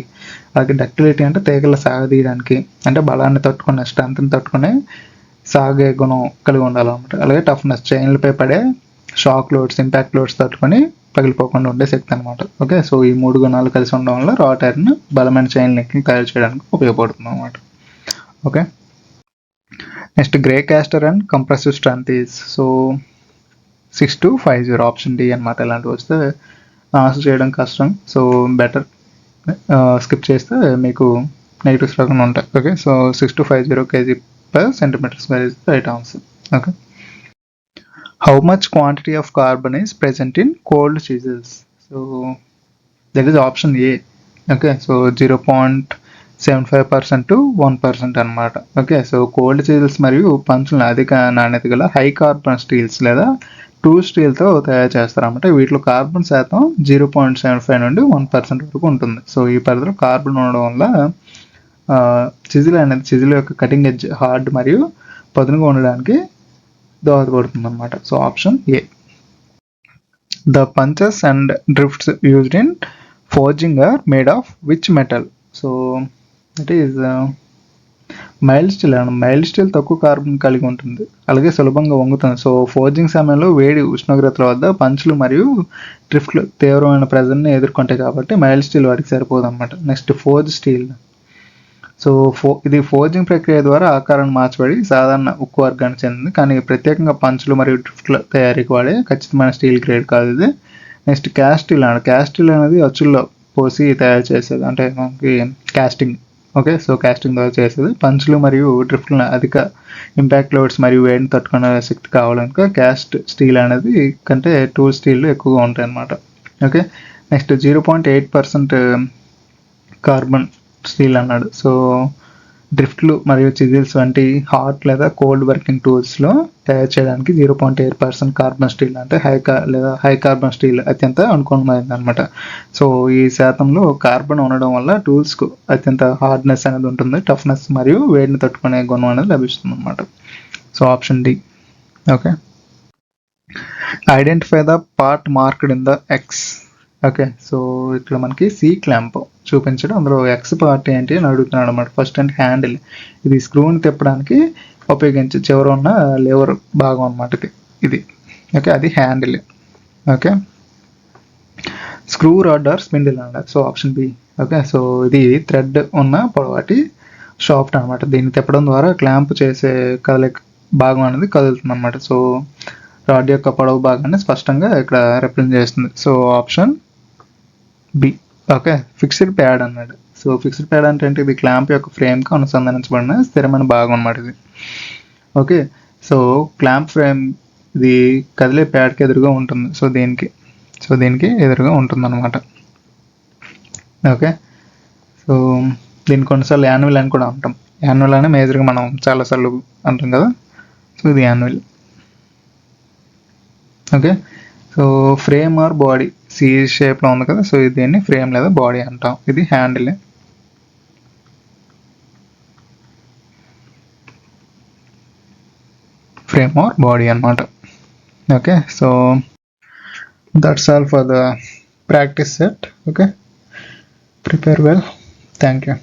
అలాగే డక్టిలిటీ అంటే తీగల సాగదీయడానికి, అంటే బలాన్ని తట్టుకునే, స్ట్రెంత్ని తట్టుకునే సాగే గుణం కలిగి ఉండాలన్నమాట. అలాగే టఫ్నెస్, చైన్లపై పడే షాక్ లోడ్స్, ఇంపాక్ట్ లోడ్స్ తట్టుకొని పగిలిపోకుండా ఉండే శక్తి అనమాట. ఓకే, సో ఈ 3 గుణాలు కలిసి ఉండడం వల్ల రాట్ ఐరన్ బలమైన చైన్ లింక్ని తయారు చేయడానికి ఉపయోగపడుతుంది అనమాట. Okay, next grey caster and compressive strength is. So 6250 option D అనమాట. ఇలాంటివి వస్తే ఆన్సర్ చేయడం కష్టం, సో బెటర్ స్కిప్ చేస్తే మీకు నెగిటివ్స్ రాకుండా ఉంటాయి. Okay, so 6250 kg/cm² is the right answer. Okay, how much quantity of carbon is present in cold chisels? So that is option A. Okay, so 0.75% to 1% అనమాట. Okay, so cold చీజల్స్ మరియు పంచులను అధిక నాణ్యత గల high carbon steels లేదా tool స్టీల్తో తయారు చేస్తారన్నమాట. వీటిలో carbon శాతం 0.75 నుండి 1% వరకు ఉంటుంది. సో ఈ పరిధిలో కార్బన్ ఉండడం వల్ల చిజిల్ యొక్క కటింగ్ ఎడ్జ్ హార్డ్ మరియు పదునుగా ఉండడానికి దోహదపడుతుంది అనమాట. So option A. The punches and drifts used in forging are made of which metal? So that is mild steel అండి. మైల్డ్ స్టీల్ తక్కువ కార్బన్ కలిగి ఉంటుంది, అలాగే సులభంగా వంగుతుంది. సో ఫోర్జింగ్ సమయంలో వేడి ఉష్ణోగ్రతల వద్ద పంచులు మరియు డ్రిఫ్ట్లు తీవ్రమైన ప్రెజర్ని ఎదుర్కొంటాయి కాబట్టి మైల్డ్ స్టీల్ వాటికి సరిపోదు అనమాట. Next forge steel. సో ఇది ఫోర్జింగ్ ప్రక్రియ ద్వారా ఆకారాన్ని మార్చబడి సాధారణ ఉక్కు వర్గానికి చెందింది, కానీ ప్రత్యేకంగా పంచులు మరియు డ్రిఫ్ట్ల తయారీకి వాడే ఖచ్చితమైన స్టీల్ గ్రేడ్ కాదు ఇది. నెక్స్ట్ క్యాస్ట్ స్టీల్ అన్నమాట. క్యాస్ట్ స్టీల్ అనేది అచ్చుల్లో పోసి తయారు చేసేది, అంటే మనకి కాస్టింగ్. ఓకే, సో కాస్టింగ్ ద్వారా చేసేది. పంచులు మరియు డ్రిఫ్ట్లను అధిక ఇంపాక్ట్ లోడ్స్ మరియు వేడిని తట్టుకునే శక్తి కావాలనుక క్యాస్ట్ స్టీల్ అనేది కంటే టూల్ స్టీల్ ఎక్కువగా ఉంటాయి అన్నమాట. ఓకే, నెక్స్ట్ 0.8% కార్బన్ స్టీల్ అన్నాడు. సో డ్రిఫ్ట్లు మరియు చిజిల్స్ వంటి హాట్ లేదా కోల్డ్ వర్కింగ్ టూల్స్లో తయారు చేయడానికి 0.8% కార్బన్ స్టీల్ అంటే హై కార్బన్ స్టీల్ అత్యంత అనుకూలమైంది అనమాట. సో ఈ శాతంలో కార్బన్ ఉండడం వల్ల టూల్స్కు అత్యంత హార్డ్నెస్ అనేది ఉంటుంది, టఫ్నెస్ మరియు వేడిని తట్టుకునే గుణం అనేది లభిస్తుంది అనమాట. So option D. Okay, identify the part marked in the X. Okay, so ఇక్కడ మనకి సి క్లాంప్ చూపించడం, అందులో ఎక్స్ పార్ట్ ఏంటి అని అడుగుతున్నాడు అనమాట. ఫస్ట్ అంటే హ్యాండిల్, ఇది స్క్రూని తిప్పడానికి ఉపయోగించే చివర ఉన్న లేవర్ భాగం అనమాట ఇది. ఓకే, అది handle. Okay, screw rod or spindle అన్నమాట. So option B. Okay, so ఇది థ్రెడ్ ఉన్న పొడవాటి షాఫ్ట్ అనమాట. దీన్ని తిప్పడం ద్వారా క్లాంప్ చేసే కదలిక భాగం అనేది కదులుతుంది అనమాట. సో రాడ్ యొక్క పొడవు భాగాన్ని స్పష్టంగా ఇక్కడ రిప్రజెంట్ చేస్తుంది. So option B. Okay, fixed pad అన్నాడు. సో ఫిక్స్డ్ ప్యాడ్ అంటే ఇది క్లాంప్ యొక్క ఫ్రేమ్కి అనుసంధానించబడిన స్థిరమైన భాగం అనమాట ఇది. ఓకే, సో క్లాంప్ ఫ్రేమ్ ఇది కదిలే ప్యాడ్కి ఎదురుగా ఉంటుంది. సో దీనికి ఎదురుగా ఉంటుంది అనమాట. ఓకే, సో దీన్ని కొన్నిసార్లు యాన్యువల్ అని కూడా అంటాం. యాన్యువల్ అనే మేజర్గా మనం చాలాసార్లు అంటాం కదా. సో ఇది annual. Okay, so frame or body C షేప్లో ఉంది కదా. సో దీన్ని ఫ్రేమ్ లేదా బాడీ అంటాం. ఇది హ్యాండిల్. ఫ్రేమ్ ఆర్ బాడీ అన్నమాట. Okay, so that's all for the practice set. Okay, prepare well. Thank you.